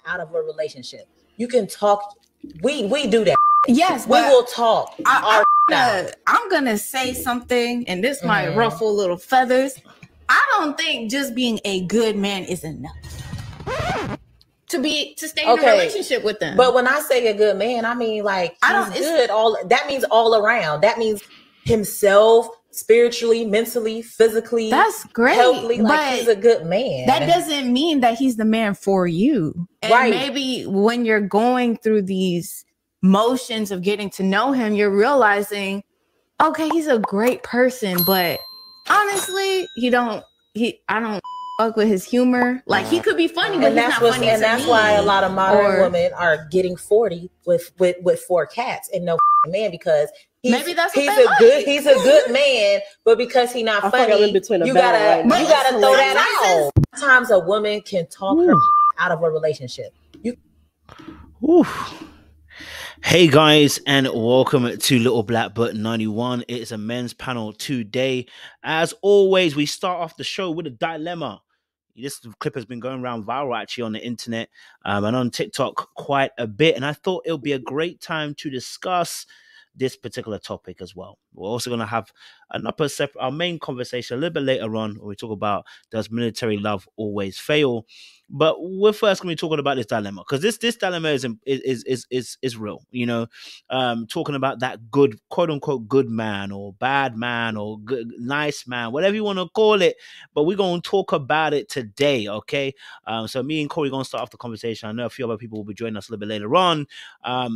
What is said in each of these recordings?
out of a relationship. You can talk. We do that. Yes, we will talk. I'm gonna say something, and this might ruffle little feathers. I don't think just being a good man is enough to stay in a relationship with them. But when I say a good man, I mean like he's good. That means all around. That means himself, spiritually, mentally, physically. That's great. Healthily, like he's a good man. That doesn't mean that he's the man for you. And maybe when you're going through these motions of getting to know him, you're realizing, okay, he's a great person, but honestly, I don't fuck with his humor. Like, he could be funny, but he's not funny. And that's why a lot of modern women are getting 40 with 4 cats and no man, because he's a good man, but because he's not funny, you gotta throw that out. Sometimes a woman can talk her out of a relationship. Hey guys, and welcome to Little Black Button 91. It is a men's panel today. As always, we start off the show with a dilemma. This clip has been going around viral actually on the internet and on TikTok quite a bit, and I thought it would be a great time to discuss this particular topic as well. We're also going to have our main conversation a little bit later on, where we talk about, does military love always fail? But we're first going to be talking about this dilemma, because this dilemma is real. You know, talking about that good, quote unquote, good man or bad man or good, nice man, whatever you want to call it. But we're going to talk about it today, okay? So me and Corey are going to start off the conversation. I know a few other people will be joining us a little bit later on.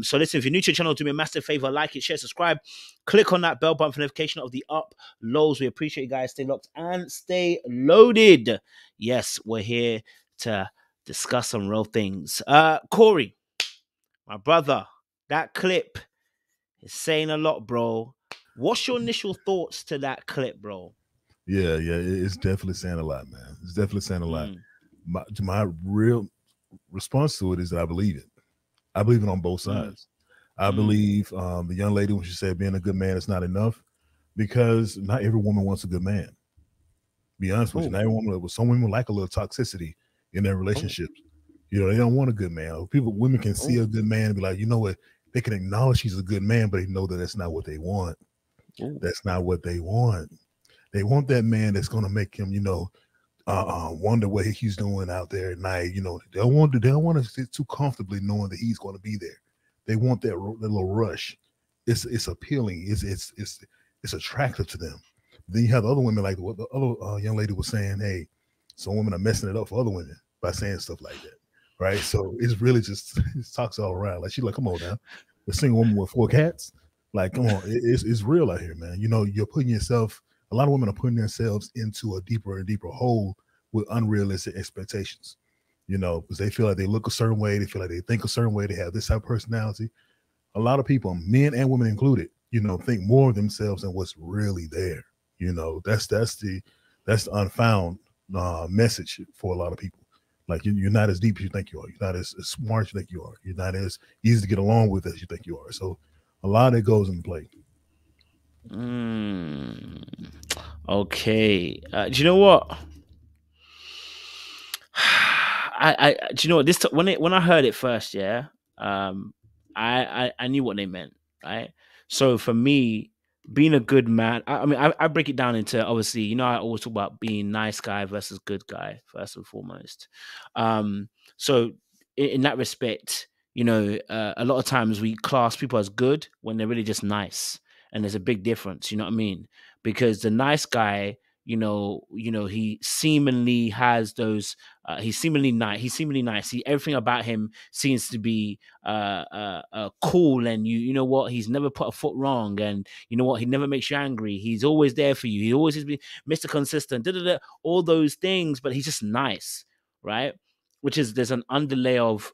So listen, if you're new to the channel, do me a massive favor, like it, share, subscribe, click on that bell button for notification of the uploads. We appreciate you guys. Stay locked and stay loaded. Yes, we're here to discuss some real things. Corey, my brother, that clip is saying a lot, bro. What's your initial thoughts to that clip, bro? Yeah, it's definitely saying a lot, man. It's definitely saying a lot. My real response to it is that I believe it. I believe it on both sides. I believe the young lady, when she said being a good man is not enough, because not every woman wants a good man. Be honest with you, not every woman. Some women like a little toxicity in their relationships. You know, they don't want a good man. Women can see a good man and be like, you know what? They can acknowledge he's a good man, but they know that that's not what they want. That's not what they want. They want that man that's going to make him, you know, wonder what he's doing out there at night. You know, they don't want to sit too comfortably knowing that he's going to be there. They want that little rush. It's appealing. It's attractive to them. Then you have the other women, like what the other young lady was saying. Hey, some women are messing it up for other women by saying stuff like that, right? So it's really just it talks all around. Like, she's like, come on now, a single woman with 4 cats. Like, come on, it's real out here, man. You know, you're putting yourself. A lot of women are putting themselves into a deeper and deeper hole with unrealistic expectations. You know, because they feel like they look a certain way, they feel like they think a certain way, they have this type of personality. A lot of people, men and women included, you know, think more of themselves than what's really there. You know, that's the unfound message for a lot of people. Like, you're not as deep as you think you are. You're not as smart as you think you are. You're not as easy to get along with as you think you are. So a lot of it goes into play. Okay. Do you know what? Do you know what? When I heard it first, yeah, I knew what they meant, right? So for me, being a good man, I break it down into, obviously, you know, I always talk about being nice guy versus good guy, first and foremost. So in that respect, you know, a lot of times we class people as good when they're really just nice. And there's a big difference, you know what I mean? Because the nice guy, you know, he seemingly has those. He's seemingly nice. Everything about him seems to be cool, and you know what? He's never put a foot wrong, and you know what? He never makes you angry. He's always there for you. He always has been Mr. Consistent. All those things, but he's just nice, right? Which is, there's an underlay of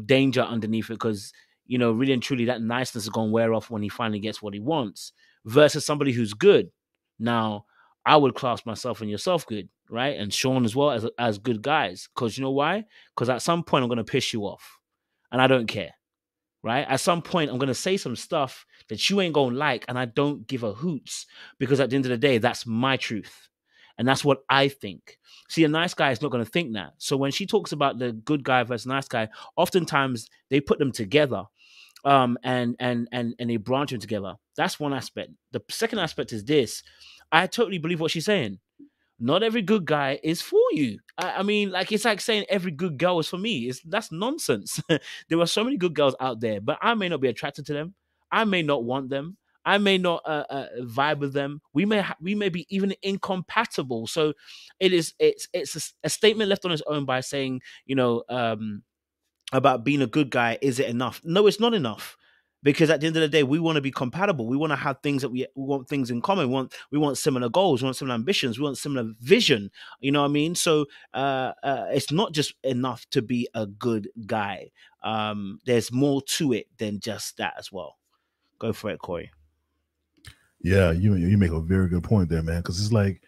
danger underneath it, because, you know, really and truly, that niceness is going to wear off when he finally gets what he wants, versus somebody who's good. Now, I would class myself and yourself good, right? And Sean as well as good guys. Because you know why? Because at some point I'm going to piss you off. And I don't care, right? At some point I'm going to say some stuff that you ain't going to like, and I don't give a hoots. Because at the end of the day, that's my truth. And that's what I think. See, a nice guy is not going to think that. So when she talks about the good guy versus nice guy, oftentimes they put them together. And they branch them together. That's one aspect. The second aspect is this. I totally believe what she's saying. Not every good guy is for you. I mean, like, it's like saying every good girl is for me. That's nonsense. There are so many good girls out there, but I may not be attracted to them. I may not want them. I may not vibe with them. We may be even incompatible. So it's a statement left on its own by saying, about being a good guy. Is it enough? No, it's not enough. Because at the end of the day, we want to be compatible. We want to have things that we want things in common. We want similar goals. We want similar ambitions. We want similar vision. You know what I mean? So it's not just enough to be a good guy. There's more to it than just that as well. Go for it, Corey. Yeah, you make a very good point there, man. Because it's like,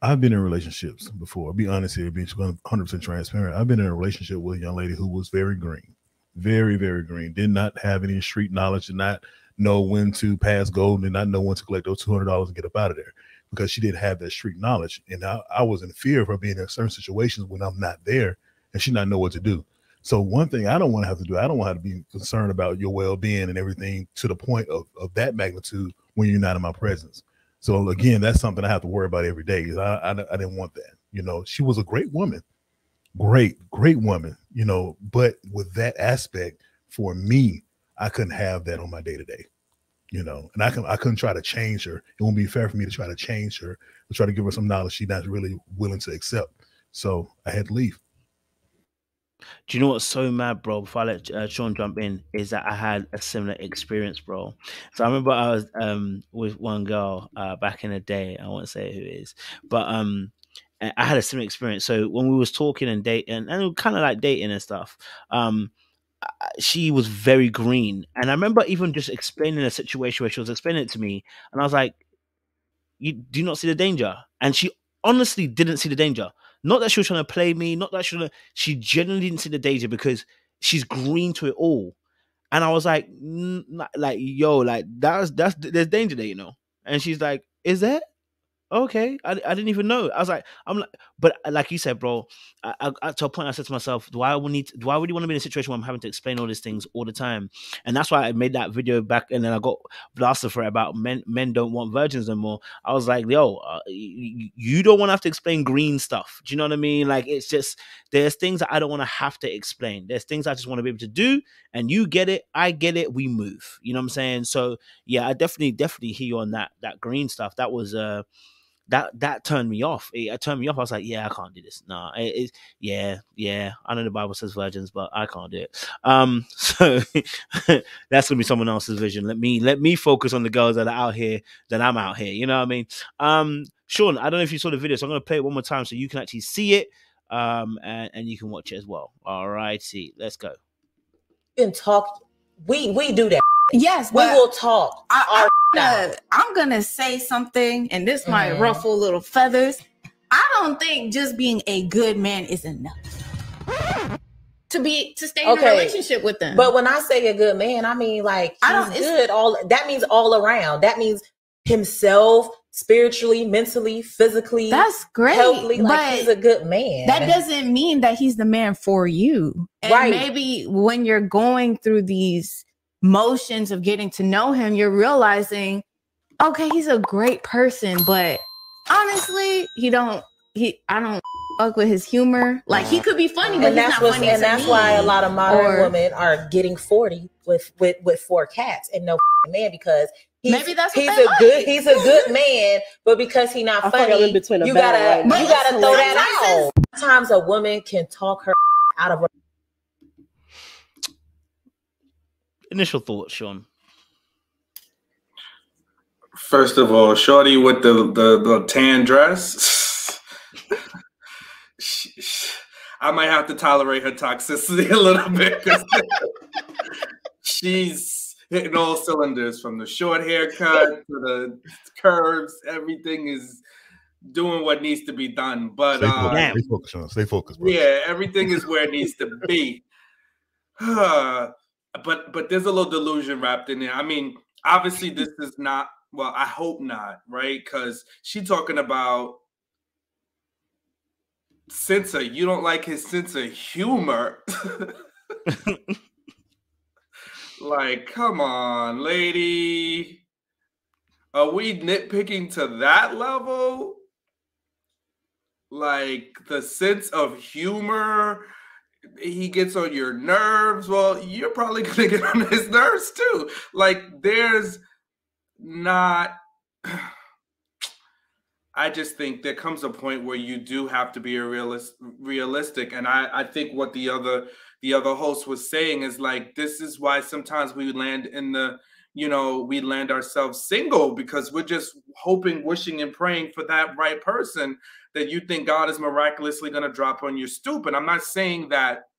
I've been in relationships before. I'll be honest here, being 100% transparent. I've been in a relationship with a young lady who was very green. Very, very green. Did not have any street knowledge, did not know when to pass go, did not know when to collect those $200 and get up out of there, because she didn't have that street knowledge. And I was in fear of her being in certain situations when I'm not there and she not know what to do. So one thing I don't want to have to do, I don't want to be concerned about your well-being and everything to the point of that magnitude when you're not in my presence. So again, that's something I have to worry about every day. I didn't want that. She was a great woman. Great woman, but with that aspect for me, I couldn't have that on my day-to-day, and I couldn't try to change her. It won't be fair for me to try to change her, to try to give her some knowledge she's not really willing to accept. So I had to leave. Do you know what's so mad, bro? Before I let Sean jump in, is that I had a similar experience, bro. So I remember I was with one girl back in the day. I won't say who it is, but I had a similar experience. So when we was talking and dating, and kind of like dating and stuff, she was very green. And I remember even just explaining a situation where she was explaining it to me, and I was like, "You do not see the danger?" And she honestly didn't see the danger. Not that she was trying to play me, not that she genuinely didn't see the danger, because she's green to it all. And I was like, yo, like there's danger there, And she's like, "Is there? Okay, I didn't even know." But like you said, bro, I to a point I said to myself, do I really want to be in a situation where I'm having to explain all these things all the time? And that's why I made that video back, and then I got blasted for it about men don't want virgins anymore. I was like, yo, you don't want to have to explain green stuff. Do you know what I mean? Like, it's just, there's things that I don't want to have to explain. There's things I just want to be able to do, and you get it, I get it, we move. You know what I'm saying? So yeah, I definitely hear you on that green stuff. That was that turned me off. It turned me off. I was like, yeah, I can't do this. No, yeah. I know the Bible says virgins, but I can't do it. So that's gonna be someone else's vision. Let me focus on the girls that are out here, that I'm out here. You know what I mean? Sean, I don't know if you saw the video, so I'm gonna play it one more time so you can actually see it, and you can watch it as well. All righty, let's go. You can talk. We do that. Yes, we will talk. I'm gonna say something, and this might ruffle little feathers. I don't think just being a good man is enough to stay in a relationship with them. But when I say a good man, I mean like he's good. That means all around. That means himself, spiritually, mentally, physically. That's great. Healthily, like he's a good man. That doesn't mean that he's the man for you. And maybe when you're going through these motions of getting to know him, you're realizing, okay, he's a great person, but honestly, I don't fuck with his humor. Like, he could be funny, but he's not funny. And that's why a lot of modern women are getting 40 with 4 cats and no man, because he's a good man, but because he's not funny, you gotta throw that out. Sometimes a woman can talk her out of a. Initial thoughts, Sean. First of all, shorty with the tan dress, I might have to tolerate her toxicity a little bit, because she's hitting all cylinders, from the short haircut to the curves. Everything is doing what needs to be done. But stay focused, Sean. Stay focused, bro. Yeah, everything is where it needs to be. But there's a little delusion wrapped in there. I mean, obviously this is not, well, I hope not, right? Because she's talking about you don't like his sense of humor. Like, come on, lady. Are we nitpicking to that level? Like, the sense of humor, he gets on your nerves. Well, you're probably gonna get on his nerves too. Like, there's not... I just think there comes a point where you do have to be realistic. And I think what the other host was saying is like, this is why sometimes we land in the, we land ourselves single, because we're just hoping, wishing, and praying for that right person that you think God is miraculously going to drop on your stoop. And I'm not saying that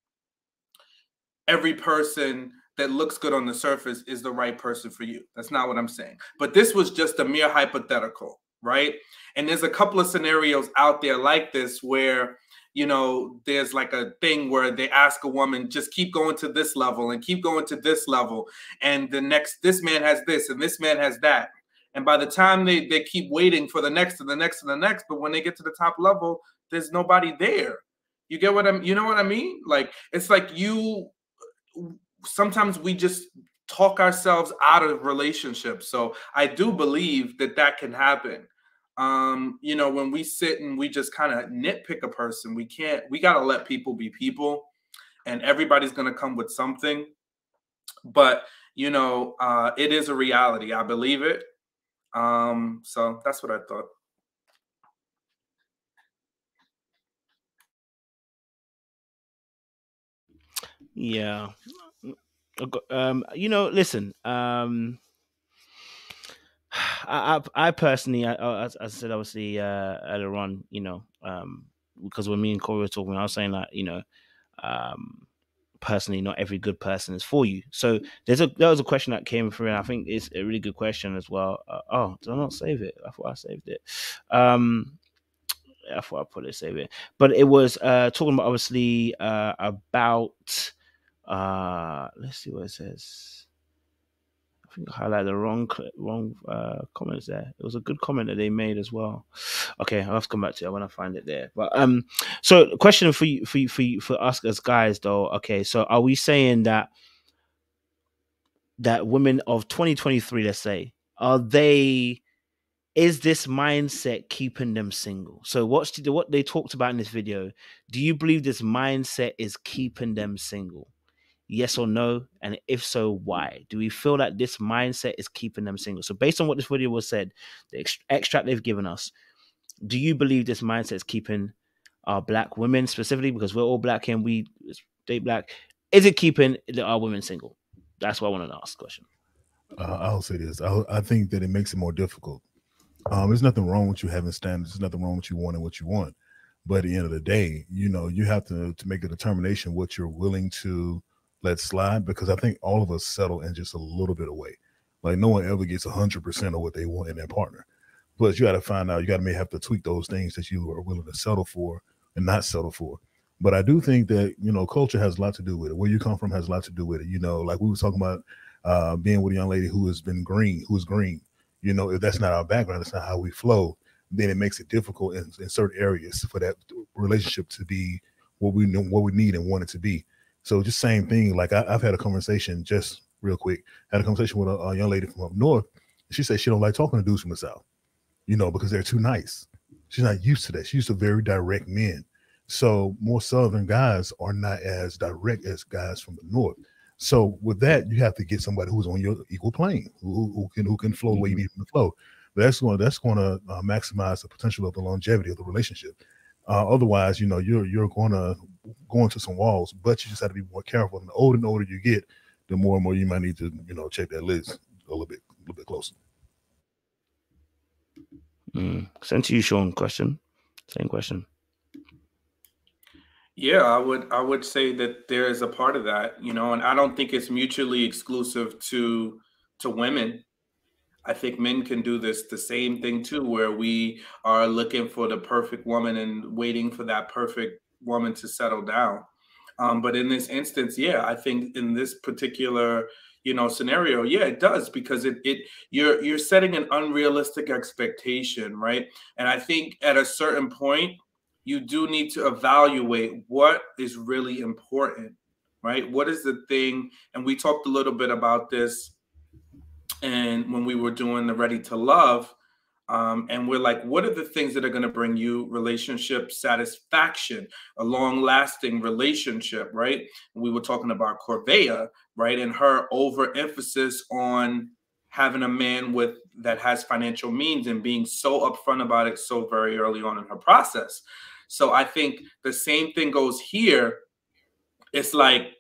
every person that looks good on the surface is the right person for you. That's not what I'm saying. But this was just a mere hypothetical, right? And there's a couple of scenarios out there like this where, there's like a thing where they ask a woman, just keep going to this level and keep going to this level. And this man has this and this man has that. And by the time they keep waiting for the next and the next and the next, but when they get to the top level, there's nobody there. You know what I mean? Like, it's like sometimes we just talk ourselves out of relationships. So I do believe that can happen. When we sit and we just kind of nitpick a person, we got to let people be people, and everybody's going to come with something. But, it is a reality. I believe it. So that's what I thought. Yeah. Listen, I personally, as I said, obviously, earlier on, because when me and Corey were talking, I was saying that, personally, not every good person is for you. So there was a question that came through, and I think it's a really good question as well. Did I not save it? I thought I saved it. I thought I save it. But it was talking about, obviously, about let's see what it says. I think I highlighted the wrong comments there. It was a good comment that they made as well. Okay, I'll have to come back to it when I find it there. But so the question for us as guys though. Okay, so are we saying that women of 2023, let's say, is this mindset keeping them single? So what they talked about in this video, do you believe this mindset is keeping them single? Yes or no? And if so, why? Do we feel that this mindset is keeping them single? So based on what this video was said, the extract they've given us, do you believe this mindset is keeping our black women specifically, because we're all black and we date black, is it keeping our women single? That's what I want to ask the question. I'll say this. I think that it makes it more difficult. There's nothing wrong with you having standards. There's nothing wrong with you wanting what you want. But at the end of the day, you have to make a determination what you're willing to let slide, because I think all of us settle in just a little bit away. Like, no one ever gets 100% of what they want in their partner. But you got to find out, may have to tweak those things that you are willing to settle for and not settle for. But I do think that, culture has a lot to do with it. Where you come from has a lot to do with it. Like we were talking about being with a young lady who's green. If that's not our background, that's not how we flow, then it makes it difficult in certain areas for that relationship to be what we need and want it to be. So just same thing. Like I've had a conversation, just real quick, with a young lady from up north. She said she don't like talking to dudes from the South, because they're too nice. She's not used to that. She's used to very direct men. So more Southern guys are not as direct as guys from the North. So with that, you have to get somebody who's on your equal plane, who can flow the way you need them to flow. But that's going to maximize the potential of the longevity of the relationship. Otherwise, you're going to go into some walls. But you just have to be more careful. And the older you get, the more and more you might need to check that list a little bit closer. Sent to you, Sean. Same question. Yeah, I would say that there is a part of that, and I don't think it's mutually exclusive to women. I think men can do the same thing too, where we are looking for the perfect woman and waiting for that perfect woman to settle down. But in this instance, yeah, I think in this particular, scenario, yeah, it does, because you're setting an unrealistic expectation, right? And I think at a certain point, you do need to evaluate what is really important, right? What is the thing? And we talked a little bit about this, and when we were doing the Ready to Love, and we're like, what are the things that are going to bring you relationship satisfaction, a long-lasting relationship, right? And we were talking about Corvea, right, and her overemphasis on having a man with that has financial means and being so upfront about it so very early on in her process. So I think the same thing goes here. It's like,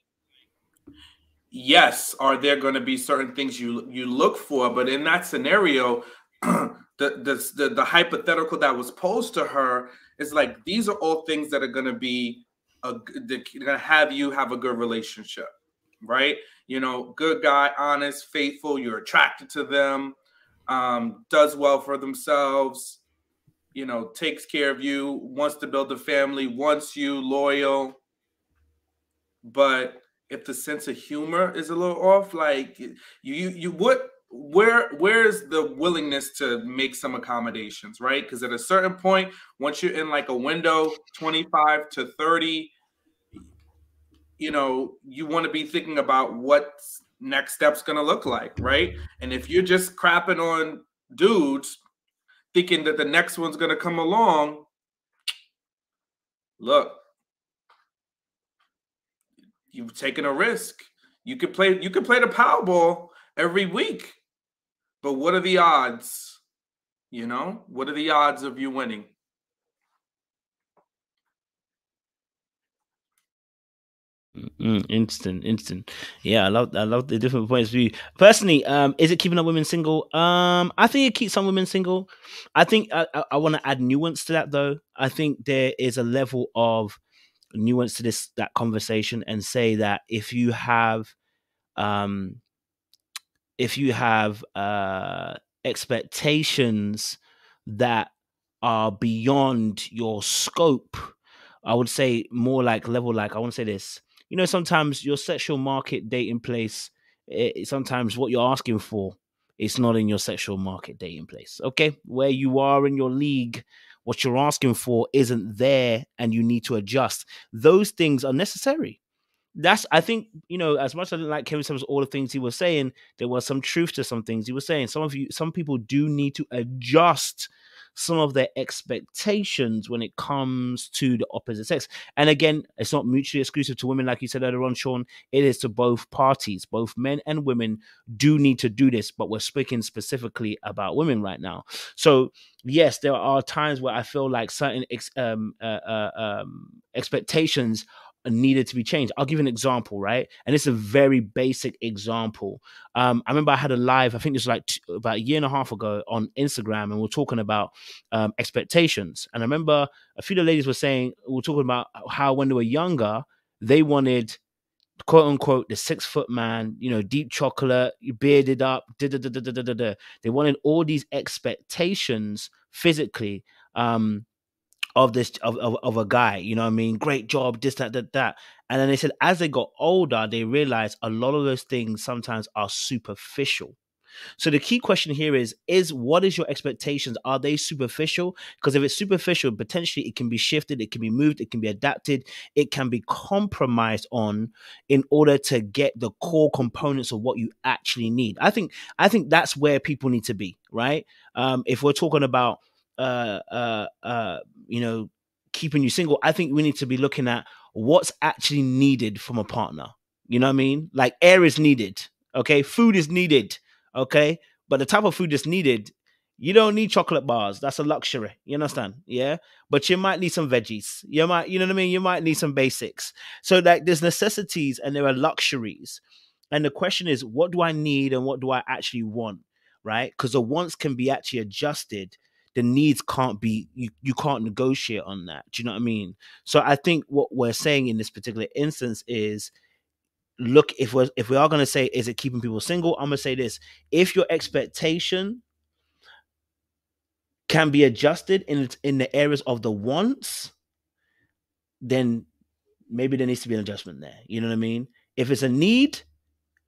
yes, are there going to be certain things you look for? But in that scenario, the hypothetical that was posed to her is like, these are all things that are going to be going to have you have a good relationship, right? You know, good guy, honest, faithful, you're attracted to them, does well for themselves, you know, takes care of you, wants to build a family, wants you, loyal. But if the sense of humor is a little off, like where's the willingness to make some accommodations, right? Because at a certain point, once you're in like a window 25 to 30, you know, you want to be thinking about what next step's going to look like, right? And if you're just crapping on dudes thinking that the next one's going to come along, look, you've taken a risk. You could play the Powerball every week, but what are the odds? You know, what are the odds of you winning? Instant. Yeah, I love the different points of view. Personally, is it keeping up women single? I think it keeps some women single. I think I want to add nuance to that though. I think there is a level of nuance to that conversation, and say that if you have expectations that are beyond your scope, I would say more like level, like I want to say this, you know, sometimes your sexual market dating place, sometimes what you're asking for, it's not in your sexual market dating place. Okay, where you are in your league, what you're asking for isn't there, and you need to adjust. Those things are necessary. That's, I think, you know, as much as I didn't like Kevin Summers, all the things he was saying, there was some truth to some things he was saying. Some people do need to adjust some of their expectations when it comes to the opposite sex. And again, it's not mutually exclusive to women, like you said earlier on, Sean. It is to both parties. Both men and women do need to do this, but we're speaking specifically about women right now. So yes, there are times where I feel like certain expectations needed to be changed. I'll give you an example, right? And it's a very basic example. I remember I had a live, I think this was like about a year and a half ago on Instagram, and we're talking about expectations. And I remember a few of the ladies were saying, we were talking about how when they were younger, they wanted, quote unquote, the 6 foot man, you know, deep chocolate, bearded up, They wanted all these expectations physically, of this of a guy, you know what I mean? Great job, this, that. And then they said as they got older, they realized a lot of those things sometimes are superficial. So the key question here is what is your expectations? Are they superficial? Because if it's superficial, potentially it can be shifted, it can be moved, it can be adapted, it can be compromised on in order to get the core components of what you actually need. I think that's where people need to be, right? If we're talking about you know, keeping you single, I think we need to be looking at what's actually needed from a partner. You know what I mean? Like air is needed, okay? Food is needed, okay? But the type of food that's needed, you don't need chocolate bars. That's a luxury. You understand? Yeah. But you might need some veggies. You know what I mean? You might need some basics. So like there's necessities and there are luxuries. And the question is, what do I need and what do I actually want? Right? Because the wants can be actually adjusted. The needs can't be, you can't negotiate on that. Do you know what I mean? So I think what we're saying in this particular instance is, look, if we are going to say, is it keeping people single? I'm going to say this: if your expectation can be adjusted in the areas of the wants, then maybe there needs to be an adjustment there. You know what I mean? If it's a need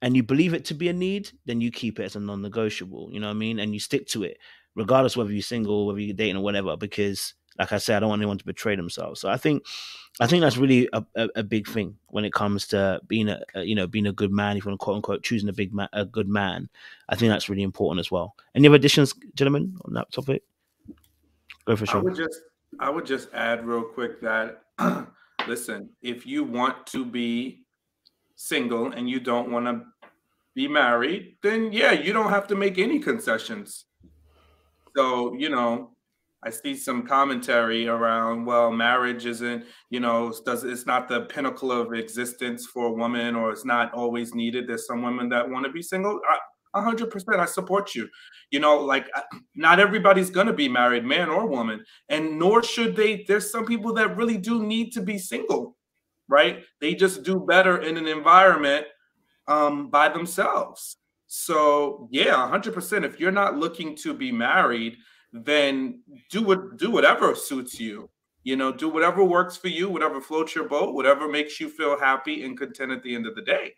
and you believe it to be a need, then you keep it as a non-negotiable. You know what I mean? And you stick to it, regardless whether you're single, whether you're dating or whatever, because like I said, I don't want anyone to betray themselves. So I think that's really a big thing when it comes to being being a good man, if you want to quote unquote choosing a good man. I think that's really important as well. Any other additions, gentlemen, on that topic? Go for sure. I would just add real quick that listen, if you want to be single and you don't want to be married, then yeah, you don't have to make any concessions. So, I see some commentary around, well, marriage isn't, it's not the pinnacle of existence for a woman, or it's not always needed. There's some women that want to be single. 100%, I support you. Like, not everybody's going to be married, man or woman, and nor should they. There's some people that really do need to be single, right? They just do better in an environment by themselves. So yeah, 100%. If you're not looking to be married, then do whatever suits you. Do whatever works for you, whatever floats your boat, whatever makes you feel happy and content at the end of the day.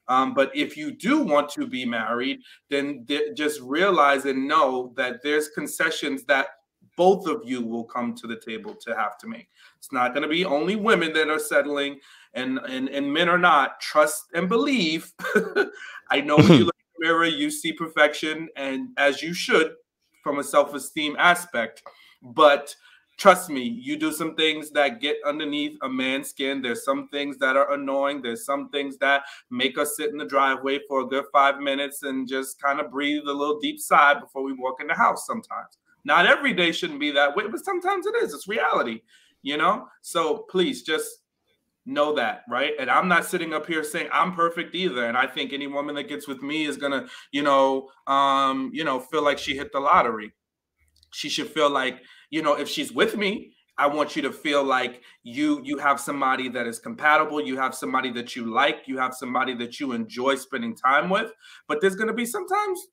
But if you do want to be married, then just realize and know that there's concessions that both of you will come to the table to have to make. It's not going to be only women that are settling and men are not. Trust and believe. I know when you look in the mirror, you see perfection, and as you should from a self-esteem aspect. But trust me, you do some things that get underneath a man's skin. There's some things that are annoying. There's some things that make us sit in the driveway for a good 5 minutes and just kind of breathe a little deep sigh before we walk in the house sometimes. Not every day shouldn't be that way, but sometimes it is. It's reality, So please just know that, right? And I'm not sitting up here saying I'm perfect either. And I think any woman that gets with me is gonna, feel like she hit the lottery. She should feel like, if she's with me, I want you to feel like you have somebody that is compatible. You have somebody that you like. You have somebody that you enjoy spending time with. But there's gonna be sometimes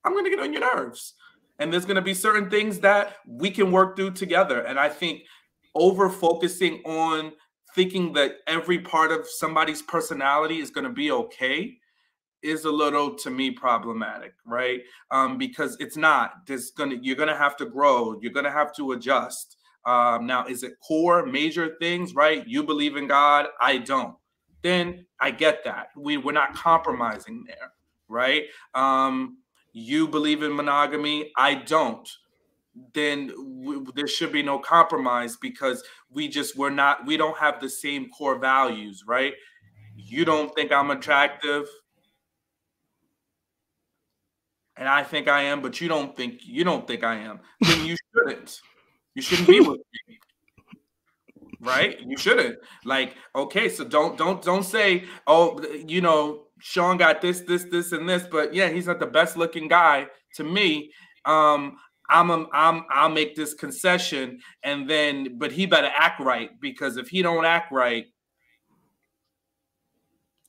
I'm gonna get on your nerves. And there's going to be certain things that we can work through together. And I think over focusing on thinking that every part of somebody's personality is going to be okay is a little, to me, problematic, right? Because it's not. You're going to have to grow. You're going to have to adjust. Now, is it core, major things, right? You believe in God. I don't. Then I get that. We're not compromising there, right? You believe in monogamy, I don't. Then there should be no compromise, because we don't have the same core values, right? You don't think I'm attractive, and I think I am, but you don't think I am. Then you shouldn't. You shouldn't be with me. Right? You shouldn't. Like, okay, so don't say, oh, Sean got this, and this, but yeah, he's not the best looking guy to me. I'll make this concession, but he better act right, because if he don't act right,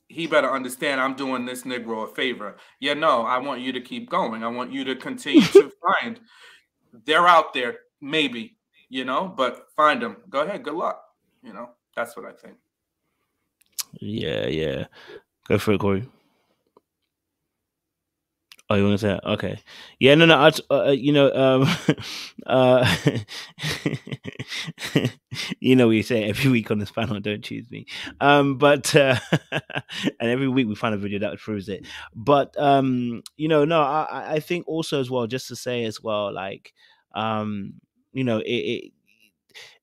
he better understand I'm doing this Negro a favor. Yeah, no, I want you to keep going. I want you to continue to find. They're out there, maybe, but find them. Go ahead. Good luck. That's what I think. Yeah. Go for it, Corey. Oh, you want to say that? Okay. Yeah, no. We say every week on this panel, don't choose me. But and every week we find a video that proves it. But I think also as well, just to say as well, like,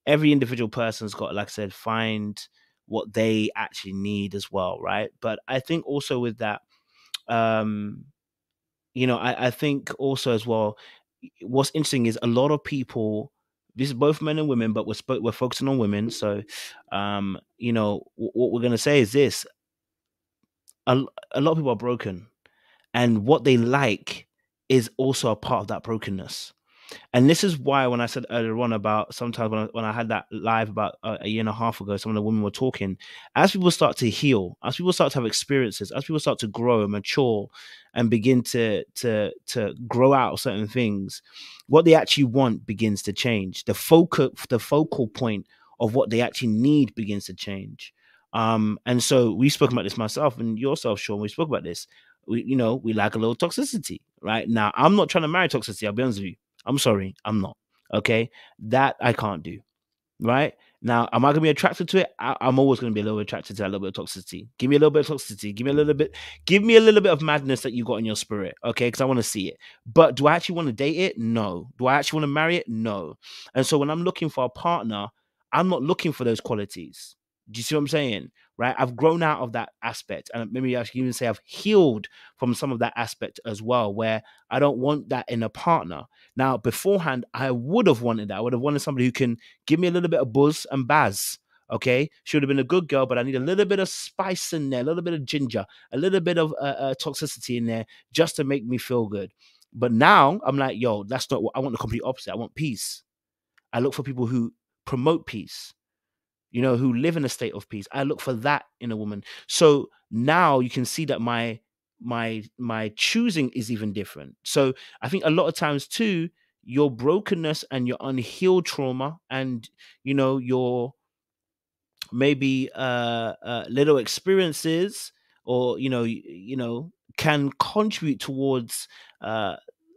every individual person's got, like I said, find what they actually need as well, right? But I think also with that, I think also as well, what's interesting is a lot of people, this is both men and women, but we're focusing on women. So, what we're going to say is this: a lot of people are broken, and what they like is also a part of that brokenness. And this is why when I said earlier on about sometimes when I had that live about a year and a half ago, some of the women were talking, as people start to heal, as people start to have experiences, as people start to grow and mature and begin to grow out certain things, what they actually want begins to change. The focal point of what they actually need begins to change. And so we spoke about this, myself and yourself, Sean, we spoke about this. We like a little toxicity, right? Now, I'm not trying to marry toxicity, I'll be honest with you. I'm sorry, I'm not. Okay, that I can't do. Right now, am I gonna be attracted to it? I'm always gonna be a little attracted to that little bit of toxicity. Give me a little bit of toxicity. Give me a little bit of madness that you got in your spirit. Okay, because I want to see it. But do I actually want to date it? No. Do I actually want to marry it? No. And so when I'm looking for a partner, I'm not looking for those qualities. Do you see what I'm saying? Right? I've grown out of that aspect, and maybe I should even say I've healed from some of that aspect as well, where I don't want that in a partner. Now, beforehand, I would have wanted that. I would have wanted somebody who can give me a little bit of buzz and baz. Okay, she would have been a good girl, but I need a little bit of spice in there, a little bit of ginger, a little bit of toxicity in there, just to make me feel good. But now I'm like, yo, that's not what I want. The complete opposite. I want peace. I look for people who promote peace, who live in a state of peace. I look for that in a woman. So now you can see that my choosing is even different. So I think a lot of times too, your brokenness and your unhealed trauma and your maybe little experiences or can contribute towards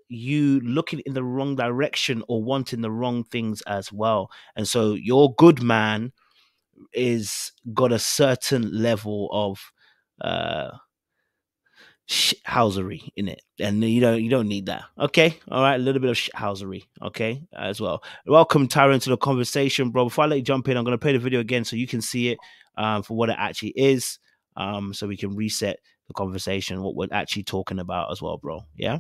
you looking in the wrong direction or wanting the wrong things as well. And so your good man is got a certain level of shithousery in it, and you don't need that. Okay, all right, a little bit of shithousery, okay, as well. Welcome, Tyron, to the conversation, bro. Before I let you jump in, I'm going to play the video again so you can see it for what it actually is, so we can reset the conversation, what we're actually talking about as well, bro. Yeah.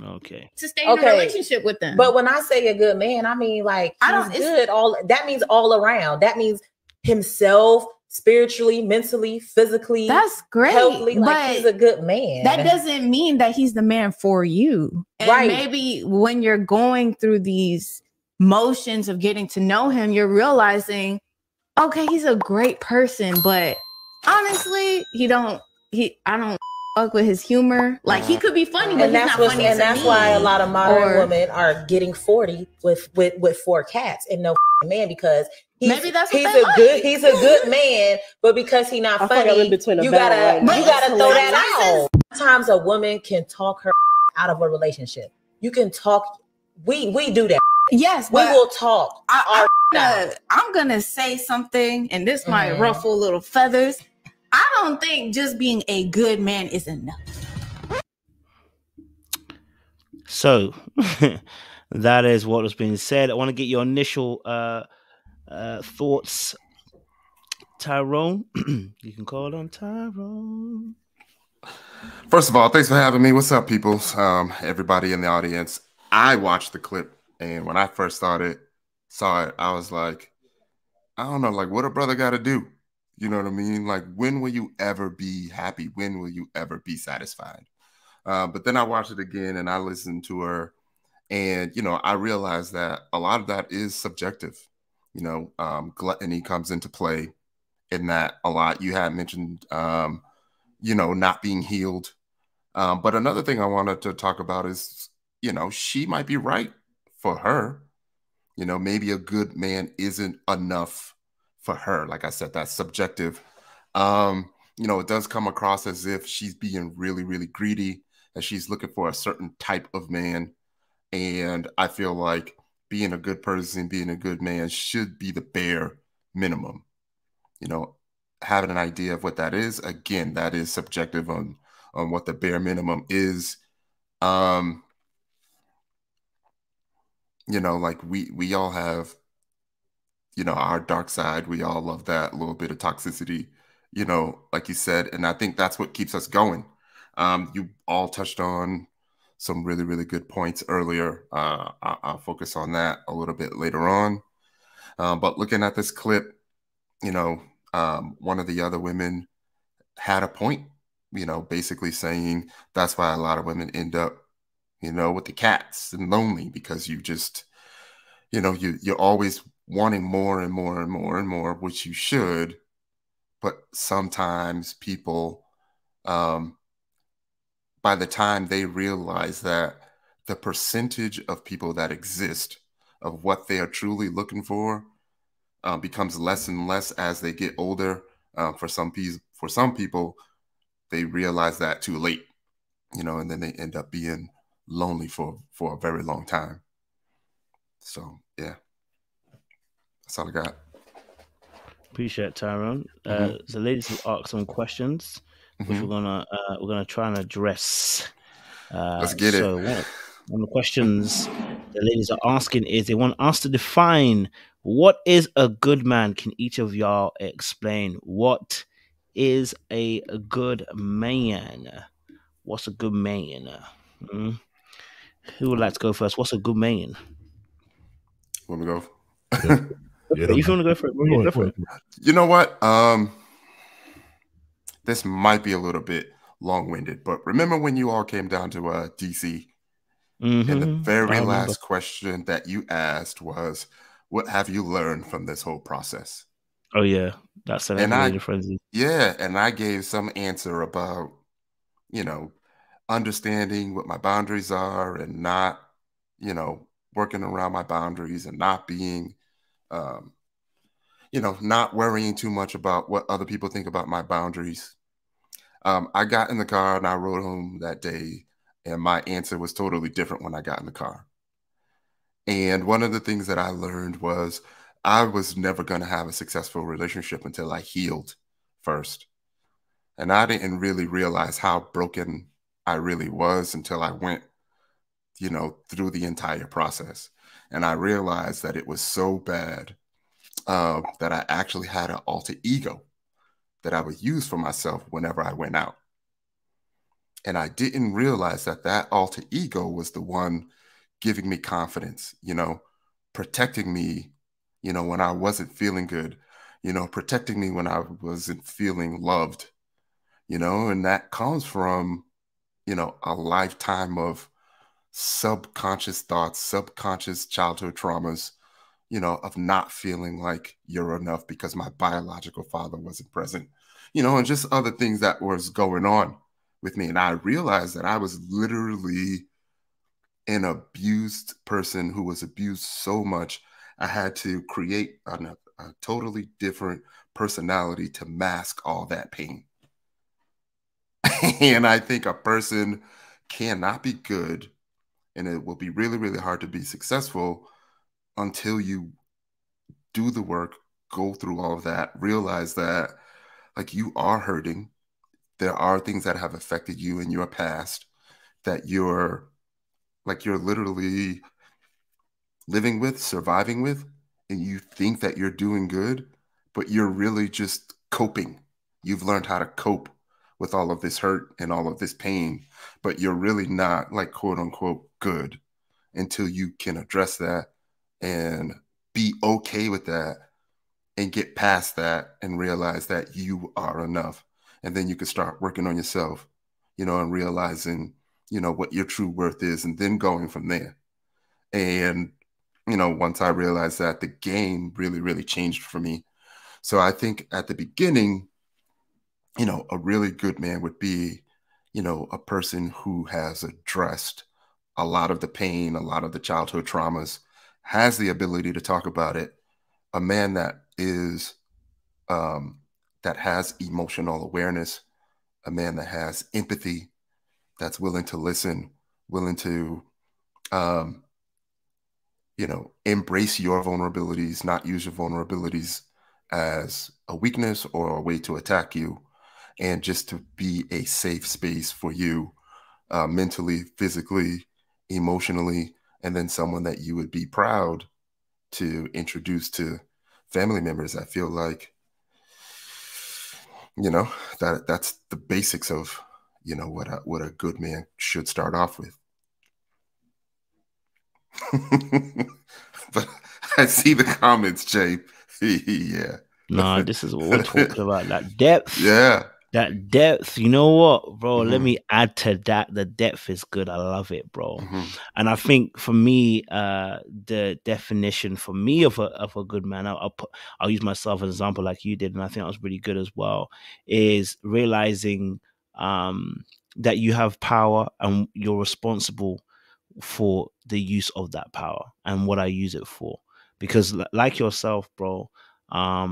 Okay. To stay in a relationship with them. But when I say a good man, I mean like he's good. That means all around. That means himself, spiritually, mentally, physically. That's great. Healthily, like he's a good man. That doesn't mean that he's the man for you. And right. Maybe when you're going through these motions of getting to know him, you're realizing, okay, he's a great person, but honestly, I don't fuck with his humor. Like he could be funny, but he's not funny. And that's why a lot of modern women are getting 40 with 4 cats and no man, because he's a good man, but because he's not funny, you gotta throw that out. Sometimes a woman can talk her out of a relationship. You can talk. We do that. Yes, we will talk. I'm gonna say something, and this might ruffle little feathers. I don't think just being a good man is enough. So that is what was being said. I want to get your initial thoughts, Tyrone. You can call on Tyrone. First of all, thanks for having me. What's up, people? Everybody in the audience. I watched the clip, and when I first saw it, I was like, I don't know, like what a brother got to do. You know what I mean? Like, when will you ever be happy? When will you ever be satisfied? But then I watched it again and I listened to her, and, I realized that a lot of that is subjective. Gluttony comes into play in that a lot. You had mentioned, not being healed. But another thing I wanted to talk about is, she might be right for her. Maybe a good man isn't enough for her. Like I said, that's subjective. It does come across as if she's being really, really greedy, and she's looking for a certain type of man. And I feel like being a good person, being a good man should be the bare minimum. Having an idea of what that is, again, that is subjective on what the bare minimum is. Like we all have, our dark side. We all love that little bit of toxicity, like you said. And I think that's what keeps us going. You all touched on some really, really good points earlier. I'll focus on that a little bit later on. But looking at this clip, one of the other women had a point, basically saying that's why a lot of women end up, with the cats and lonely, because you just, you're always wanting more and more and more and more, which you should. But sometimes people, by the time they realize that the percentage of people that exist of what they are truly looking for becomes less and less as they get older. For some people, they realize that too late, and then they end up being lonely for a very long time. So yeah, that's all I got. Appreciate Tyrone. So ladies have asked some questions, which we're gonna try and address. Let's get it. One of the questions the ladies are asking is they want us to define what is a good man. Can each of y'all explain what is a good man? What's a good man? Who would like to go first? What's a good man? Want me to go? Yeah, if you want to go for it, go for it. You know what? This might be a little bit long-winded, but remember when you all came down to DC? And the very last question that you asked was, what have you learned from this whole process? Oh yeah, that's an escalated frenzy. Yeah, and I gave some answer about, understanding what my boundaries are and not, working around my boundaries and not being, not worrying too much about what other people think about my boundaries. I got in the car and I rode home that day, and my answer was totally different when I got in the car. And one of the things that I learned was I was never going to have a successful relationship until I healed first. And I didn't really realize how broken I really was until I went, through the entire process. And I realized that it was so bad that I actually had an alter ego that I would use for myself whenever I went out. And I didn't realize that that alter ego was the one giving me confidence, protecting me, when I wasn't feeling good, protecting me when I wasn't feeling loved, and that comes from, a lifetime of subconscious thoughts, subconscious childhood traumas, of not feeling like you're enough because my biological father wasn't present, and just other things that was going on with me. And I realized that I was literally an abused person who was abused so much, I had to create a totally different personality to mask all that pain. And I think a person cannot be good, and it will be really, really hard to be successful until you do the work, go through all of that, realize that like you are hurting. There are things that have affected you in your past that you're literally living with, surviving with, and you think that you're doing good, but you're really just coping. You've learned how to cope with all of this hurt and all of this pain, but you're really not like quote unquote good until you can address that and be okay with that and get past that and realize that you are enough. And then you can start working on yourself, and realizing, what your true worth is, and then going from there. And, once I realized that, the game really, really changed for me. So I think at the beginning, a really good man would be, a person who has addressed a lot of the pain, a lot of the childhood traumas, has the ability to talk about it. A man that is, that has emotional awareness, a man that has empathy, that's willing to listen, willing to, embrace your vulnerabilities, not use your vulnerabilities as a weakness or a way to attack you, and just to be a safe space for you, mentally, physically, emotionally, and then someone that you would be proud to introduce to family members. I feel like, that's the basics of, what a good man should start off with. But I see the comments, Jay. Yeah. No, this is what we're talking about. That depth. Yeah. That depth. You know what, bro? Let me add to that. The depth is good. I love it, bro. And I think for me, the definition for me of a good man, I'll use myself as an example like you did, and I think that was really good as well, is realizing that you have power and you're responsible for the use of that power and what I use it for. Because like yourself, bro, that's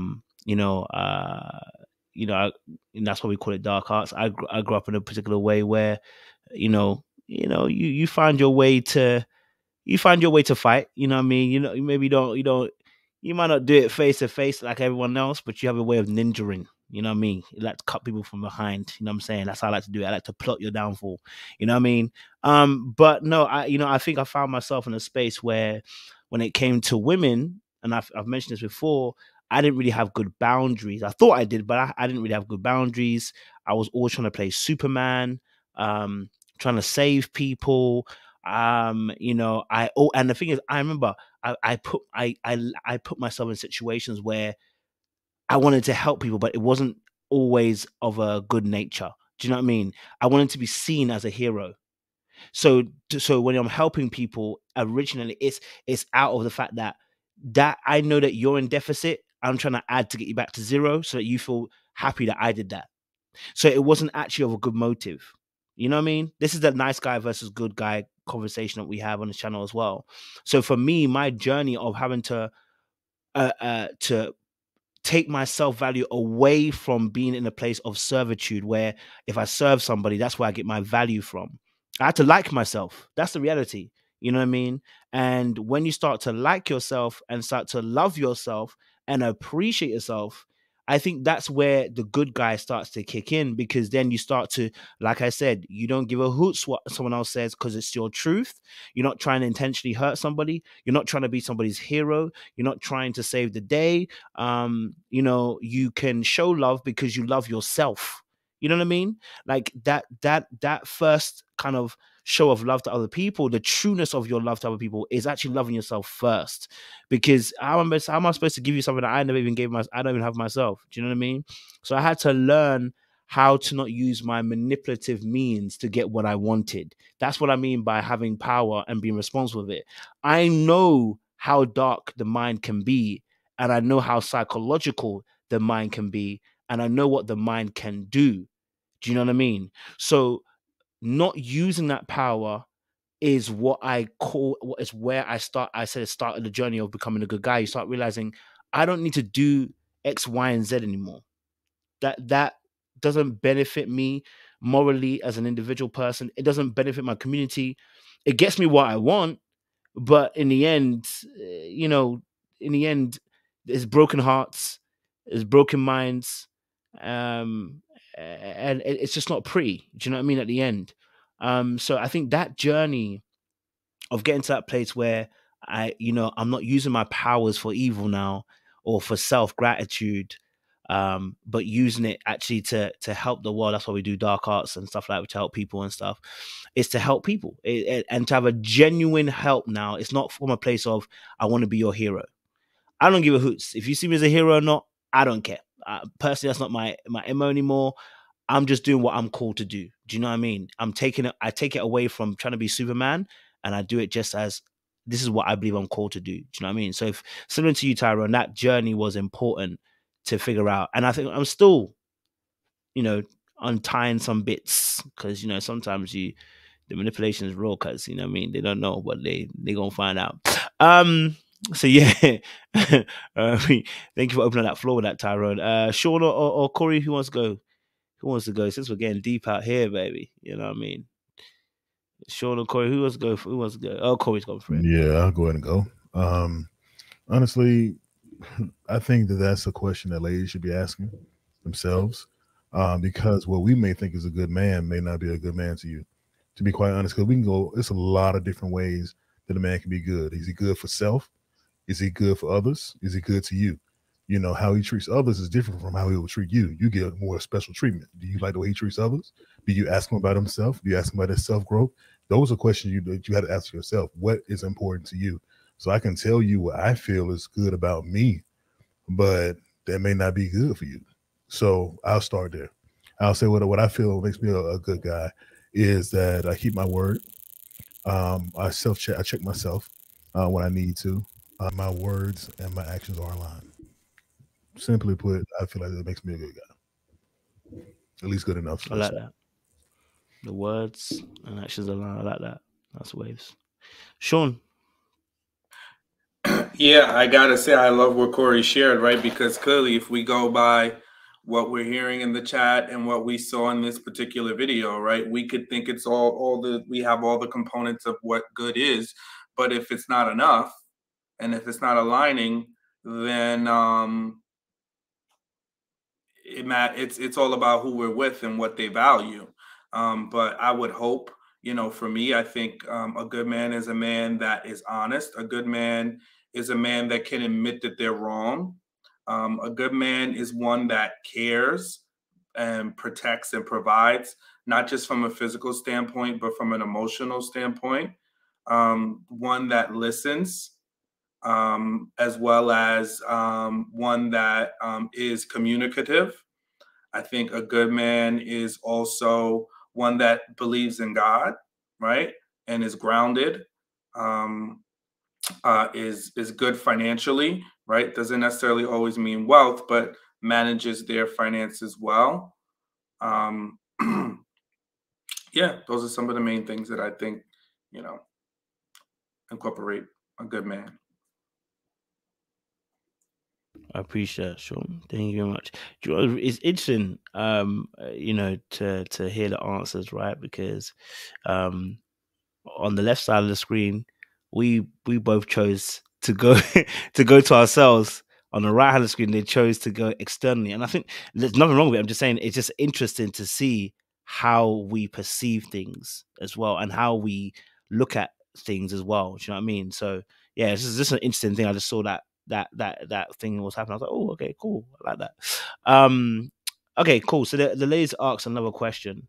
why we call it dark arts. I grew up in a particular way where, you find your way to fight. You know what I mean? Maybe you might not do it face to face like everyone else, but you have a way of ninjaing. You know what I mean? You like to cut people from behind. You know what I'm saying? That's how I like to do it. I like to plot your downfall. You know what I mean? But no, I think I found myself in a space where when it came to women, and I've mentioned this before, I didn't really have good boundaries. I thought I did, but I didn't really have good boundaries. I was always trying to play Superman, trying to save people. And the thing is, I remember I put myself in situations where I wanted to help people, but it wasn't always of a good nature. Do you know what I mean? I wanted to be seen as a hero. So when I'm helping people, originally it's out of the fact that I know that you're in deficit. I'm trying to add to get you back to zero, so that you feel happy that I did that. So it wasn't actually of a good motive. You know what I mean? This is the nice guy versus good guy conversation that we have on the channel as well. So for me, my journey of having to take my self-value away from being in a place of servitude, where if I serve somebody, that's where I get my value from. I had to like myself. That's the reality. You know what I mean? And when you start to like yourself and start to love yourself and appreciate yourself, I think that's where the good guy starts to kick in, because then you start to, like I said, you don't give a hoots what someone else says because it's your truth. You're not trying to intentionally hurt somebody. You're not trying to be somebody's hero. You're not trying to save the day. You can show love because you love yourself. You know what I mean? Like that first kind of show of love to other people, the trueness of your love to other people is actually loving yourself first. Because how am I supposed to give you something that I never even I don't even have myself? Do you know what I mean? So I had to learn how to not use my manipulative means to get what I wanted. That's what I mean by having power and being responsible with it. I know how dark the mind can be, and I know how psychological the mind can be, and I know what the mind can do. Do you know what I mean? So not using that power is what is where I started the journey of becoming a good guy. You start realizing I don't need to do X, Y, and Z anymore. That doesn't benefit me morally as an individual person. It doesn't benefit my community. It gets me what I want, but in the end, there's broken hearts, there's broken minds, and it's just not pretty. Do you know what I mean? At the end, so I think that journey of getting to that place where I'm not using my powers for evil now or for self-gratitude, but using it actually to help the world. That's why we do dark arts and stuff like that, to help people and stuff. It's to help people and to have a genuine help now. It's not from a place of, I want to be your hero. I don't give a hoots. If you see me as a hero or not, I don't care. Personally, that's not my MO anymore. I'm just doing what I'm called to do. Do you know what I mean? I take it away from trying to be Superman, and I do it just as, this is what I believe I'm called to do. Do you know what I mean? So if similar to you, Tyrone, that journey was important to figure out. And I think I'm still, untying some bits, because, sometimes the manipulation is raw, because, you know what I mean? They don't know, but they gonna find out. So yeah, thank you for opening that floor with that, Tyrone. Sean or Corey, who wants to go? Who wants to go? Since we're getting deep out here, baby. You know what I mean? Sean or Corey, who wants to go? Who wants to go? Oh, Corey's going for it. Yeah, I'll go ahead and go. Honestly, I think that's a question that ladies should be asking themselves, because what we may think is a good man may not be a good man to you. To be quite honest, because we can go, it's a lot of different ways that a man can be good. Is he good for self? Is he good for others? Is he good to you? How he treats others is different from how he will treat you. You get more special treatment. Do you like the way he treats others? Do you ask him about himself? Do you ask him about his self-growth? Those are questions that you have to ask yourself. What is important to you? So I can tell you what I feel is good about me, but that may not be good for you. So I'll start there. I'll say what I feel makes me a good guy is that I keep my word. I self-check. I check myself when I need to. My words and my actions are aligned. Simply put, I feel like that makes me a good guy. At least good enough. I like that. The words and actions aligned. I like that. That's waves. Sean. Yeah, I gotta say I love what Corey shared, right? Because clearly, if we go by what we're hearing in the chat and what we saw in this particular video, right? We could think it's we have all the components of what good is, but if it's not enough and if it's not aligning, then it's all about who we're with and what they value. But I would hope, for me, I think a good man is a man that is honest. A good man is a man that can admit that they're wrong. A good man is one that cares and protects and provides, not just from a physical standpoint, but from an emotional standpoint. One that listens, as well as one that is communicative. I think a good man is also one that believes in God, right? And is grounded, is good financially, right? Doesn't necessarily always mean wealth, but manages their finances well. Yeah, those are some of the main things that I think, incorporate a good man. I appreciate that, Sean. Thank you very much. It's interesting, to hear the answers, right? Because on the left side of the screen, we both chose to go to go to ourselves. On the right hand of the screen, they chose to go externally, and I think there's nothing wrong with it. I'm just saying it's just interesting to see how we perceive things as well, and how we look at things as well. Do you know what I mean? So yeah, it's just an interesting thing. I just saw that thing was happening. I was like, oh, okay, cool, I like that. Okay, cool. So the ladies asked another question,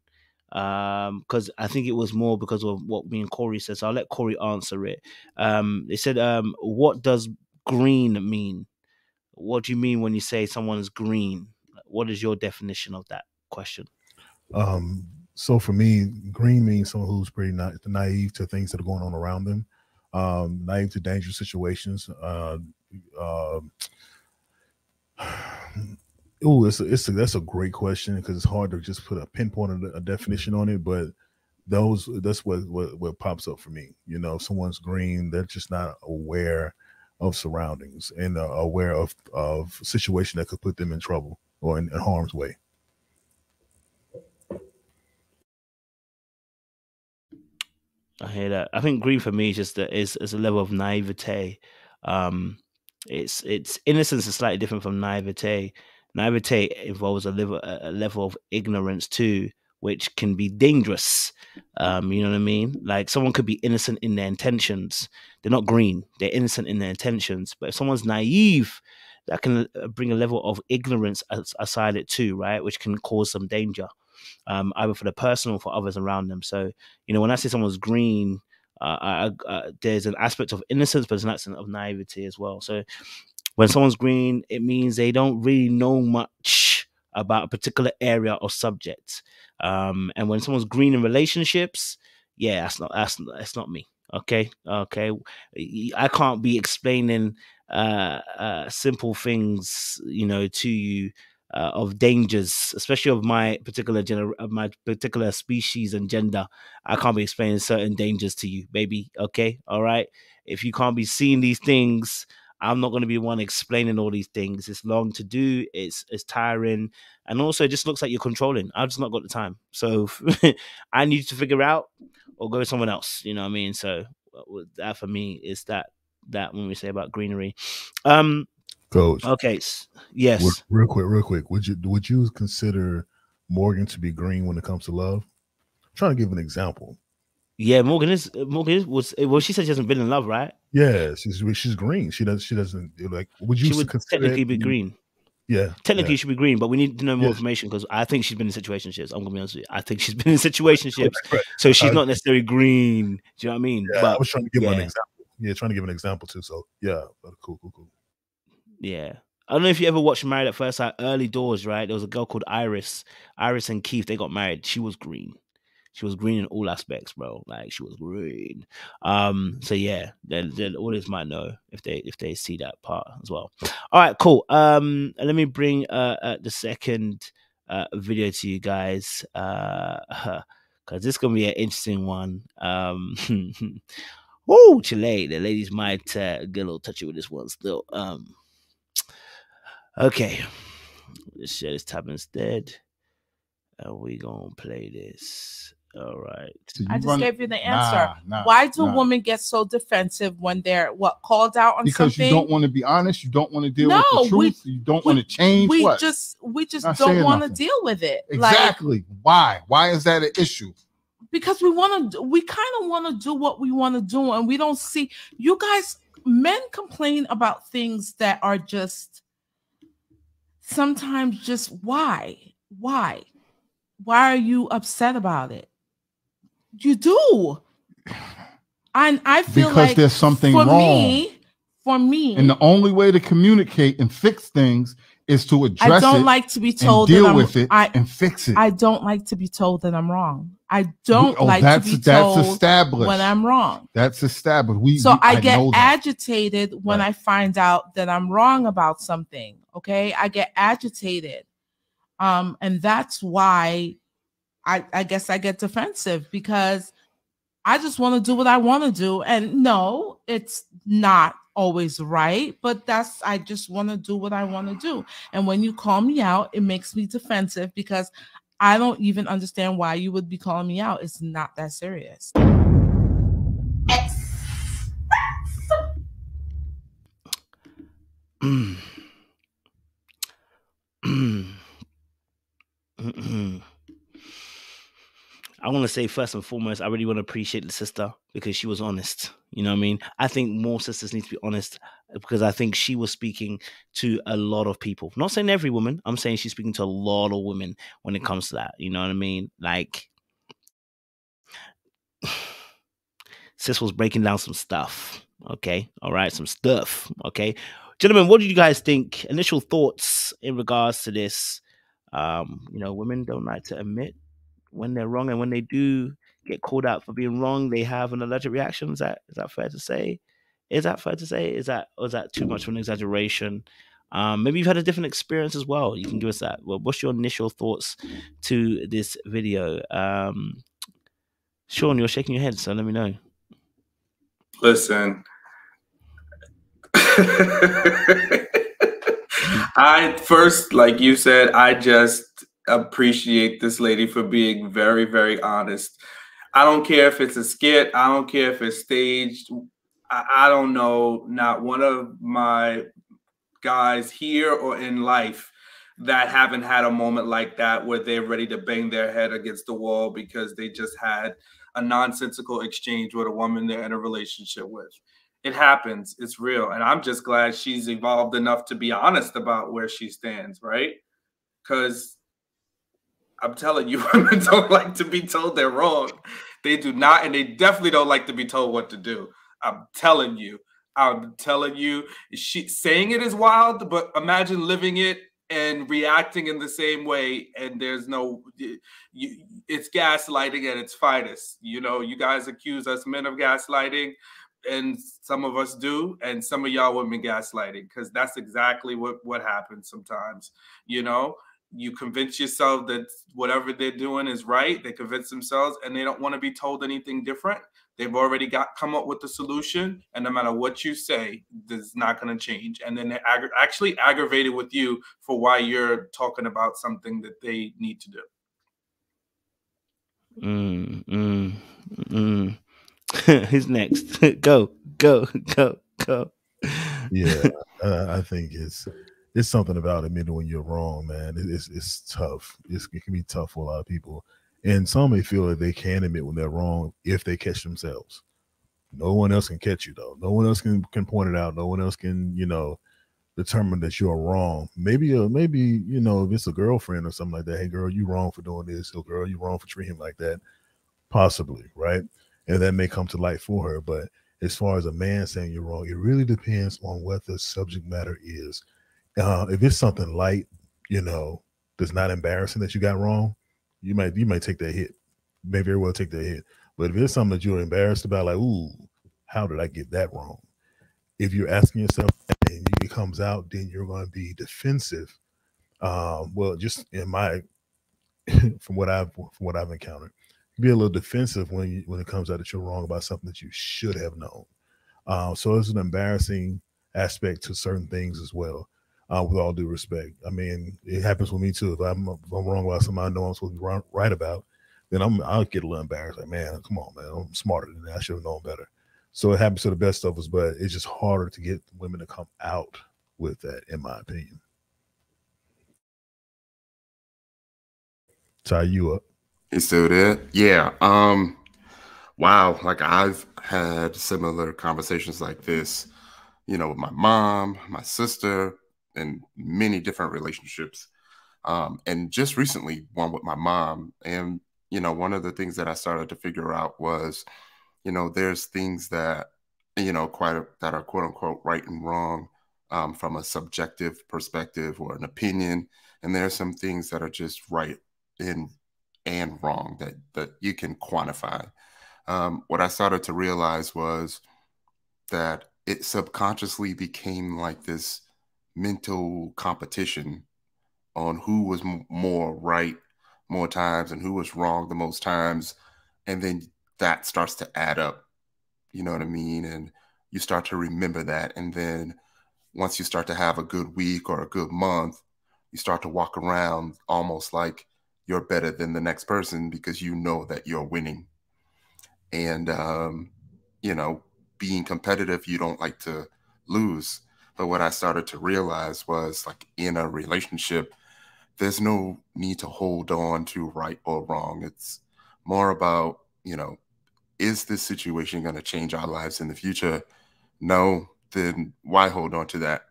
because I think it was more because of what me and Corey said. So I'll let Corey answer it. They said, what does green mean? What do you mean when you say someone's green? What is your definition of that question? So for me, green means someone who's pretty naive to things that are going on around them, naive to dangerous situations. That's a great question, because it's hard to just put a pinpoint a definition on it, but that's what pops up for me. If someone's green, they're just not aware of surroundings and aware of situation that could put them in trouble or in harm's way. I hear that. I think green for me is just is a level of naivete. It's innocence is slightly different from naivete. Naivete involves a level of ignorance too, which can be dangerous. You know what I mean? Like someone could be innocent in their intentions. They're not green. They're innocent in their intentions. But if someone's naive, that can bring a level of ignorance aside it too, right? Which can cause some danger, either for the person or for others around them. So, when I say someone's green, there's an aspect of innocence, but there's an aspect of naivety as well. So when someone's green, it means they don't really know much about a particular area or subject. And when someone's green in relationships, yeah, that's not me. Okay. I can't be explaining simple things, to you, of dangers, especially of my particular species and gender. I can't be explaining certain dangers to you, baby. Okay, all right. If you can't be seeing these things, I'm not going to be one explaining all these things. It's long to do. It's tiring, and also it just looks like you're controlling. I've just not got the time, so I need to figure out or go with someone else. You know what I mean? So that for me is that when we say about greenery. Coach. Okay. Yes. Real quick. Would you consider Morgan to be green when it comes to love? I'm trying to give an example. Yeah, Morgan was. Well, she said she hasn't been in love, right? Yeah, she's green. She doesn't like. Would you? She would technically be green. Yeah, technically she should be green, but we need to know more information, because I think she's been in situationships. I'm gonna be honest with you. I think she's been in situationships, so she's not necessarily green. Do you know what I mean? Yeah, but I was trying to give an example. Yeah, trying to give an example too. So yeah, cool. Yeah. I don't know if you ever watched Married at First Sight, early doors, right? There was a girl called Iris and Keith. They got married. She was green. She was green in all aspects, bro. Like she was green. So yeah, the audience might know if they see that part as well. All right, cool. Let me bring the second video to you guys, because this is gonna be an interesting one. Woo, Chile. The ladies might get a little touchy with this one still. Okay, Let's share this tab instead. And we gonna play this. All right. So I just gave you the answer. Why do women get so defensive when they're called out on because something? You don't want to be honest. You don't want to deal with the truth. You don't want to change. We just don't want to deal with it. Exactly. Why? Why is that an issue? Because we kind of want to do what we want to do, and we don't see you guys. Men complain about things that are just sometimes just why are you upset about it? You do. And I feel because like there's something wrong. For me. And the only way to communicate and fix things is to address it. I don't like to be told and deal with it and fix it. I don't like to be told that I'm wrong. I don't like to be told when I'm wrong. That's established. I get agitated when I find out that I'm wrong about something. Okay. I get agitated. And that's why I guess I get defensive, because I just want to do what I want to do. And no, it's not always right, but I just want to do what I want to do. And when you call me out, it makes me defensive, because I don't even understand why you would be calling me out. It's not that serious. I want to say first and foremost, I really want to appreciate the sister because she was honest. You know what I mean? I think more sisters need to be honest, because I think she was speaking to a lot of people. Not saying every woman. I'm saying she's speaking to a lot of women when it comes to that. You know what I mean? Like, sis was breaking down some stuff. Okay. All right. Some stuff. Okay. Gentlemen, what do you guys think? Initial thoughts in regards to this? Women don't like to admit when they're wrong, and when they do get called out for being wrong, they have an allergic reaction. Is that fair to say? Is that fair to say? Or is that too much of an exaggeration? Maybe you've had a different experience as well. You can give us that. Well, what's your initial thoughts to this video? Sean, you're shaking your head, so let me know. Listen. I first, like you said, I just appreciate this lady for being very, very honest. I don't care if it's a skit. I don't care if it's staged. I don't know, not one of my guys here or in life that haven't had a moment like that where they're ready to bang their head against the wall because they just had a nonsensical exchange with a woman they're in a relationship with. It happens. It's real. And I'm just glad she's evolved enough to be honest about where she stands, right? Because I'm telling you, women don't like to be told they're wrong. They do not, and they definitely don't like to be told what to do. I'm telling you. She saying it is wild, but imagine living it and reacting in the same way. And there's it's gaslighting at its finest. You know, you guys accuse us men of gaslighting, and some of us do, and some of y'all women gaslighting, because that's exactly what happens sometimes. You know, you convince yourself that whatever they're doing is right. They convince themselves, and they don't want to be told anything different. They've already come up with the solution, and no matter what you say, this is not going to change. And then they're actually aggravated with you for why you're talking about something that they need to do. Who's next? Go. Yeah, I think it's something about admitting when you're wrong, man. It's tough. It can be tough for a lot of people, and some may feel that they can admit when they're wrong if they catch themselves. No one else can catch you, though. No one else can point it out. No one else can, determine that you're wrong. Maybe if it's a girlfriend or something like that. Hey, girl, you wrong for doing this. Oh, girl, you wrong for treating him like that. Possibly, right? And that may come to light for her. But as far as a man saying you're wrong, it really depends on what the subject matter is. If it's something light, that's not embarrassing that you got wrong, you might take that hit. You may very well take that hit. But if it's something that you're embarrassed about, like, ooh, how did I get that wrong? If you're asking yourself and it comes out, then you're going to be defensive. Well, just in from what I've encountered, be a little defensive when it comes out that you're wrong about something that you should have known. So it's an embarrassing aspect to certain things as well. with all due respect. I mean, it happens with me too. If I'm wrong about something I know I'm supposed to be right about, then I'll get a little embarrassed. Like, man, come on, man, I'm smarter than that. I should have known better. So it happens to the best of us, but it's just harder to get women to come out with that, in my opinion. Tie you up. He's still there? Yeah. Wow. Like I've had similar conversations like this, you know, with my mom, my sister, and many different relationships. And just recently, one with my mom. And, you know, one of the things that I started to figure out was, you know, there's things that, you know, that are quote unquote right and wrong from a subjective perspective or an opinion. And there are some things that are just right and wrong that you can quantify. What I started to realize was that it subconsciously became like this mental competition on who was more right more times and who was wrong the most times. And then that starts to add up, you know what I mean? And you start to remember that. And then once you start to have a good week or a good month, you start to walk around almost like you're better than the next person because you know that you're winning. And, you know, being competitive, you don't like to lose. But what I started to realize was, like, in a relationship, there's no need to hold on to right or wrong. It's more about, you know, is this situation going to change our lives in the future? No, then why hold on to that?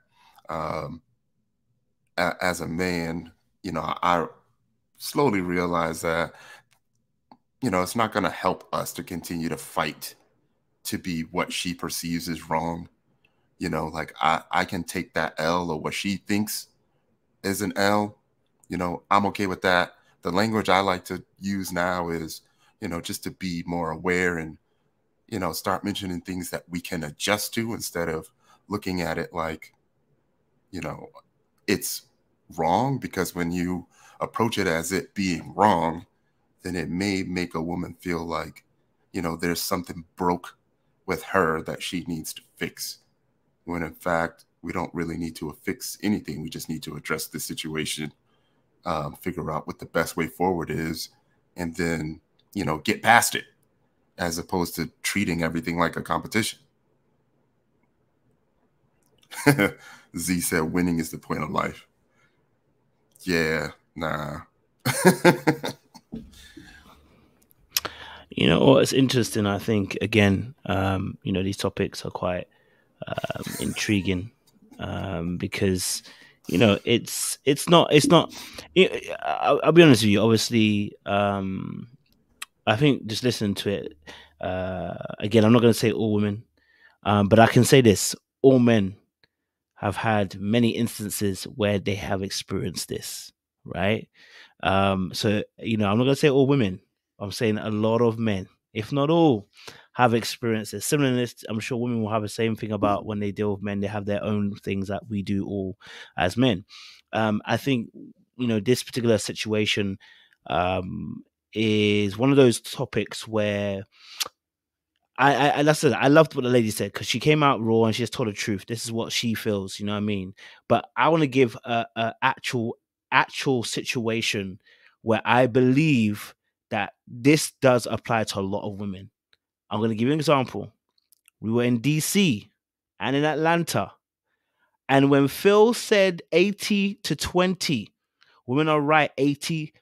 As a man, you know, I slowly realized that, you know, it's not going to help us to continue to fight to be what she perceives is wrong. You know, like I can take that L, or what she thinks is an L. You know, I'm okay with that. The language I like to use now is, you know, just to be more aware and, you know, start mentioning things that we can adjust to instead of looking at it like, you know, it's wrong. Because when you approach it as it being wrong, then it may make a woman feel like, you know, there's something broke with her that she needs to fix. When in fact, we don't really need to fix anything. We just need to address the situation, figure out what the best way forward is, and then, you know, get past it, as opposed to treating everything like a competition. Z said, winning is the point of life. Yeah, nah. You know, it's interesting. I think, again, you know, these topics are quite intriguing because, you know, it's not. I'll be honest with you. Obviously, I think just listening to it again, I'm not going to say all women, but I can say this: all men have had many instances where they have experienced this, right? So, you know, I'm not going to say all women. I'm saying a lot of men, if not all, have experienced this. Similarly, I'm sure women will have the same thing about when they deal with men. They have their own things that we do all as men. I think, you know, this particular situation is one of those topics where I loved what the lady said, because she came out raw and she just told the truth. This is what she feels, you know what I mean? But I want to give a actual situation where I believe that this does apply to a lot of women. I'm going to give you an example. We were in DC and in Atlanta, and when Phil said 80 to 20, women are right 80%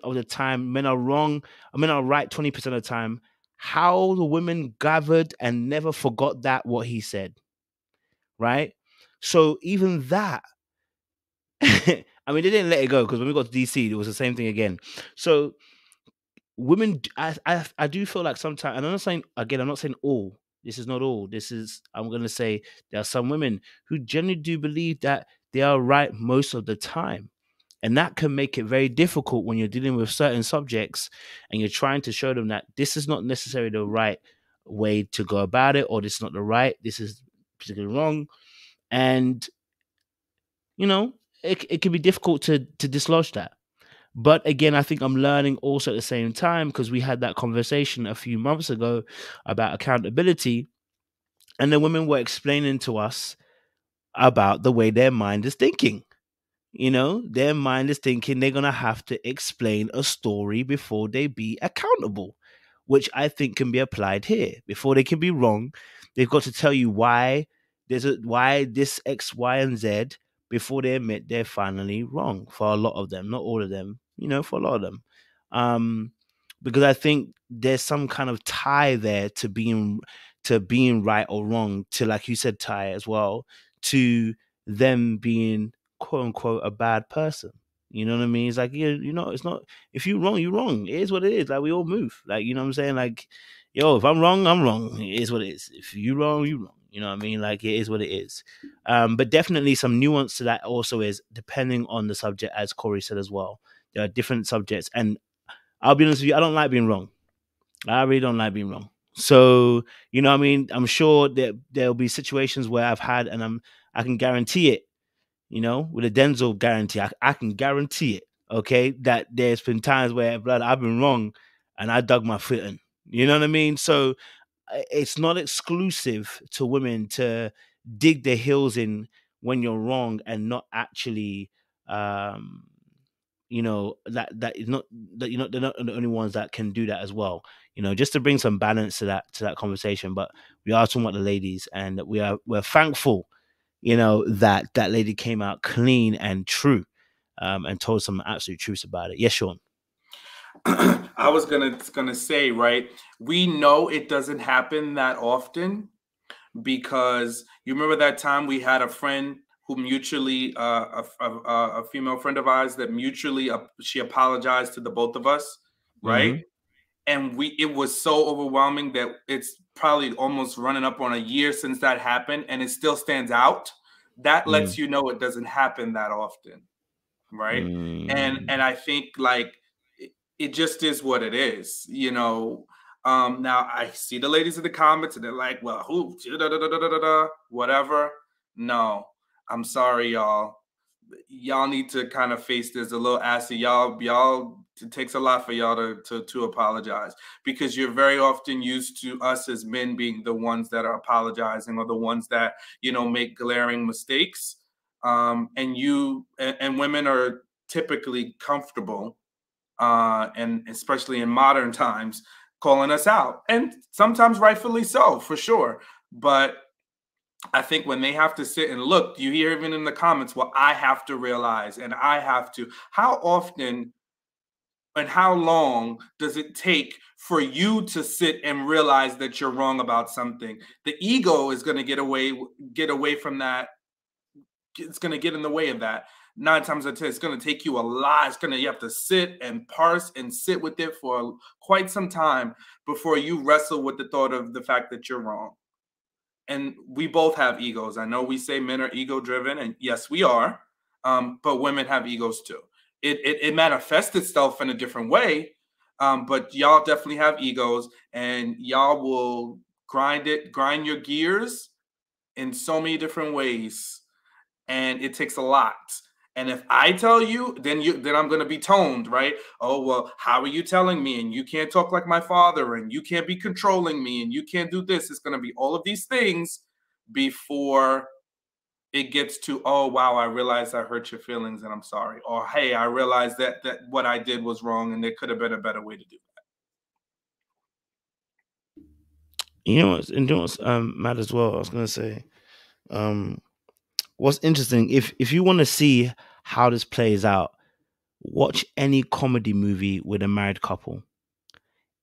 of the time, men are wrong, men are right 20% of the time. How the women gathered and never forgot what he said, right? So even that, I mean, they didn't let it go, because when we got to DC, it was the same thing again. So women, I do feel like sometimes, and I'm not saying, again, I'm not saying all. This is not all. This is, I'm going to say there are some women who generally do believe that they are right most of the time. And that can make it very difficult when you're dealing with certain subjects and you're trying to show them that this is not necessarily the right way to go about it, or this is not this is particularly wrong. And, you know, it can be difficult to dislodge that. But again, I think I'm learning also at the same time, because we had that conversation a few months ago about accountability. And the women were explaining to us about the way their mind is thinking. You know, their mind is thinking they're going to have to explain a story before they be accountable, which I think can be applied here. Before they can be wrong, they've got to tell you why why this X, Y, and Z before they admit they're finally wrong. For a lot of them, not all of them, you know, for a lot of them. Because I think there's some kind of tie there to being right or wrong, to, like you said, Ty, as well, to them being quote unquote a bad person. You know what I mean? It's like, you know, it's not, if you're wrong, you're wrong. It is what it is. Like, we all move. Like, you know what I'm saying? Like, yo, if I'm wrong, I'm wrong. It is what it is. If you're wrong, you're wrong. You know what I mean? Like, it is what it is. But definitely some nuance to that also is depending on the subject, as Corey said as well. There are different subjects. And I'll be honest with you, I don't like being wrong. I really don't like being wrong. So, you know what I mean? I'm sure that there'll be situations where I've had, and I can guarantee it, you know, with a Denzel guarantee, I can guarantee it, okay, that there's been times where, blood, I've been wrong and I dug my foot in. You know what I mean? So it's not exclusive to women to dig their heels in when you're wrong and not actually, you know, that is not, that you're not, they're not the only ones that can do that as well. You know, just to bring some balance to that conversation. But we are talking about the ladies, and we're thankful, you know, that lady came out clean and true, and told some absolute truths about it. Yes, Sean. I was gonna say, right, we know it doesn't happen that often, because you remember that time we had a friend who mutually, a female friend of ours, that mutually she apologized to the both of us, right? Mm-hmm. And it was so overwhelming that it's probably almost running up on a year since that happened, and it still stands out. That lets you know it doesn't happen that often, right? And I think, like, it just is what it is, you know. Now I see the ladies in the comments and they're like, well, who, whatever. No, I'm sorry, y'all. Y'all need to kind of face this a little assy. Y'all, it takes a lot for y'all to apologize, because you're very often used to us as men being the ones that are apologizing, or the ones that, you know, make glaring mistakes. And women are typically comfortable, and especially in modern times, calling us out, and sometimes rightfully so, for sure. But I think when they have to sit and look, you hear even in the comments, well, I have to realize, and I have to. How often and how long does it take for you to sit and realize that you're wrong about something? The ego is going to get away from that. It's going to get in the way of that. 9 times out of 10, it's going to take you a lot. You have to sit and parse and sit with it for quite some time before you wrestle with the thought of the fact that you're wrong. And we both have egos. I know we say men are ego driven, and yes, we are. But women have egos too. It manifests itself in a different way. But y'all definitely have egos, and y'all will grind your gears in so many different ways. And it takes a lot. And if I tell you, then I'm going to be toned, right? Oh, well, how are you telling me? And you can't talk like my father, and you can't be controlling me, and you can't do this. It's going to be all of these things before it gets to, oh, wow, I realized I hurt your feelings and I'm sorry. Or, hey, I realized that what I did was wrong and there could have been a better way to do that. You know what's Matt, as well, I was going to say, what's interesting, if you want to see how this plays out, watch any comedy movie with a married couple.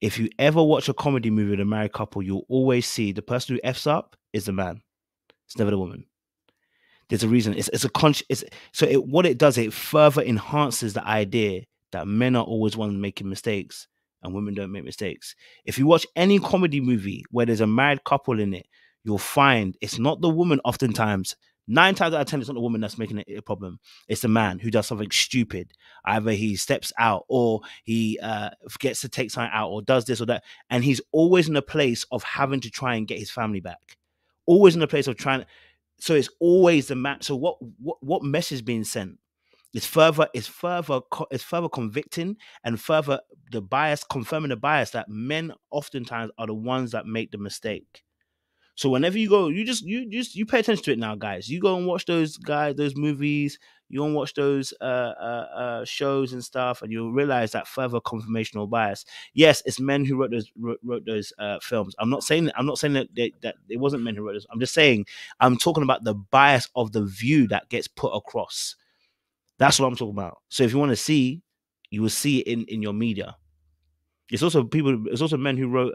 If you ever watch a comedy movie with a married couple, you'll always see the person who F's up is the man. It's never the woman. There's a reason. What it does, it further enhances the idea that men are always ones making mistakes and women don't make mistakes. If you watch any comedy movie where there's a married couple in it, you'll find it's not the woman oftentimes. 9 times out of 10, it's not the woman that's making it a problem. It's the man who does something stupid. Either he steps out, or he forgets to take something out, or does this or that. And he's always in a place of having to try and get his family back. Always in a place of trying. So it's always the man. So what message is being sent? It's further convicting and further confirming the bias that men oftentimes are the ones that make the mistake. So whenever you go, you pay attention to it now, guys. You go and watch those movies. You go and watch those shows and stuff, and you'll realize that further confirmational bias. Yes, it's men who wrote those films. I'm not saying that it wasn't men who wrote those. I'm just saying I'm talking about the bias of the view that gets put across. That's what I'm talking about. So if you want to see, you will see it in your media. It's also men who wrote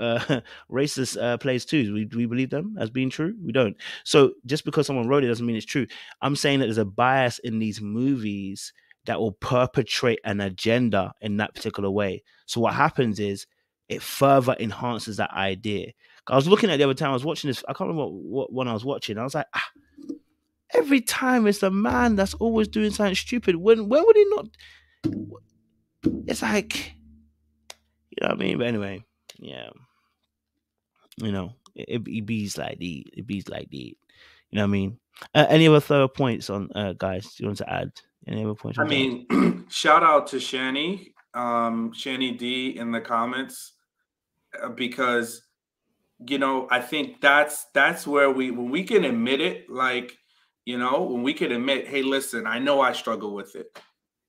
racist plays too. Do we believe them as being true? We don't. So just because someone wrote it doesn't mean it's true. I'm saying that there's a bias in these movies that will perpetrate an agenda in that particular way. So what happens is it further enhances that idea. I was looking at the other time, I was watching this, I can't remember what one I was watching. I was like, every time it's the man that's always doing something stupid. When would he not? It's like, you know what I mean? But anyway, yeah. You know, it bees like the. You know what I mean? Any other third points on guys? Do you want to add any other points? I mean, shout out to Shani, Shani D in the comments, because I think that's where when we can admit it, like, when we can admit, hey, listen, I know I struggle with it.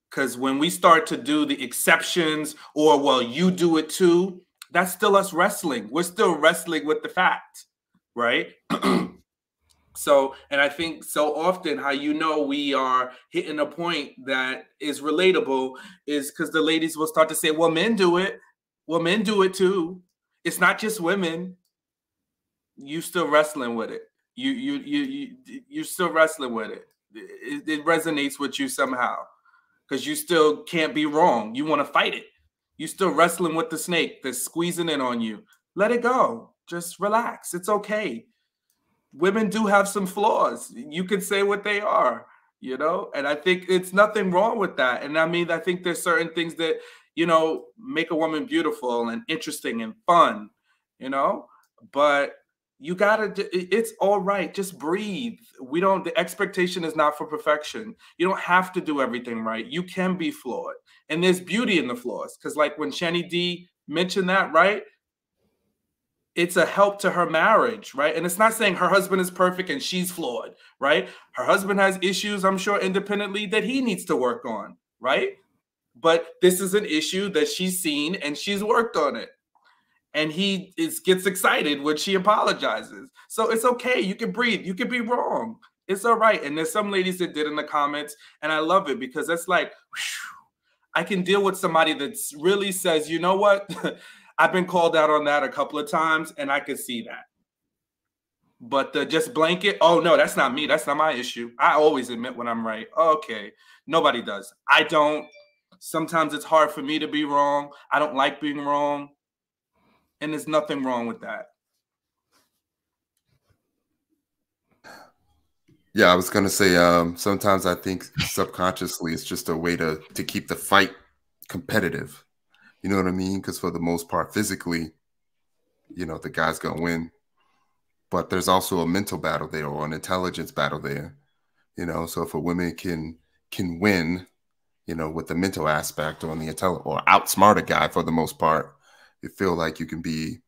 Because when we start to do the exceptions or, well, you do it too, that's still us wrestling. We're still wrestling with the fact, right? So, and I think so often how we are hitting a point that is relatable is because the ladies will start to say, well, men do it. Well, men do it too. It's not just women. You still wrestling with it. You're still wrestling with it. It resonates with you somehow. Because you still can't be wrong. You want to fight it. You still wrestling with the snake that's squeezing in on you. Let it go. Just relax. It's okay. Women do have some flaws. You can say what they are, and I think it's nothing wrong with that. And I mean, I think there's certain things that, make a woman beautiful and interesting and fun, but you it's all right. Just breathe. The expectation is not for perfection. You don't have to do everything right. You can be flawed. And there's beauty in the flaws. Because like when Shani D mentioned that, right? It's a help to her marriage, right? And it's not saying her husband is perfect and she's flawed, right? Her husband has issues, I'm sure, independently that he needs to work on, right? But this is an issue that she's seen and she's worked on it. And he gets excited when she apologizes. So it's okay. You can breathe. You can be wrong. It's all right. And there's some ladies that did in the comments, and I love it because that's like, whew, I can deal with somebody that really says, you know what? I've been called out on that a couple of times, and I could see that. But just blanket, oh, no, that's not me. That's not my issue. I always admit when I'm right. Okay. Nobody does. I don't. Sometimes it's hard for me to be wrong. I don't like being wrong. And there's nothing wrong with that. Yeah, I was going to say, sometimes I think subconsciously it's just a way to keep the fight competitive. You know what I mean? Because for the most part, physically, the guy's going to win. But there's also a mental battle there or an intelligence battle there. So if a woman can win, with the mental aspect or or outsmart a guy for the most part, you feel like you can be,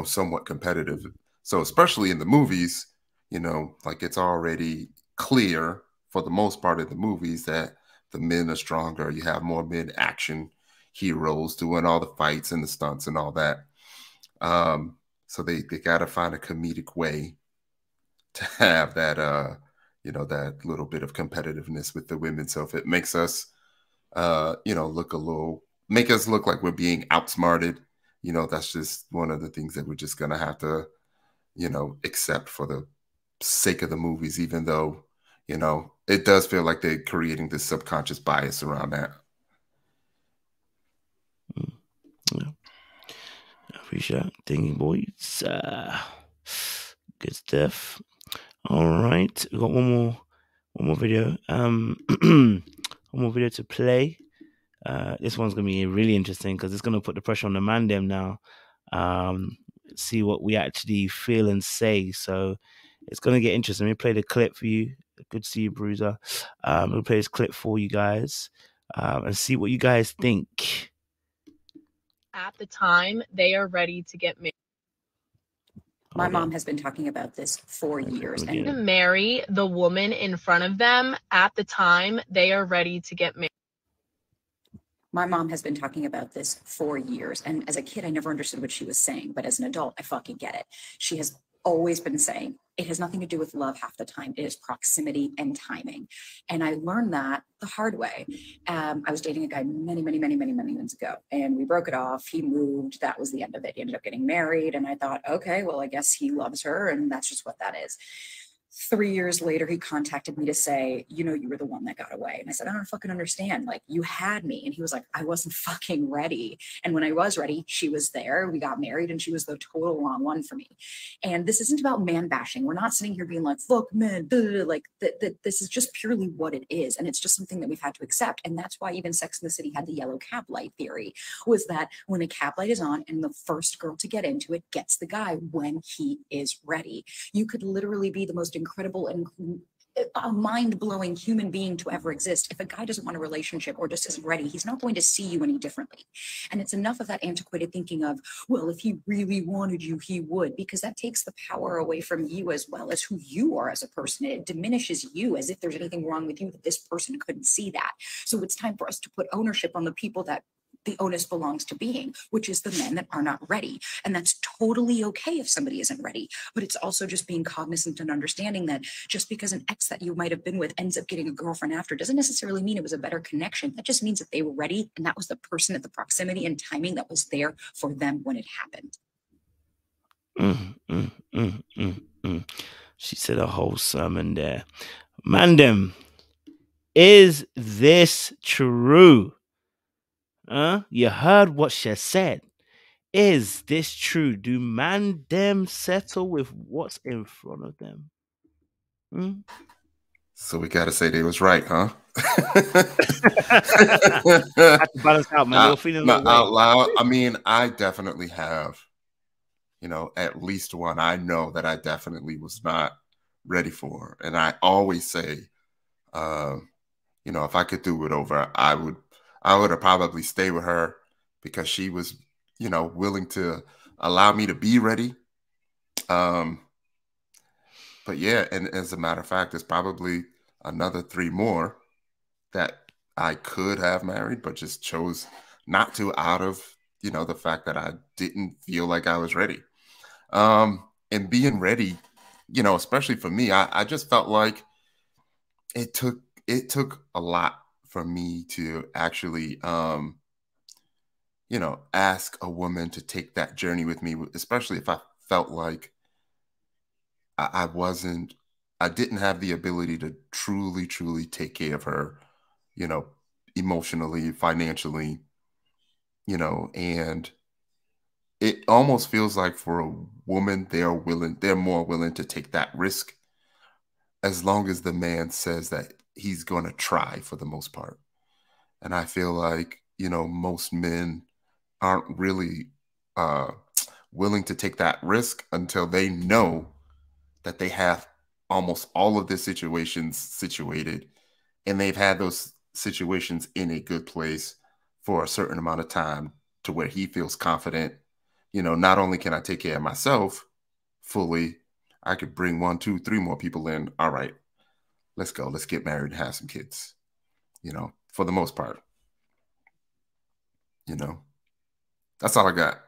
somewhat competitive. So especially in the movies, like it's already clear for the most part of the movies that the men are stronger. You have more men action heroes doing all the fights and the stunts and all that. So they got to find a comedic way to have that, that little bit of competitiveness with the women. So if it makes us, make us look like we're being outsmarted, that's just one of the things that we're just going to have to, accept for the sake of the movies, even though, it does feel like they're creating this subconscious bias around that. Yeah. I appreciate it. Thank you, boys. Good stuff. All right. We got one more video. One more video to play. This one's gonna be really interesting because it's gonna put the pressure on the man them now. See what we actually feel and say. So it's gonna get interesting. Let me play the clip for you. Good to see you, Bruiser. We'll play this clip for you guys and see what you guys think. At the time they are ready to get married. My mom has been talking about this for years. And to marry the woman in front of them at the time they are ready to get married. My mom has been talking about this for years. And as a kid, I never understood what she was saying. But as an adult, I fucking get it. She has always been saying it has nothing to do with love half the time. It is proximity and timing. And I learned that the hard way. I was dating a guy many months ago, and we broke it off. He moved. That was the end of it. He ended up getting married. And I thought, okay, well, I guess he loves her. And that's just what that is. 3 years later, he contacted me to say, you know, you were the one that got away. And I said, I don't fucking understand. Like, you had me. And he was like, I wasn't fucking ready. And when I was ready, she was there. We got married, and she was the total wrong one for me. And this isn't about man bashing. We're not sitting here being like, fuck men, like this is just purely what it is. And it's just something that we've had to accept. And that's why even Sex and the City had the yellow cab light theory, was that when a cab light is on and the first girl to get into it gets the guy when he is ready. You could literally be the most incredible and a mind-blowing human being to ever exist. If a guy doesn't want a relationship or just isn't ready, he's not going to see you any differently. And it's enough of that antiquated thinking of, well, if he really wanted you, he would, because that takes the power away from you as well as who you are as a person. It diminishes you, as if there's anything wrong with you that this person couldn't see that. So it's time for us to put ownership on the people that the onus belongs to being, which is the men that are not ready. And that's totally okay if somebody isn't ready. But it's also just being cognizant and understanding that just because an ex that you might have been with ends up getting a girlfriend after doesn't necessarily mean it was a better connection. That just means that they were ready, and that was the person at the proximity and timing that was there for them when it happened. She said a whole sermon there. Mandem, is this true? You heard what she said. Is this true? Do mandem settle with what's in front of them? So we gotta say they was right, huh? I have to balance out, man. They were feeling out loud. I mean, I definitely have, you know, at least one I know that I definitely was not ready for. And I always say, you know, if I could do it over, I would have probably stayed with her because she was, you know, willing to allow me to be ready. But yeah, and as a matter of fact, there's probably another 3 more that I could have married, but just chose not to out of, you know, the fact that I didn't feel like I was ready. And being ready, you know, especially for me, I just felt like it took a lot for me to actually, you know, ask a woman to take that journey with me, especially if I felt like I didn't have the ability to truly take care of her, you know, emotionally, financially, you know, and it almost feels like for a woman, they're more willing to take that risk as long as the man says that he's going to try for the most part. And I feel like, you know, most men aren't really willing to take that risk until they know that they have almost all of the situations situated, and they've had those situations in a good place for a certain amount of time to where he feels confident, you know, not only can I take care of myself fully, I could bring 1, 2, 3 more people in. All right, let's go. Let's get married and have some kids, you know, for the most part. You know, that's all I got.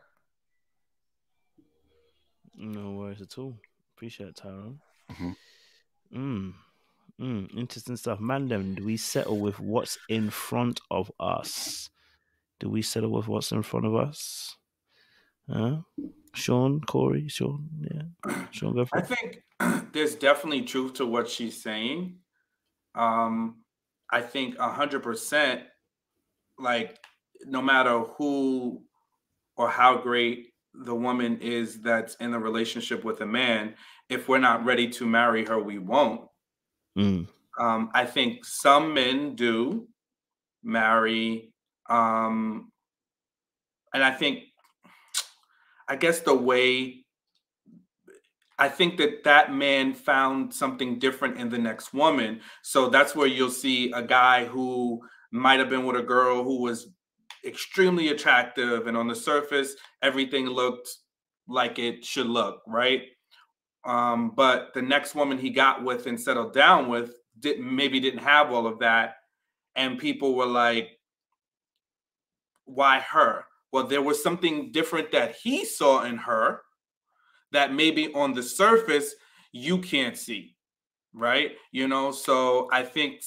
No worries at all. Appreciate it, Tyrone. Interesting stuff. Mandem, do we settle with what's in front of us? Do we settle with what's in front of us? Sean, Corey, Sean, yeah. Sean, go for it. I think there's definitely truth to what she's saying. I think 100%, like, no matter who or how great the woman is that's in a relationship with a man, if we're not ready to marry her, we won't. I think some men do marry, and I guess I think that man found something different in the next woman. So that's where you'll see a guy who might have been with a girl who was extremely attractive, and on the surface, everything looked like it should look, right? But the next woman he got with and settled down with didn't have all of that. And people were like, why her? Well, there was something different that he saw in her that maybe on the surface you can't see, right? You know, so I think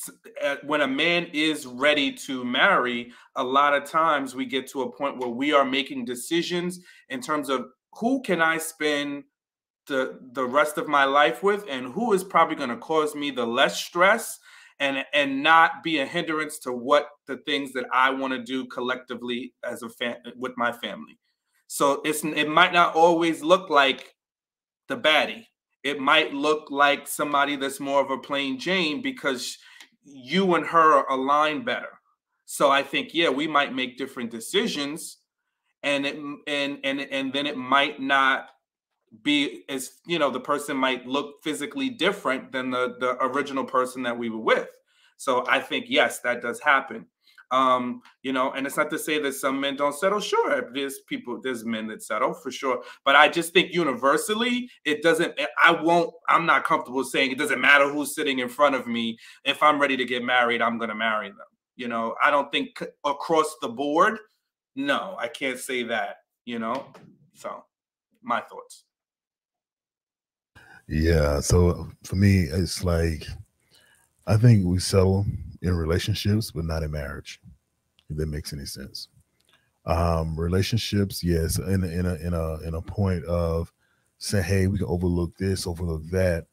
when a man is ready to marry, a lot of times we get to a point where we are making decisions in terms of who can I spend the rest of my life with, and who is probably going to cause me the less stress and not be a hindrance to what the things that I want to do collectively as with my family. So it might not always look like the baddie. It might look like somebody that's more of a plain Jane because you and her align better. So I think, yeah, we might make different decisions, and then it might not be as, you know, the person might look physically different than the original person that we were with. So I think, yes, that does happen. You know, and it's not to say that some men don't settle. Sure, there's men that settle for sure. But I just think universally, I'm not comfortable saying it doesn't matter who's sitting in front of me. If I'm ready to get married, I'm going to marry them. You know, I don't think across the board. No, I can't say that, you know, so my thoughts. Yeah, so for me, it's like, I think we settle in relationships, but not in marriage, if that makes any sense. Relationships, yes, in a point of saying, hey, we can overlook this, overlook that,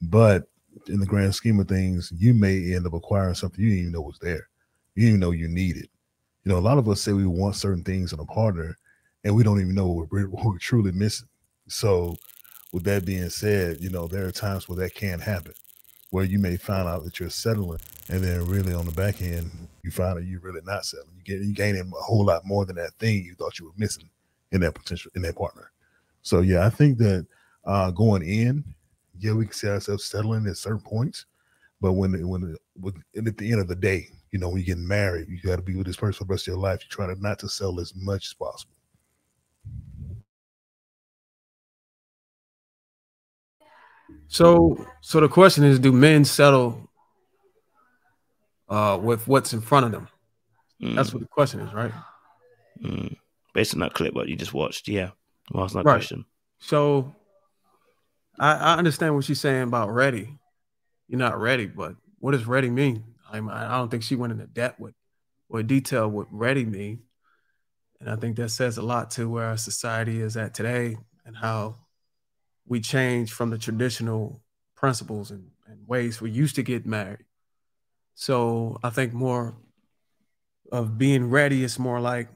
but in the grand scheme of things, you may end up acquiring something you didn't even know was there. You didn't even know you needed. You know, a lot of us say we want certain things in a partner, and we don't even know what we're truly missing. So with that being said, you know, there are times where that can happen, where you may find out that you're settling, and then really on the back end, you find out you're really not settling. You gaining a whole lot more than that thing you thought you were missing in that partner. So yeah, I think that going in, yeah, we can see ourselves settling at certain points, but at the end of the day, you know, when you're getting married, you got to be with this person for the rest of your life. You try not to settle as much as possible. So the question is, do men settle with what's in front of them? That's what the question is, right? Based on that clip what you just watched, yeah. Well, that's not right. Question. So I understand what she's saying about ready. You're not ready, but what does ready mean? I don't think she went into depth with detail what ready mean. And I think that says a lot to where our society is at today and how we change from the traditional principles and ways we used to get married. So I think more of being ready is more like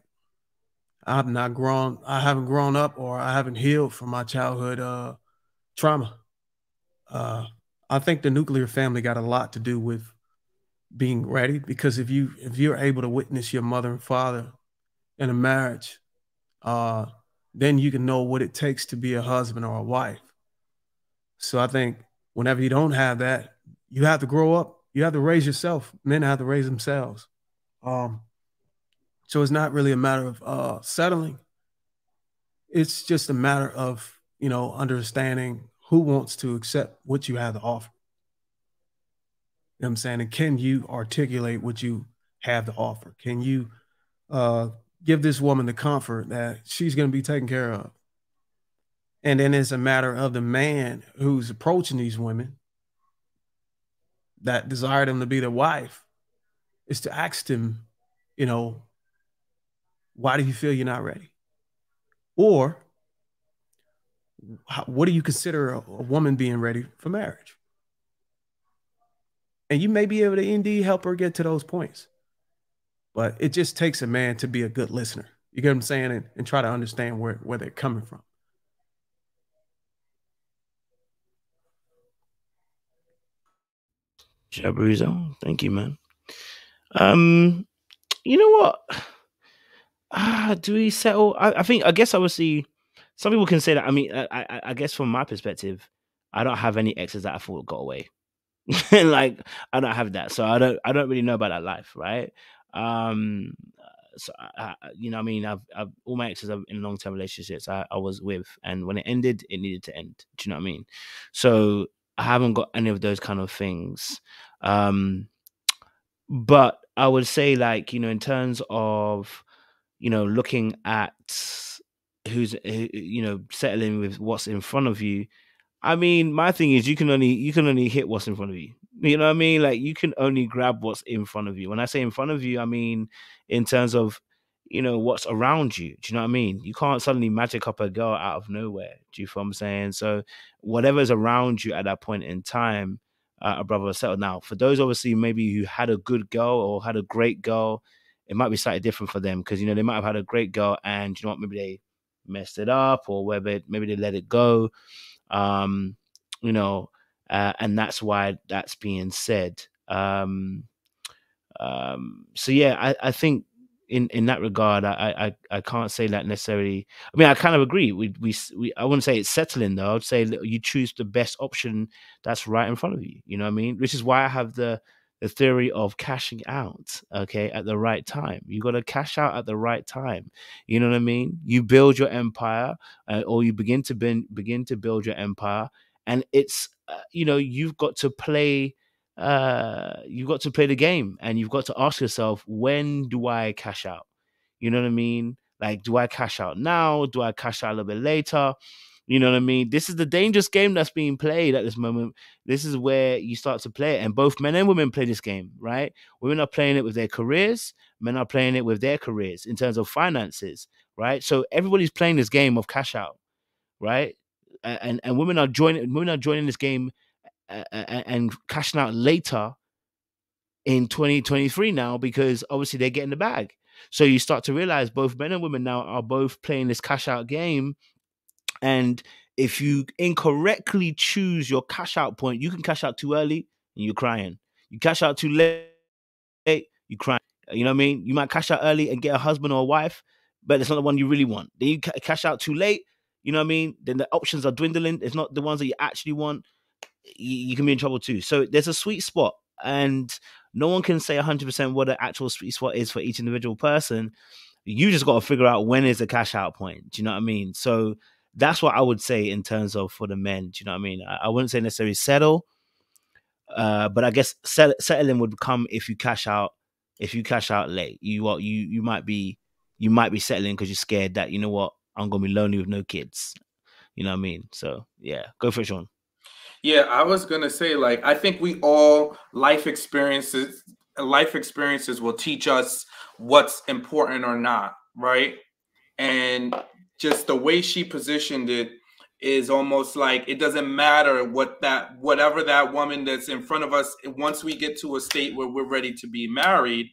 I haven't grown up, or I haven't healed from my childhood trauma. I think the nuclear family got a lot to do with being ready, because if you're able to witness your mother and father in a marriage, then you can know what it takes to be a husband or a wife. So I think whenever you don't have that, you have to grow up. You have to raise yourself. Men have to raise themselves. So it's not really a matter of settling. It's just a matter of, you know, understanding who wants to accept what you have to offer. You know what I'm saying? And can you articulate what you have to offer? Can you give this woman the comfort that she's going to be taken care of? And then it's a matter of the man who's approaching these women that desire them to be their wife, is to ask them, you know, why do you feel you're not ready? Or what do you consider a woman being ready for marriage? And you may be able to indeed help her get to those points. But it just takes a man to be a good listener. You get what I'm saying? And try to understand where they're coming from. Jabruzo, thank you, man. You know what? Do we settle? I guess obviously some people can say that. I mean, I guess from my perspective, I don't have any exes that I thought got away. Like I don't have that, so I don't really know about that life, right? so you know, I mean, I've all my exes in long-term relationships I was with, and when it ended, it needed to end. Do you know what I mean? So I haven't got any of those kind of things. But I would say, like, you know, in terms of, you know, looking at who's, you know, settling with what's in front of you. I mean, my thing is you can only hit what's in front of you. You know what I mean? Like, you can only grab what's in front of you. When I say in front of you, I mean in terms of, you know, what's around you. Do you know what I mean? You can't suddenly magic up a girl out of nowhere. Do you feel what I'm saying? So whatever's around you at that point in time, a brother will settle. Now, for those obviously maybe who had a good girl or had a great girl, it might be slightly different for them, because, you know, they might have had a great girl and, you know what, maybe they messed it up, or whether maybe they let it go. You know, and that's why that's being said. So yeah, I think in that regard, I can't say that necessarily. I mean, I kind of agree. I wouldn't say it's settling though. I'd say you choose the best option that's right in front of you. You know what I mean? Which is why I have the theory of cashing out, okay, at the right time. You got to cash out at the right time. You know what I mean? You build your empire, or you begin to build your empire, and it's you know, you've got to play the game, and you've got to ask yourself, when do I cash out? You know what I mean? Like, do I cash out now? Do I cash out a little bit later? You know what I mean? This is the dangerous game that's being played at this moment. This is where you start to play it. And both men and women play this game, right? Women are playing it with their careers. Men are playing it with their careers in terms of finances, right? So everybody's playing this game of cash out, right? And women are joining this game and cashing out later in 2023 now, because obviously they're getting the bag. So you start to realize both men and women now are both playing this cash out game. And if you incorrectly choose your cash out point, you can cash out too early and you're crying. You cash out too late, you cry. You know what I mean? You might cash out early and get a husband or a wife, but it's not the one you really want. Then you cash out too late. You know what I mean? Then the options are dwindling. It's not the ones that you actually want. You can be in trouble too. So there's a sweet spot, and no one can say 100% what the actual sweet spot is for each individual person. You just got to figure out when is the cash out point. Do you know what I mean? So that's what I would say in terms of for the men. Do you know what I mean? I wouldn't say necessarily settle, but I guess settling would come if you cash out. If you cash out late, you might be settling because you're scared that, you know what, I'm gonna be lonely with no kids. You know what I mean? So yeah, go for it, Sean. Yeah, I was gonna say, like, I think we all life experiences will teach us what's important or not, right? And just the way she positioned it is almost like it doesn't matter whatever that woman that's in front of us, once we get to a state where we're ready to be married,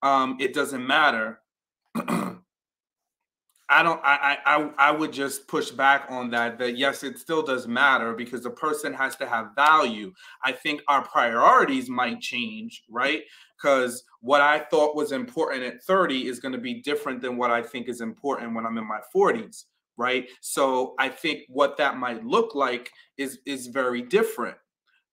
it doesn't matter. I would just push back on that yes, it still does matter, because the person has to have value. I think our priorities might change, right? Because what I thought was important at 30 is going to be different than what I think is important when I'm in my 40s, right? So I think what that might look like is very different.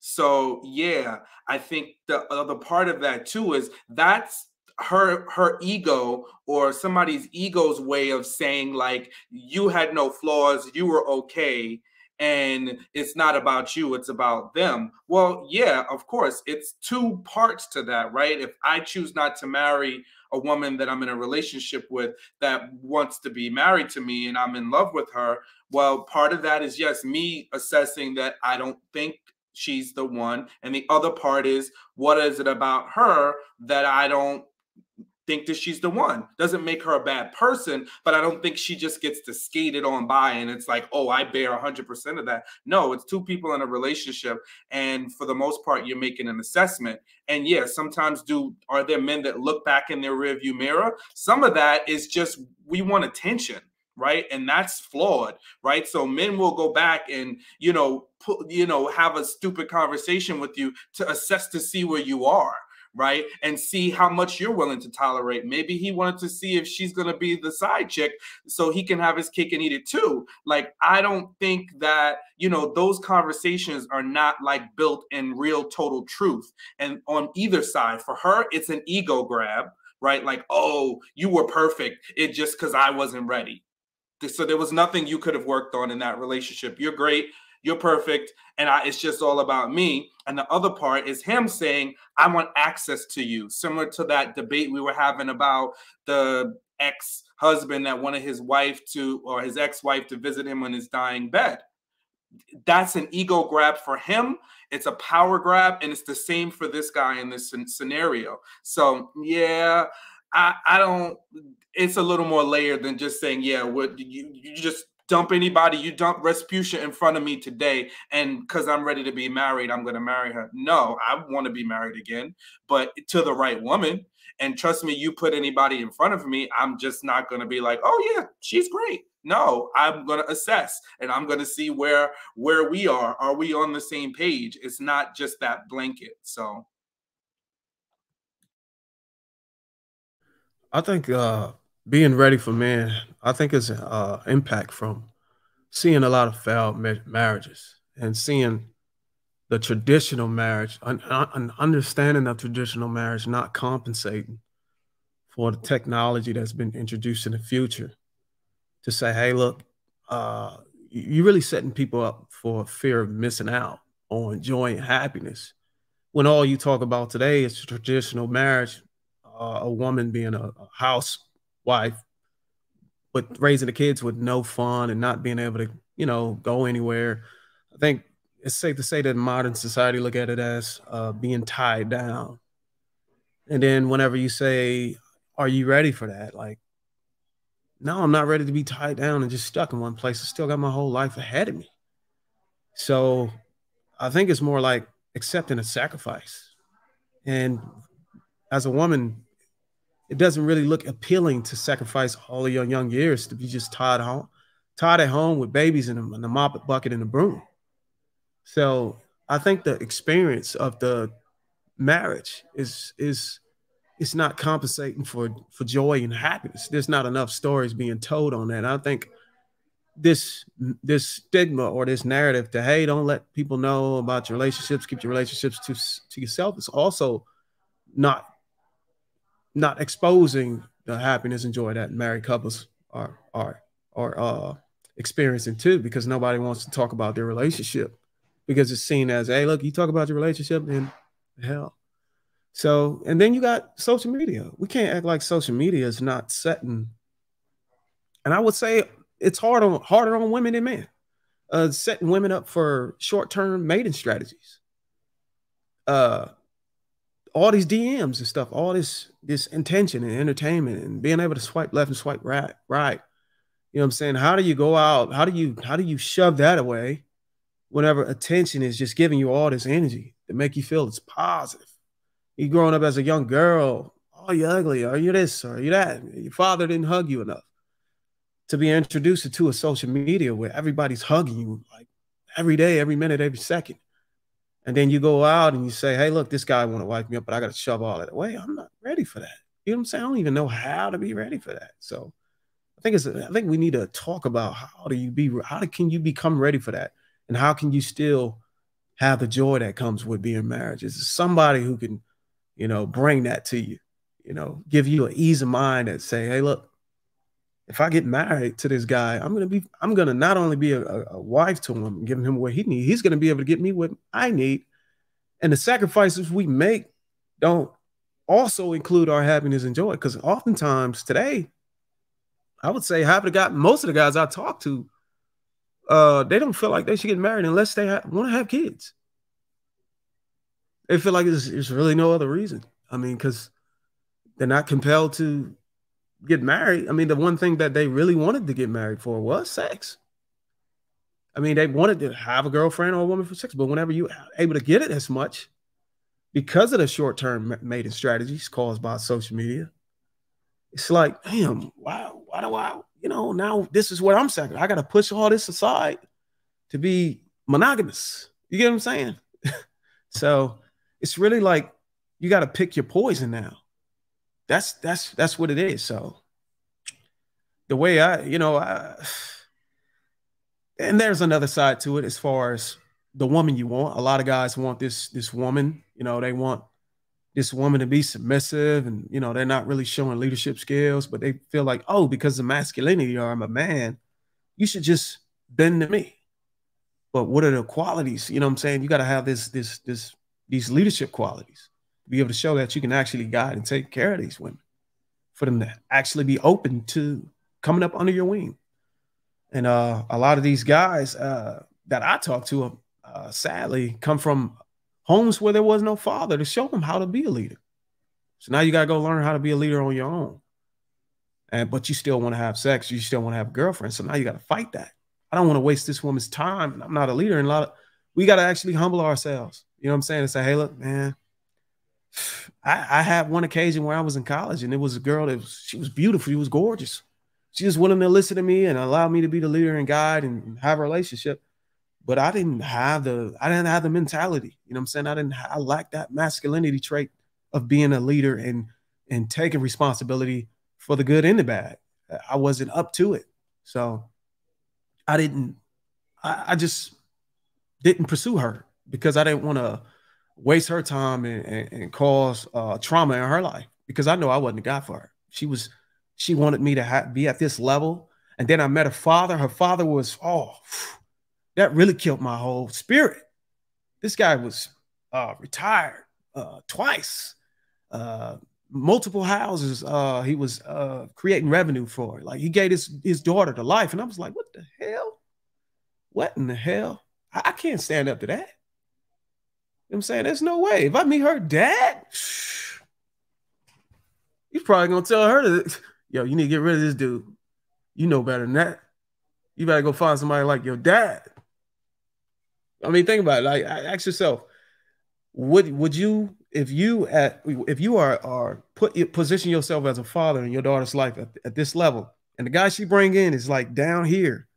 So yeah, I think the other part of that too is that's her ego, or somebody's ego's way of saying, like, you had no flaws, you were okay, and it's not about you, it's about them. Well, yeah, of course, it's two parts to that, right? If I choose not to marry a woman that I'm in a relationship with that wants to be married to me and I'm in love with her, well, part of that is, yes, me assessing that I don't think she's the one, and the other part is, what is it about her that I don't think that she's the one? Doesn't make her a bad person, but I don't think she just gets to skate it on by and it's like, oh, I bear 100% of that. No, it's two people in a relationship, and for the most part, you're making an assessment. And yeah, sometimes are there men that look back in their rearview mirror? Some of that is just, we want attention, right? And that's flawed, right? So men will go back and, have a stupid conversation with you to assess, to see where you are, right? And see how much you're willing to tolerate. Maybe he wanted to see if she's going to be the side chick so he can have his cake and eat it too. Like, I don't think that, those conversations are not like built in real total truth. And on either side, for her, it's an ego grab, right? Like, oh, you were perfect. It just because I wasn't ready. So there was nothing you could have worked on in that relationship. You're great. You're perfect. And it's just all about me. And the other part is him saying, I want access to you. Similar to that debate we were having about the ex-husband that wanted his wife to, or his ex-wife to visit him on his dying bed. That's an ego grab for him. It's a power grab. And it's the same for this guy in this scenario. So yeah, I don't, it's a little more layered than just saying, yeah, what you just dump anybody, you dump Respucia in front of me today, and because I'm ready to be married, I'm going to marry her. No, I want to be married again, but to the right woman. And trust me, you put anybody in front of me, I'm just not going to be like, oh yeah, she's great. No, I'm going to assess, and I'm going to see where we are. Are we on the same page? It's not just that blanket. So I think being ready for men, I think it's impact from seeing a lot of failed marriages and seeing the traditional marriage, an understanding of traditional marriage not compensating for the technology that's been introduced in the future, to say, hey, look, you're really setting people up for fear of missing out on enjoying happiness, when all you talk about today is traditional marriage, a woman being a housewife, but raising the kids with no fun and not being able to, go anywhere. I think it's safe to say that modern society look at it as being tied down. And then whenever you say, are you ready for that? Like, no, I'm not ready to be tied down and just stuck in one place. I still got my whole life ahead of me. So I think it's more like accepting a sacrifice. And as a woman, it doesn't really look appealing to sacrifice all of your young years to be just tied at home with babies and the mop bucket and the broom. So I think the experience of the marriage is it's not compensating for joy and happiness. There's not enough stories being told on that. And I think this stigma or this narrative to, hey, don't let people know about your relationships, keep your relationships to yourself, is also not exposing the happiness and joy that married couples are experiencing too, because nobody wants to talk about their relationship because it's seen as, hey, look, you talk about your relationship and hell. So, and then you got social media. We can't act like social media is not setting. And I would say it's harder on women than men, setting women up for short-term mating strategies. All these DMs and stuff, all this intention and entertainment and being able to swipe left and swipe right. You know what I'm saying? How do you go out? How do you shove that away whenever attention is just giving you all this energy to make you feel it's positive? You growing up as a young girl, oh, you're ugly, or you're this, or you're that. Your father didn't hug you enough. To be introduced to a social media where everybody's hugging you like every day, every minute, every second. And then you go out and you say, hey, look, this guy want to wipe me up, but I got to shove all that away. I'm not ready for that. You know what I'm saying? I don't even know how to be ready for that. So I think we need to talk about how can you become ready for that? And how can you still have the joy that comes with being married? Is somebody who can, bring that to you, give you an ease of mind that say, hey, look, if I get married to this guy, I'm going to not only be a wife to him and giving him what he needs, he's going to be able to get me what I need. And the sacrifices we make don't also include our happiness and joy. Because oftentimes today, I would say most of the guys I talk to, they don't feel like they should get married unless they want to have kids. They feel like there's really no other reason. I mean, because they're not compelled to get married. I mean, the one thing that they really wanted to get married for was sex. I mean, they wanted to have a girlfriend or a woman for sex, but whenever you're able to get it as much, because of the short-term mating strategies caused by social media, it's like, damn, wow, why do I, now this is where I'm second. I got to push all this aside to be monogamous. You get what I'm saying? So it's really like you got to pick your poison now. That's what it is. So the way and there's another side to it as far as the woman you want. A lot of guys want this woman, they want this woman to be submissive, and you know, they're not really showing leadership skills, but they feel like, oh, because of masculinity or I'm a man, you should just bend to me. But what are the qualities? You know what I'm saying? You got to have these leadership qualities to be able to show that you can actually guide and take care of these women, for them to actually be open to coming up under your wing. And a lot of these guys that I talk to, sadly, come from homes where there was no father to show them how to be a leader. So now you got to go learn how to be a leader on your own. But you still want to have sex. You still want to have a girlfriend. So now you got to fight that. I don't want to waste this woman's time. And I'm not a leader. And we got to actually humble ourselves. You know what I'm saying? And say, hey, look, man, I had one occasion where I was in college and it was a girl she was beautiful. She was gorgeous. She was willing to listen to me and allow me to be the leader and guide and have a relationship. But I didn't have the mentality. You know what I'm saying? I lacked that masculinity trait of being a leader and taking responsibility for the good and the bad. I wasn't up to it. So I just didn't pursue her because I didn't want to waste her time and cause trauma in her life, because I know I wasn't the guy for her. She wanted me to be at this level. And then I met her father. Her father was, that really killed my whole spirit. This guy was retired twice, multiple houses. He was creating revenue for it. Like, he gave his daughter to life. And I was like, what the hell? What in the hell? I can't stand up to that. You know what I'm saying? There's no way. If I meet her dad, he's probably going to tell her that, yo, you need to get rid of this dude. You know better than that. You better go find somebody like your dad. I mean, think about it. Like, ask yourself, would you, if you are position yourself as a father in your daughter's life at this level, and the guy she bring in is like down here,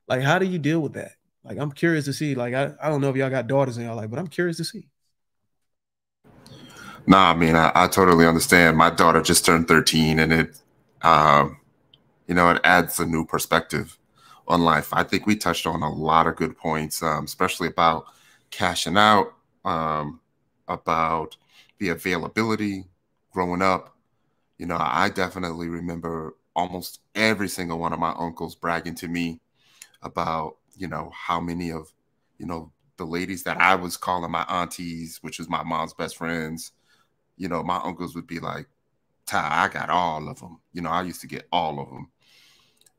like, how do you deal with that? Like, I'm curious to see. Like, I don't know if y'all got daughters in your life, but I'm curious to see. Nah, I mean, I totally understand. My daughter just turned 13, and it, you know, it adds a new perspective on life. I think we touched on a lot of good points, especially about cashing out, about the availability growing up. You know, I definitely remember almost every single one of my uncles bragging to me about, you know, how many of, you know, the ladies that I was calling my aunties, which was my mom's best friends, you know, my uncles would be like, Ty, I got all of them. You know, I used to get all of them,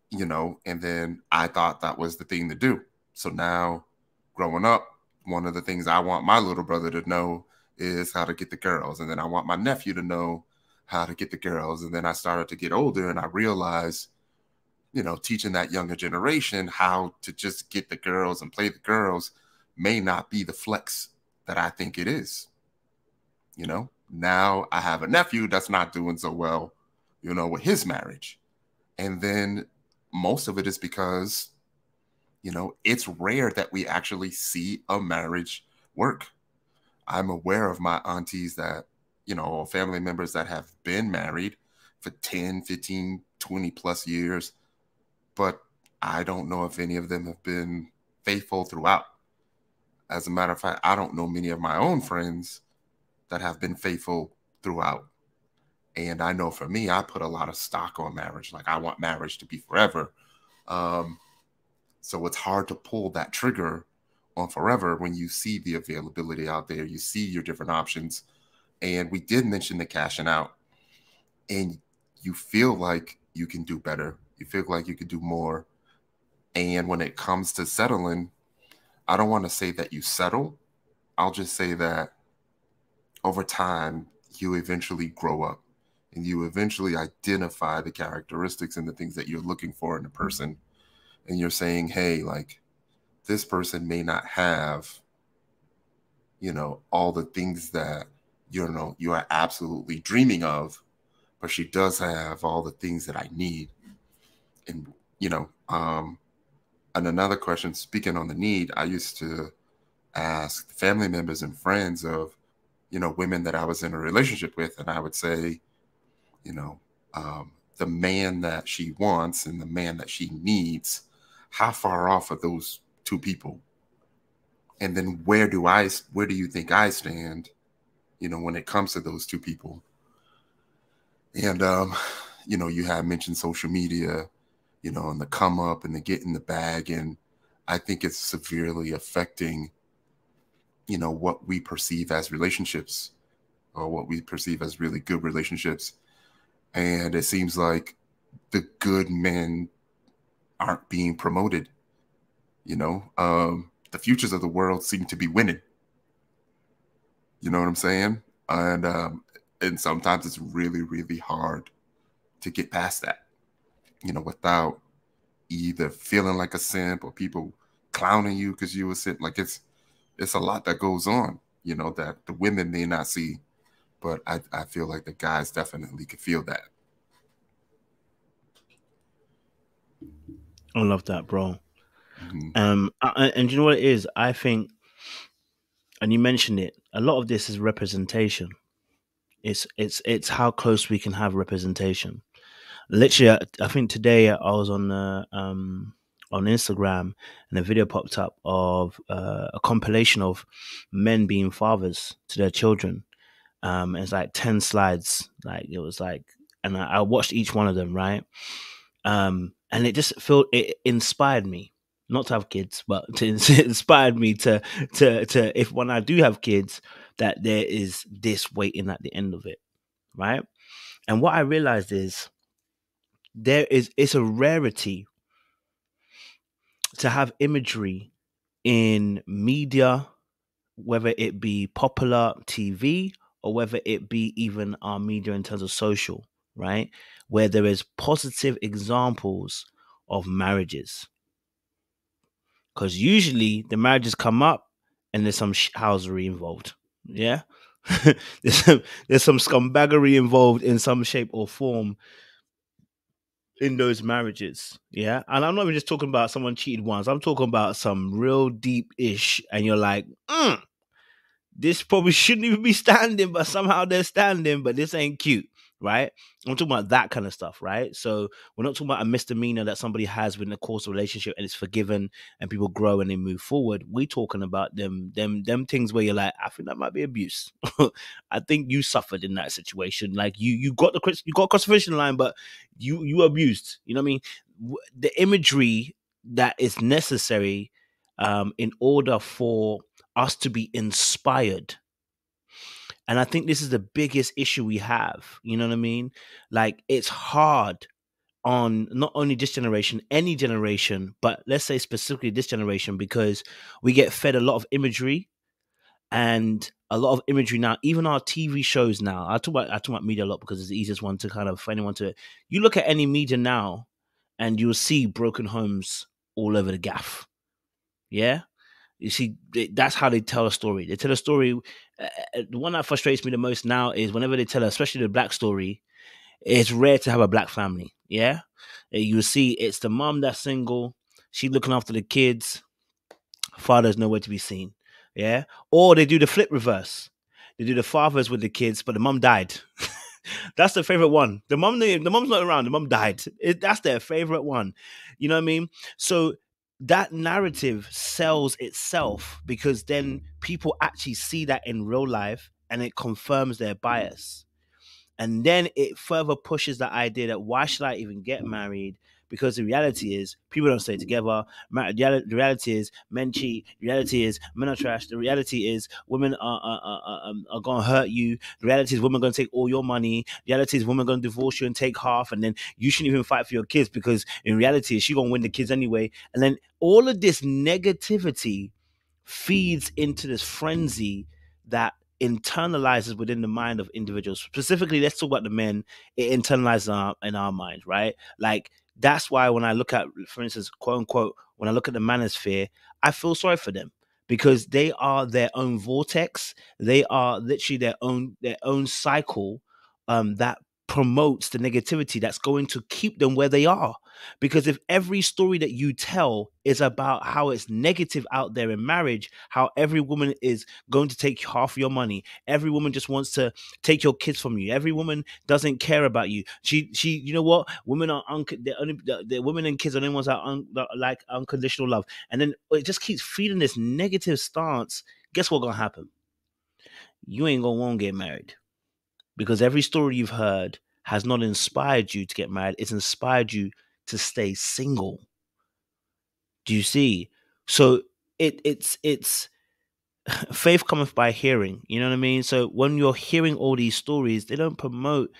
you know, and then I thought that was the thing to do. So now growing up, one of the things I want my little brother to know is how to get the girls. And then I want my nephew to know how to get the girls. And then I started to get older and I realized, you know, teaching that younger generation how to just get the girls and play the girls may not be the flex that I think it is. You know, now I have a nephew that's not doing so well, you know, with his marriage. And then most of it is because, you know, it's rare that we actually see a marriage work. I'm aware of my aunties that, you know, family members that have been married for 10, 15, 20 plus years, but I don't know if any of them have been faithful throughout. As a matter of fact, I don't know many of my own friends that have been faithful throughout. And I know for me, I put a lot of stock on marriage. Like, I want marriage to be forever. So it's hard to pull that trigger on forever when you see the availability out there, you see your different options. And we did mention the cashing out, and you feel like you can do better. You feel like you could do more. And when it comes to settling, I don't want to say that you settle. I'll just say that over time, you eventually grow up and you eventually identify the characteristics and the things that you're looking for in a person. And you're saying, hey, like, this person may not have, you know, all the things that, you know, you are absolutely dreaming of, but she does have all the things that I need. And, you know, and another question, speaking on the need, I used to ask family members and friends of, you know, women that I was in a relationship with, and I would say, you know, the man that she wants and the man that she needs, how far off are those two people? And then where do you think I stand you know, when it comes to those two people. And, you know, you have mentioned social media, you know, and the come up and the get in the bag. And I think it's severely affecting, you know, what we perceive as relationships, or what we perceive as really good relationships. And it seems like the good men aren't being promoted. You know, the futures of the world seem to be winning. You know what I'm saying? And sometimes it's really, really hard to get past that, you know, without either feeling like a simp or people clowning you because you a simp. Like it's a lot that goes on, you know, that the women may not see, but I feel like the guys definitely could feel that. I love that, bro. And you know what it is? I think, and you mentioned it, a lot of this is representation. It's how close we can have representation. Literally, I think today I was on Instagram, and a video popped up of a compilation of men being fathers to their children. It's like 10 slides. Like it was like, and I watched each one of them, right? And it inspired me not to have kids, but it inspired me to if when I do have kids, that there is this waiting at the end of it, right? And what I realized is it's a rarity to have imagery in media, whether it be popular TV or whether it be even our media in terms of social, right? Where there is positive examples of marriages. Because usually the marriages come up and there's some housery involved. Yeah. there's some scumbaggery involved in some shape or form in those marriages. Yeah. And I'm not even just talking about someone cheated once. I'm talking about some real deep ish. And you're like, this probably shouldn't even be standing, but somehow they're standing, but this ain't cute, right? I'm talking about that kind of stuff, right? So we're not talking about a misdemeanor that somebody has within the course of a relationship and it's forgiven and people grow and they move forward. We're talking about them things where you're like, I think that might be abuse. I think you suffered in that situation. Like you got across the finishing line, but you abused. You know what I mean? The imagery that is necessary in order for us to be inspired. And I think this is the biggest issue we have. You know what I mean? Like it's hard on not only this generation, any generation, but let's say specifically this generation, because we get fed a lot of imagery and a lot of imagery now. Even our TV shows now, I talk about media a lot because it's the easiest one to kind of, for anyone to, you look at any media now and you'll see broken homes all over the gaff. Yeah. You see, that's how they tell a story. They tell a story. The one that frustrates me the most now is whenever they tell, especially the black story, it's rare to have a black family. Yeah. You see, it's the mom that's single. She looking after the kids. Father's nowhere to be seen. Yeah. Or they do the flip reverse. They do the fathers with the kids, but the mom died. That's their favorite one. The mom's not around. The mom died. That's their favorite one. You know what I mean? So that narrative sells itself because then people actually see that in real life and it confirms their bias. And then it further pushes the idea that why should I even get married? Because the reality is people don't stay together. The reality is men cheat. The reality is men are trash. The reality is women are going to hurt you. The reality is women are going to take all your money. The reality is women are going to divorce you and take half. And then you shouldn't even fight for your kids because in reality, she's going to win the kids anyway. And then all of this negativity feeds into this frenzy that internalizes within the mind of individuals. Specifically, let's talk about the men. It internalizes in our mind, right? Like, that's why when I look at, for instance, quote unquote, when I look at the manosphere, I feel sorry for them because they are their own vortex. They are literally their own cycle that promotes the negativity that's going to keep them where they are. Because if every story that you tell is about how it's negative out there in marriage, how every woman is going to take half your money, every woman just wants to take your kids from you, every woman doesn't care about you. She, you know what? Women are the women and kids are the only ones that like unconditional love, and then it just keeps feeding this negative stance. Guess what's gonna happen? you ain't gonna want to get married, because every story you've heard has not inspired you to get married. It's inspired you to stay single. Do you see? So it's faith cometh by hearing. You know what I mean? So when you're hearing all these stories, they don't promote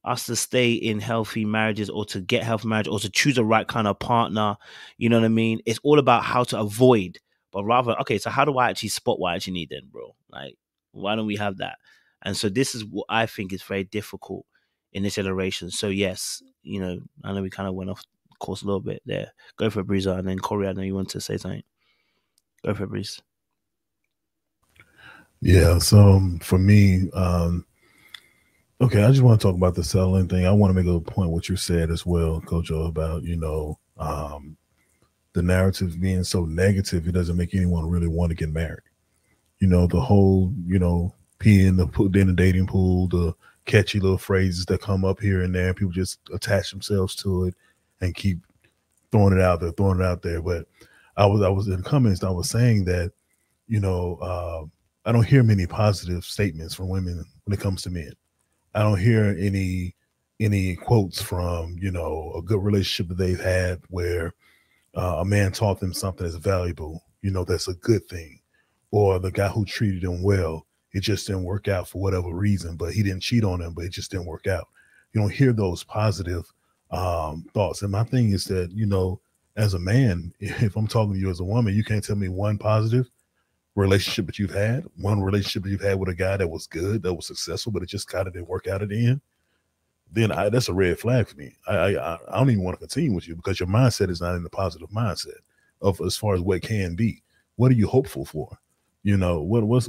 us to stay in healthy marriages or to get healthy marriage or to choose the right kind of partner. You know what I mean? It's all about how to avoid, but rather, okay, so how do I actually spot what I actually need then, bro? Like, why don't we have that? And so this is what I think is very difficult in this iteration. So yes, you know, I know we kind of went off course a little bit there. Go for it, Breeza, and then Corey, I know you want to say something. Go for it, Breeze. Yeah, so for me, okay, I just want to talk about the settling thing. I want to make a point what you said as well, Coach O, about, you know, the narrative being so negative, it doesn't make anyone really want to get married. You know, the whole, you know, pee in the dating pool, the catchy little phrases that come up here and there, people just attach themselves to it and keep throwing it out there. But I was in the comments, I was saying that, you know, I don't hear many positive statements from women when it comes to men. I don't hear any quotes from, you know, a good relationship that they've had where a man taught them something that's valuable, you know, that's a good thing, or the guy who treated them well, it just didn't work out for whatever reason, but he didn't cheat on them, but it just didn't work out. You don't hear those positive thoughts. And my thing is that, you know, as a man, if I'm talking to you as a woman, you can't tell me one positive relationship that you've had, one relationship that you've had with a guy that was good, that was successful, but it just kind of didn't work out at the end. Then that's a red flag for me. I don't even want to continue with you because your mindset is not in the positive mindset of as far as what can be. What are you hopeful for? You know, what's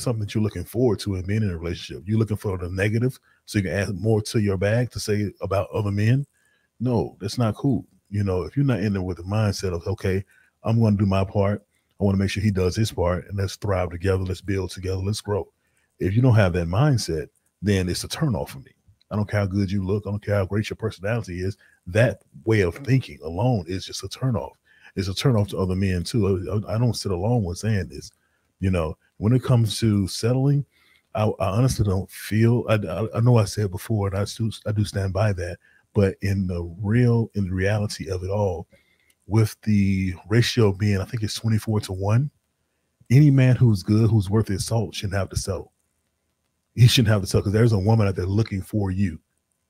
something that you're looking forward to in being in a relationship? You're looking for the negative so you can add more to your bag to say about other men? No, that's not cool. You know, if you're not in there with the mindset of, okay, I'm going to do my part, I want to make sure he does his part, and let's thrive together, let's build together, let's grow. If you don't have that mindset, then it's a turnoff for me. I don't care how good you look. I don't care how great your personality is. That way of thinking alone is just a turnoff. It's a turnoff to other men too. I don't sit alone with saying this. You know, when it comes to settling, I honestly don't feel. I know I said before, and I do stand by that. But in the reality of it all, with the ratio being, I think it's 24-1, any man who's good, who's worth his salt, shouldn't have to settle. He shouldn't have to settle because there's a woman out there looking for you.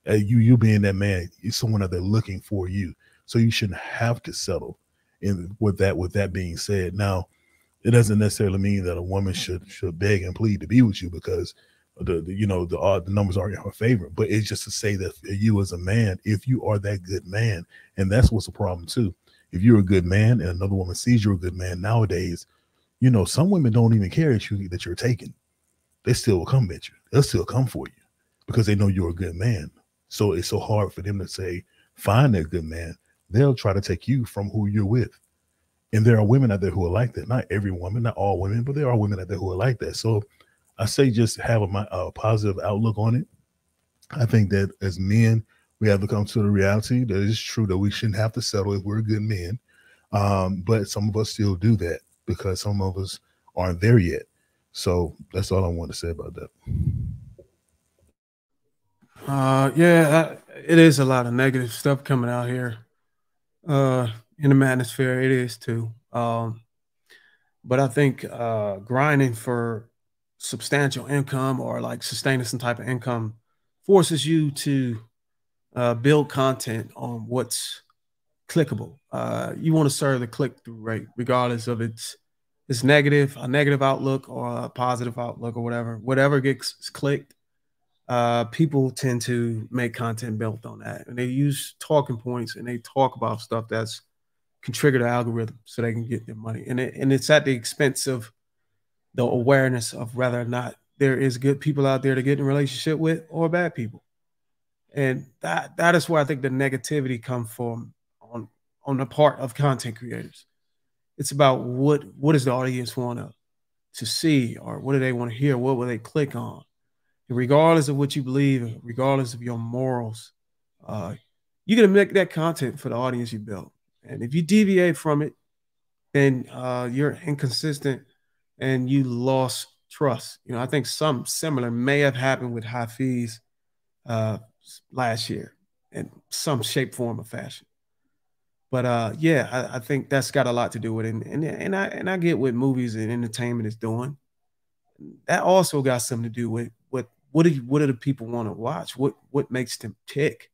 You being that man, it's someone out there looking for you. So you shouldn't have to settle. And with that being said, now it doesn't necessarily mean that a woman should beg and plead to be with you because the numbers are in her favor. But it's just to say that you as a man, if you are that good man, and that's what's the problem too. If you're a good man and another woman sees you're a good man nowadays, you know, some women don't even care that you're taken. They still will come at you. They'll still come for you because they know you're a good man. So it's so hard for them to say, find that good man. They'll try to take you from who you're with. And there are women out there who are like that. Not every woman, not all women, but there are women out there who are like that. So I say just have a positive outlook on it. I think that as men, we have to come to the reality that it's true that we shouldn't have to settle if we're good men. But some of us still do that because some of us aren't there yet. So that's all I want to say about that. It is a lot of negative stuff coming out here in the manosphere. It is too. But I think grinding for substantial income or like sustaining some type of income forces you to build content on what's clickable. You want to serve the click-through rate, regardless of it's a negative outlook or a positive outlook or whatever gets clicked. People tend to make content built on that, and they use talking points and they talk about stuff that's can trigger the algorithm so they can get their money. And it's at the expense of the awareness of whether or not there is good people out there to get in a relationship with or bad people. And that is where I think the negativity comes from on the part of content creators. It's about what does the audience want to see, or what do they want to hear? What will they click on? And regardless of what you believe, regardless of your morals, you're going to make that content for the audience you built. And if you deviate from it, then you're inconsistent and you lost trust. You know, I think some similar may have happened with Hafiz last year in some shape, form, or fashion. But yeah, I think that's got a lot to do with it. And I get what movies and entertainment is doing. That also got something to do with what do the people want to watch? What makes them tick?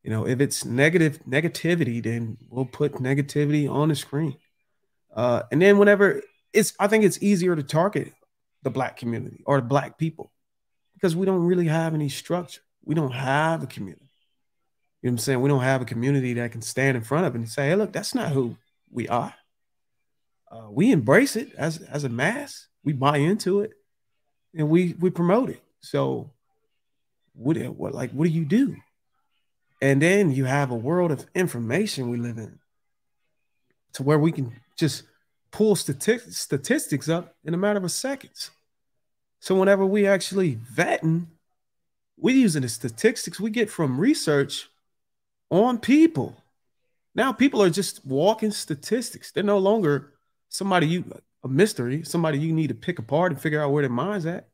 You know, if it's negativity, then we'll put negativity on the screen. And then whenever I think it's easier to target the Black community or the Black people because we don't really have any structure. We don't have a community. You know what I'm saying? We don't have a community that can stand in front of it and say, hey, look, that's not who we are. We embrace it as a mass. We buy into it and we promote it. So what do you do? And then you have a world of information we live in to where we can just pull statistics up in a matter of seconds. So whenever we actually vetting, we're using the statistics we get from research on people. Now people are just walking statistics. They're no longer a mystery, somebody you need to pick apart and figure out where their mind's at.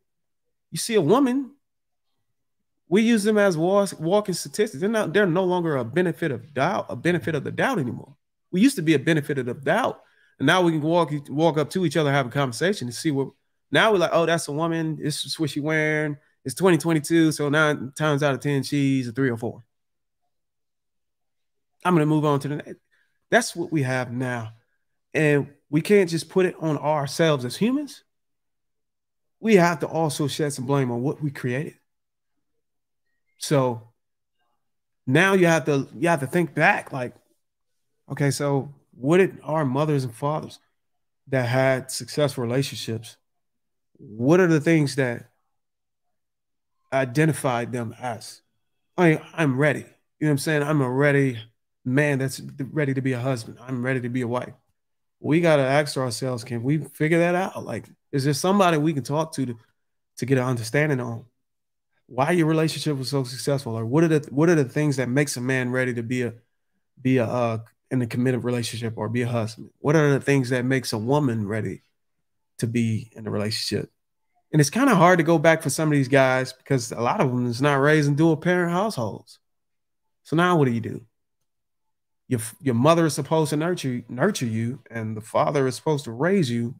You see a woman, we use them as walking statistics. They're no longer a benefit of the doubt anymore. We used to be a benefit of the doubt. And now we can walk up to each other, have a conversation and see what. Now we're like, oh, that's a woman. This is what she's wearing. It's 2022. So 9 times out of 10, she's a 3 or 4. I'm going to move on to the next. That's what we have now. And we can't just put it on ourselves as humans. We have to also shed some blame on what we created. So now you have to think back like, okay, so what did our mothers and fathers that had successful relationships, what are the things that identified them as? I'm ready. You know what I'm saying? I'm a ready man that's ready to be a husband. I'm ready to be a wife. We got to ask ourselves, can we figure that out? Like, is there somebody we can talk to get an understanding on why your relationship was so successful? Or what are the things that makes a man ready to be in a committed relationship or be a husband? What are the things that makes a woman ready to be in a relationship? And it's kind of hard to go back for some of these guys because a lot of them is not raised in dual parent households. So now what do? Your mother is supposed to nurture you, and the father is supposed to raise you.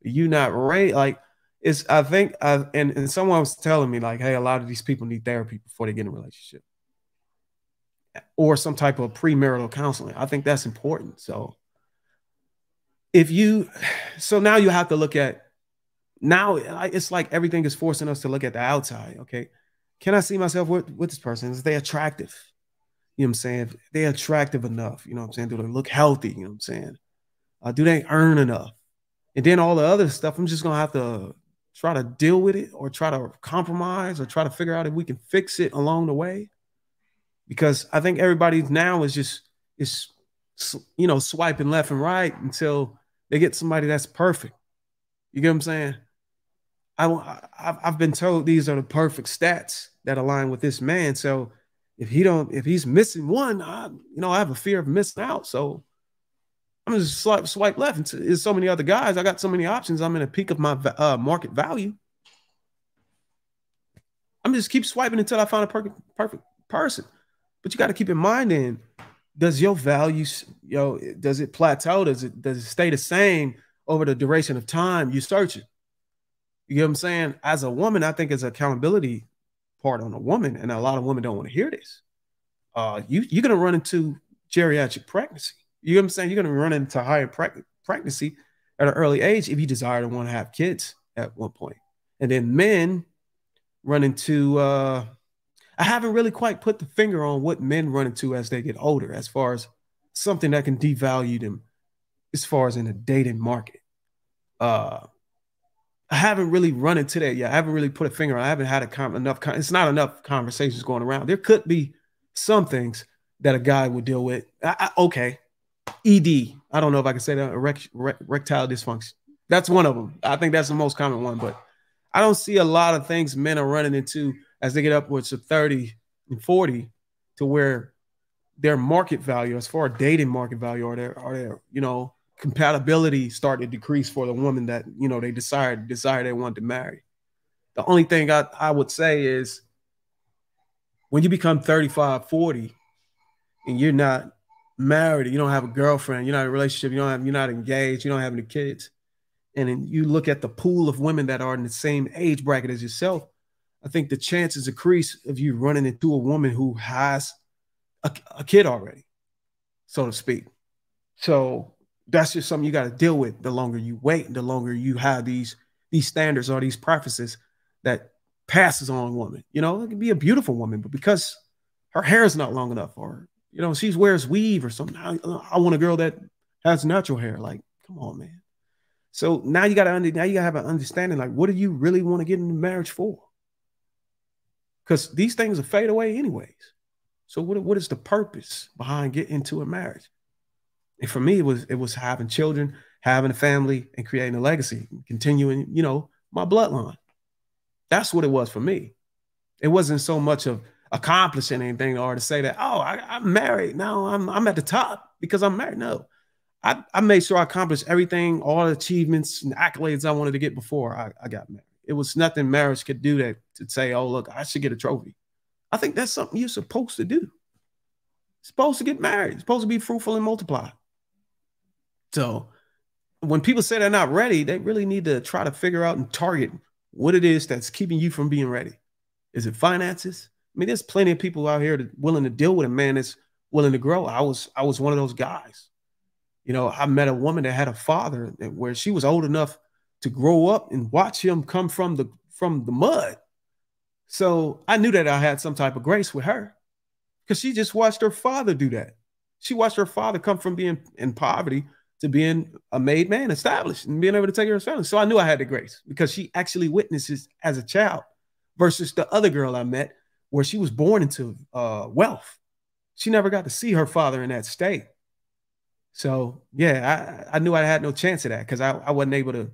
You not raised like it's. I think, and someone was telling me like, hey, a lot of these people need therapy before they get in a relationship, or some type of premarital counseling. I think that's important. So now you have to look at. Now it's like everything is forcing us to look at the outside. Okay, can I see myself with this person? Is they attractive? You know what I'm saying? If they're attractive enough, you know what I'm saying? Do they look healthy? You know what I'm saying? Do they earn enough? And then all the other stuff, I'm just going to have to try to deal with it or try to compromise or try to figure out if we can fix it along the way. Because I think everybody now is swiping left and right until they get somebody that's perfect. You get what I'm saying? I've been told these are the perfect stats that align with this man. So if he's missing one, I have a fear of missing out. So I'm just swipe left. There's so many other guys. I got so many options. I'm in a peak of my market value. I'm just keep swiping until I find a perfect person. But you got to keep in mind then, does your values, does it plateau? Does it stay the same over the duration of time you searching? You know what I'm saying? As a woman, I think it's accountability part on a woman, and a lot of women don't want to hear this. You're going to run into geriatric pregnancy. You know what I'm saying? You're going to run into higher pregnancy at an early age if you desire to want to have kids at one point. And then men run into, I haven't really quite put the finger on what men run into as they get older, as far as something that can devalue them as far as in the dating market. I haven't really run into that yet. I haven't really put a finger on. I haven't had it's not enough conversations going around. There could be some things that a guy would deal with. Okay. ED. I don't know if I can say that. Erectile dysfunction. That's one of them. I think that's the most common one, but I don't see a lot of things men are running into as they get upwards of 30 and 40 to where their market value, as far as dating market value, or their compatibility started to decrease for the woman that, you know, they desire they want to marry. The only thing I would say is when you become 35, 40 and you're not married, you don't have a girlfriend, you're not in a relationship, you're not engaged, you don't have any kids, and then you look at the pool of women that are in the same age bracket as yourself, I think the chances increase of you running into a woman who has a kid already, so to speak. So that's just something you got to deal with. The longer you wait, the longer you have these standards or these preferences that passes on woman. You know, it can be a beautiful woman, but because her hair is not long enough, or, you know, she wears weave or something, I want a girl that has natural hair. Like, come on, man. So now you got to have an understanding, like, what do you really want to get into marriage for? Because these things will fade away anyways. So what is the purpose behind getting into a marriage? And for me, it was having children, having a family, and creating a legacy, continuing, you know, my bloodline. That's what it was for me. It wasn't so much of accomplishing anything or to say that, oh, I'm married. Now I'm at the top because I'm married. No, I made sure I accomplished everything, all the achievements and accolades I wanted to get before I got married. It was nothing marriage could do that to say, oh, look, I should get a trophy. I think that's something you're supposed to do. You're supposed to get married. You're supposed to be fruitful and multiply. So when people say they're not ready, they really need to try to figure out and target what it is that's keeping you from being ready. Is it finances? I mean, there's plenty of people out here willing to deal with a man that's willing to grow. I was one of those guys. You know, I met a woman that had a father where she was old enough to grow up and watch him come from the mud. So I knew that I had some type of grace with her because she just watched her father do that. She watched her father come from being in poverty to being a made man, established, and being able to take care of his family. So I knew I had the grace because she actually witnesses as a child versus the other girl I met where she was born into wealth. She never got to see her father in that state. So yeah, I knew I had no chance of that because I wasn't able to,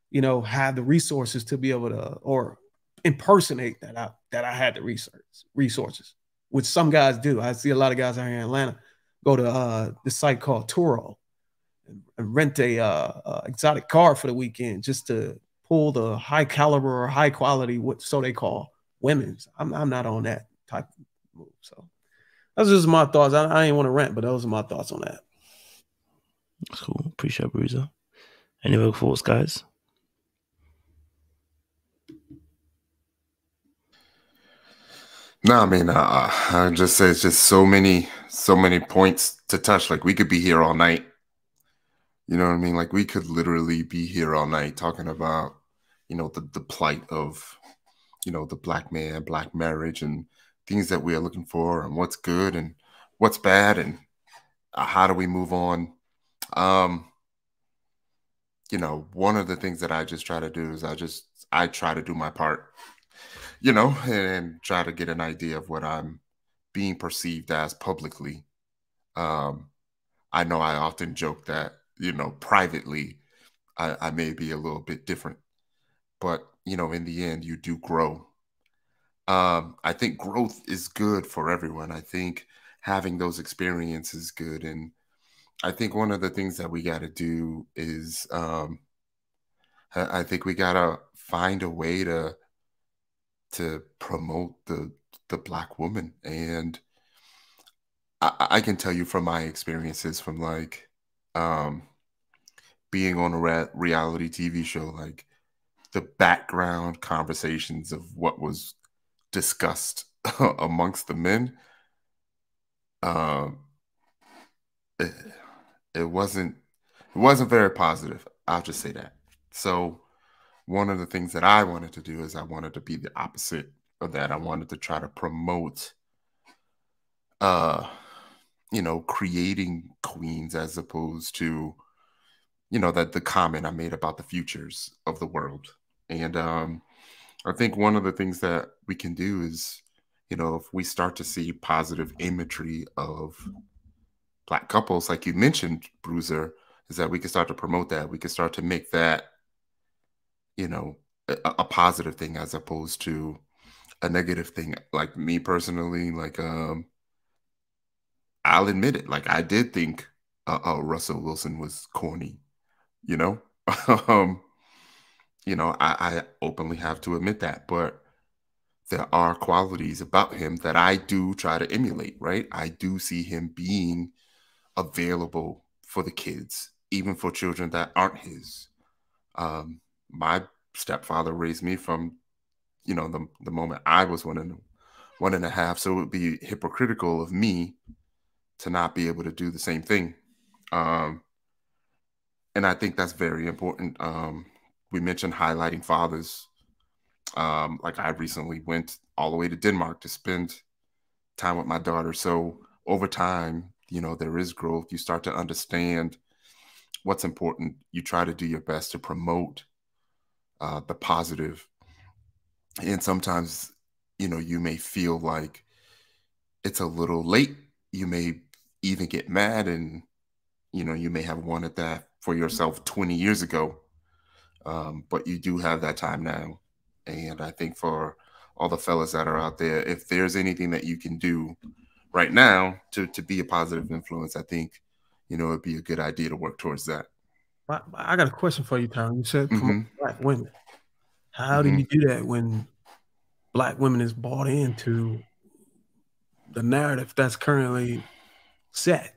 you know, have the resources to be able to, or impersonate that I had the resources, which some guys do. I see a lot of guys out here in Atlanta go to this site called Turo and rent a exotic car for the weekend just to pull the high caliber or high quality, so they call women's. I'm not on that type of move. So those are just my thoughts. I ain't want to rant, but those are my thoughts on that. That's cool. Appreciate it, Bruiser. Any other thoughts, guys? No, I mean, I just say it's just so many points to touch. Like, we could be here all night. You know what I mean? Like, we could literally be here all night talking about, you know, the plight of, you know, the black man, black marriage, and things that we are looking for, and what's good and what's bad, and how do we move on. You know, one of the things that I just try to do is I try to do my part, you know, and try to get an idea of what I'm being perceived as publicly. I know I often joke that, you know, privately, I may be a little bit different, but, you know, in the end, you do grow. I think growth is good for everyone. I think having those experiences is good. And I think one of the things that we got to do is, I think we got to find a way to promote the black woman. And I can tell you from my experiences from like being on a reality TV show, like the background conversations of what was discussed amongst the men, it wasn't very positive. I'll just say that. So one of the things that I wanted to do is I wanted to be the opposite of that. I wanted to try to promote, you know, creating queens as opposed to, you know, that the comment I made about the futures of the world. And I think one of the things that we can do is, you know, if we start to see positive imagery of black couples, like you mentioned, Bruiser, is that we can start to promote that. We can start to make that, you know, a positive thing as opposed to a negative thing. Like me personally, like I'll admit it, like I did think Russell Wilson was corny, you know? You know, I openly have to admit that, but there are qualities about him that I do try to emulate, right? I do see him being available for the kids, even for children that aren't his. My stepfather raised me from, you know, the moment I was 1.5. So it would be hypocritical of me to not be able to do the same thing. And I think that's very important. We mentioned highlighting fathers. Like I recently went all the way to Denmark to spend time with my daughter. So over time, you know, there is growth. You start to understand what's important. You try to do your best to promote the positive. And sometimes, you know, you may feel like it's a little late. You may even get mad, and, you know, you may have wanted that for yourself 20 years ago. But you do have that time now. And I think for all the fellas that are out there, if there's anything that you can do right now to be a positive influence, I think, you know, it'd be a good idea to work towards that. I got a question for you, Tom. You said promote Black women. How do you do that when Black women is bought into the narrative that's currently set?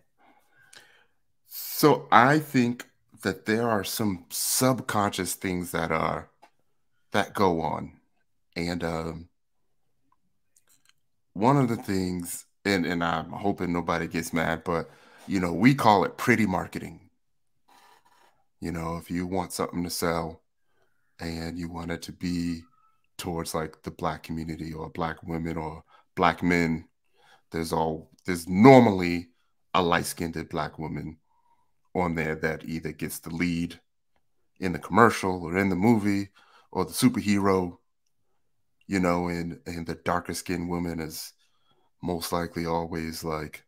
So I think that there are some subconscious things that go on. And one of the things, and I'm hoping nobody gets mad, but, you know, we call it pretty marketing. You know, if you want something to sell and you want it to be towards like the Black community or Black women or Black men, there's normally a light-skinned Black woman on there that either gets the lead in the commercial or in the movie or the superhero, you know, and the darker skinned woman is most likely always like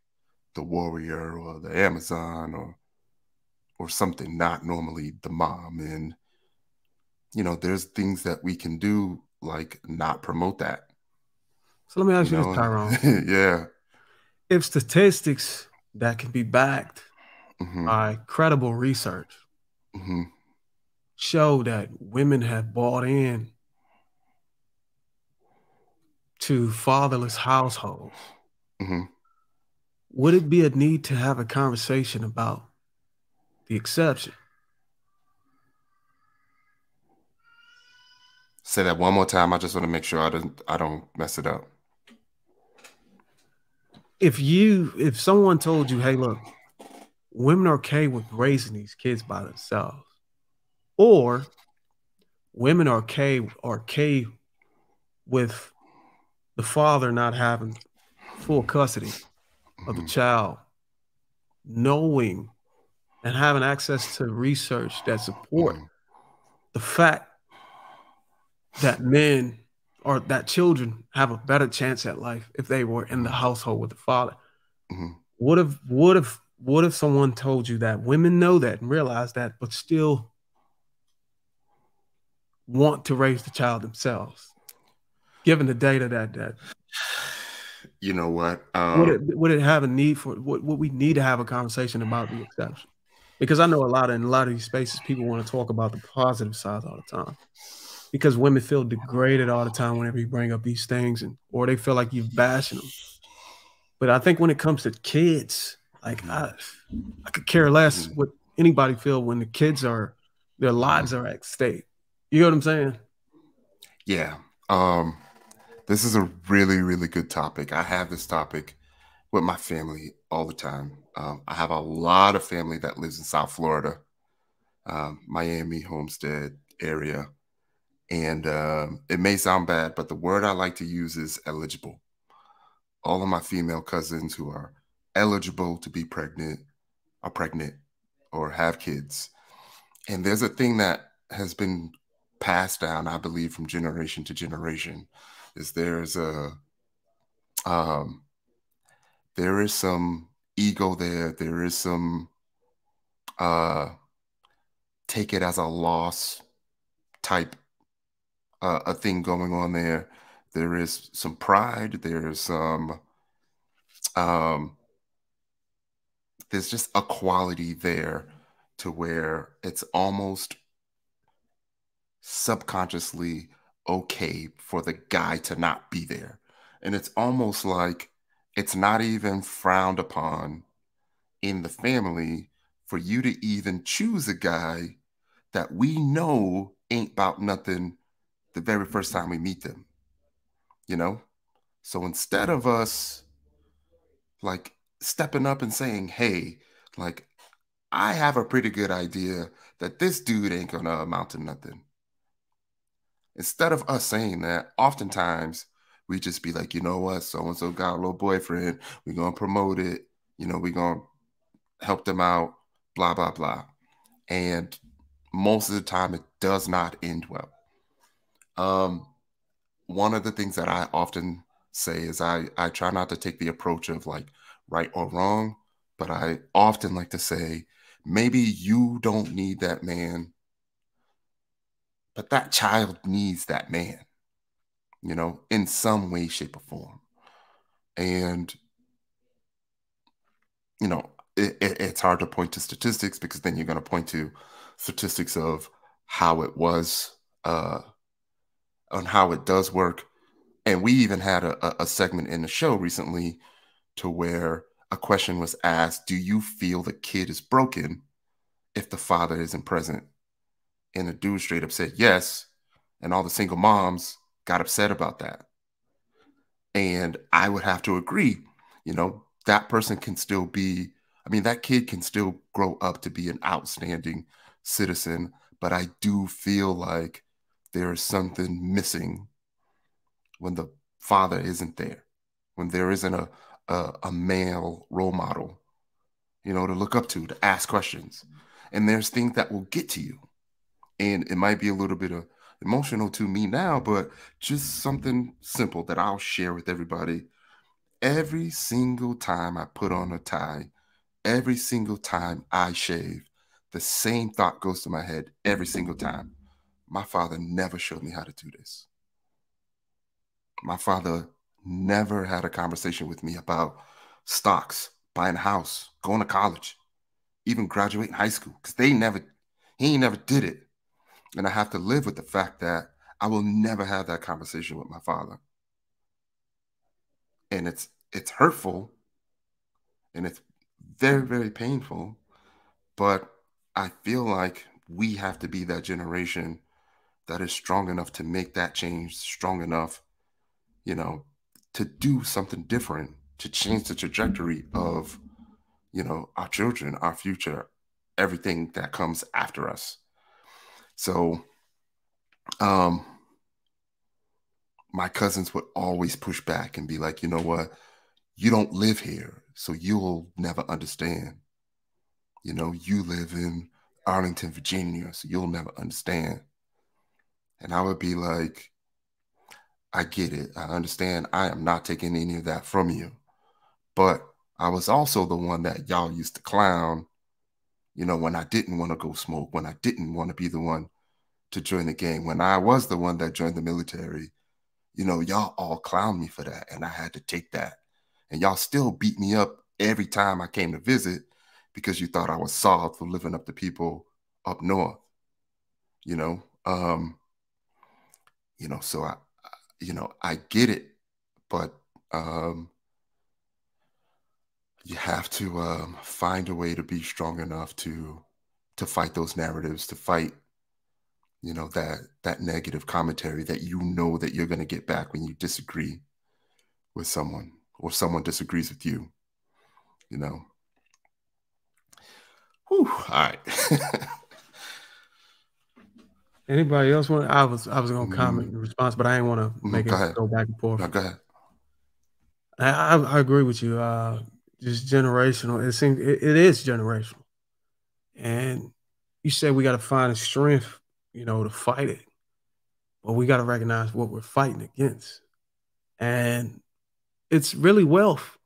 the warrior or the Amazon or something, not normally the mom. And, you know, there's things that we can do, like not promote that. So let me ask you this, Tyrone. Yeah. If statistics that can be backed by credible research show that women have bought in to fatherless households, would it be a need to have a conversation about the exception? Say that one more time. I just want to make sure I don't mess it up. If someone told you, hey, look, women are okay with raising these kids by themselves, or women are okay with the father not having full custody of the child, knowing and having access to research that support the fact that men or that children have a better chance at life if they were in the household with the father. What if someone told you that women know that and realize that, but still want to raise the child themselves, given the data that you know what, would it have a need for what we need to have a conversation about the exception? Because I know a lot of these spaces, people want to talk about the positive side all the time, because women feel degraded all the time whenever you bring up these things, or they feel like you're bashing them. But I think when it comes to kids, like I could care less what anybody feel when the kids their lives are at stake. You know what I'm saying? Yeah. This is a really, really good topic. I have this topic with my family all the time. I have a lot of family that lives in South Florida, Miami, Homestead area. And it may sound bad, but the word I like to use is eligible. All of my female cousins who are eligible to be pregnant are pregnant or have kids. And there's a thing that has been passed down, I believe, from generation to generation, is there is some ego there. There is some take it as a loss type a thing going on there. There is some pride. There's some there's just a quality there to where it's almost subconsciously okay for the guy to not be there. And it's almost like it's not even frowned upon in the family for you to even choose a guy that we know ain't about nothing the very first time we meet them, you know? So instead of us like stepping up and saying, hey, like, I have a pretty good idea that this dude ain't gonna amount to nothing. Instead of us saying that, oftentimes we just be like, you know what, so-and-so got a little boyfriend, we're gonna promote it, you know, we're gonna help them out, blah, blah, blah. And most of the time it does not end well. One of the things that I often say is I try not to take the approach of like right or wrong, but I often like to say, maybe you don't need that man, but that child needs that man, you know, in some way, shape, or form. And, you know, it's hard to point to statistics because then you're going to point to statistics of how it was, on how it does work. And we even had a segment in the show recently to where a question was asked, do you feel the kid is broken if the father isn't present? And the dude straight up said yes. And all the single moms got upset about that. And I would have to agree, you know, that person can still be, I mean, that kid can still grow up to be an outstanding citizen. But I do feel like there is something missing when the father isn't there, when there isn't a male role model, you know, to look up to ask questions. And there's things that will get to you. And it might be a little bit of emotional to me now, but just something simple that I'll share with everybody. Every single time I put on a tie, every single time I shave, the same thought goes to my head every single time. My father never showed me how to do this. My father never had a conversation with me about stocks, buying a house, going to college, even graduating high school, because he ain't never did it. And I have to live with the fact that I will never have that conversation with my father. And it's hurtful and it's very, very painful. But I feel like we have to be that generation that is strong enough to make that change, strong enough, you know, to do something different, to change the trajectory of, you know, our children, our future, everything that comes after us. So, my cousins would always push back and be like, you know what, you don't live here, so you'll never understand. You know, you live in Arlington, Virginia, so you'll never understand. And I would be like, I get it. I understand. I am not taking any of that from you. But I was also the one that y'all used to clown, you know, when I didn't want to go smoke, when I didn't want to be the one to join the gang, when I was the one that joined the military. You know, y'all all clowned me for that, and I had to take that. And y'all still beat me up every time I came to visit because you thought I was soft for living up to people up north. You know, so I get it, but you have to find a way to be strong enough to fight those narratives, to fight, you know, that negative commentary that you know that you're going to get back when you disagree with someone or someone disagrees with you, you know. Whew, all right. Anybody else want? I was going to comment in response, but I didn't want to make it go back and forth. No, go ahead. I agree with you. Just generational. It is generational, and you said we got to find a strength, you know, to fight it. But we got to recognize what we're fighting against, and it's really wealth.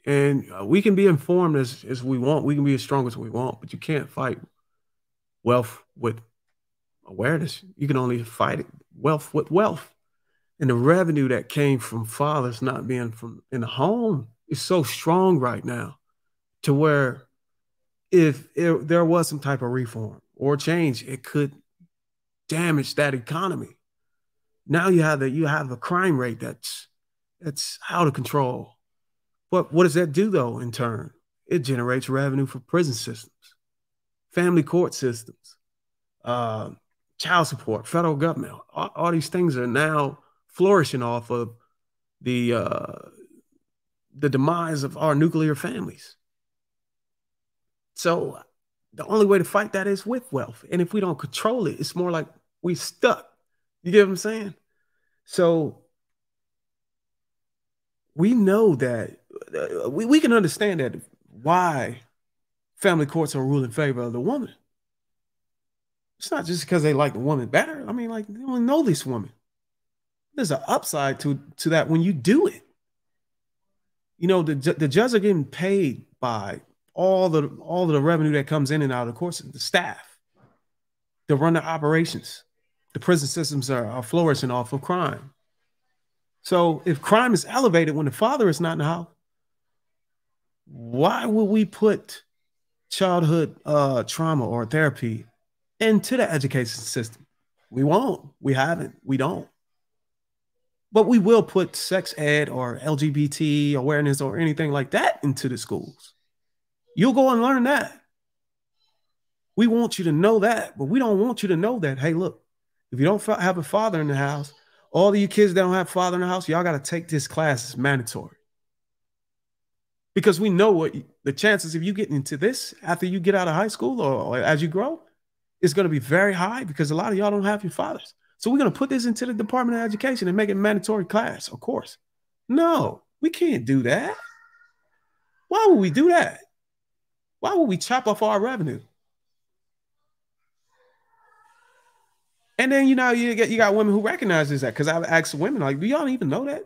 And we can be informed as we want. We can be as strong as we want, but you can't fight wealth with awareness. You can only fight wealth with wealth. And the revenue that came from fathers not being from in the home is so strong right now to where if there was some type of reform or change, it could damage that economy. Now you have a crime rate that's out of control. But what does that do though? In turn, it generates revenue for prison systems, family court systems, child support, federal government. All these things are now flourishing off of the demise of our nuclear families. So the only way to fight that is with wealth. And if we don't control it, it's more like we stuck. You get what I'm saying? So we know that we can understand that why family courts are ruling in favor of the woman. It's not just because they like the woman better. I mean, like, they don't know this woman. There's an upside to that when you do it. You know, the judges are getting paid by all the revenue that comes in and out of the courts, the staff, to run the operations. The prison systems are flourishing off of crime. So if crime is elevated when the father is not in the house, why would we put childhood trauma or therapy into the education system? We won't. We haven't. We don't. But we will put sex ed or LGBT awareness or anything like that into the schools. You'll go and learn that. We want you to know that, but we don't want you to know that, hey, look, if you don't have a father in the house, all of you kids that don't have a father in the house, y'all got to take this class. It's mandatory. Because we know what the chances of you getting into this after you get out of high school or as you grow is going to be very high because a lot of y'all don't have your fathers. So we're going to put this into the Department of Education and make it a mandatory class, of course. No, we can't do that. Why would we do that? Why would we chop off our revenue? And then, you know, you got women who recognizes that, because I've asked women, like, do y'all even know that?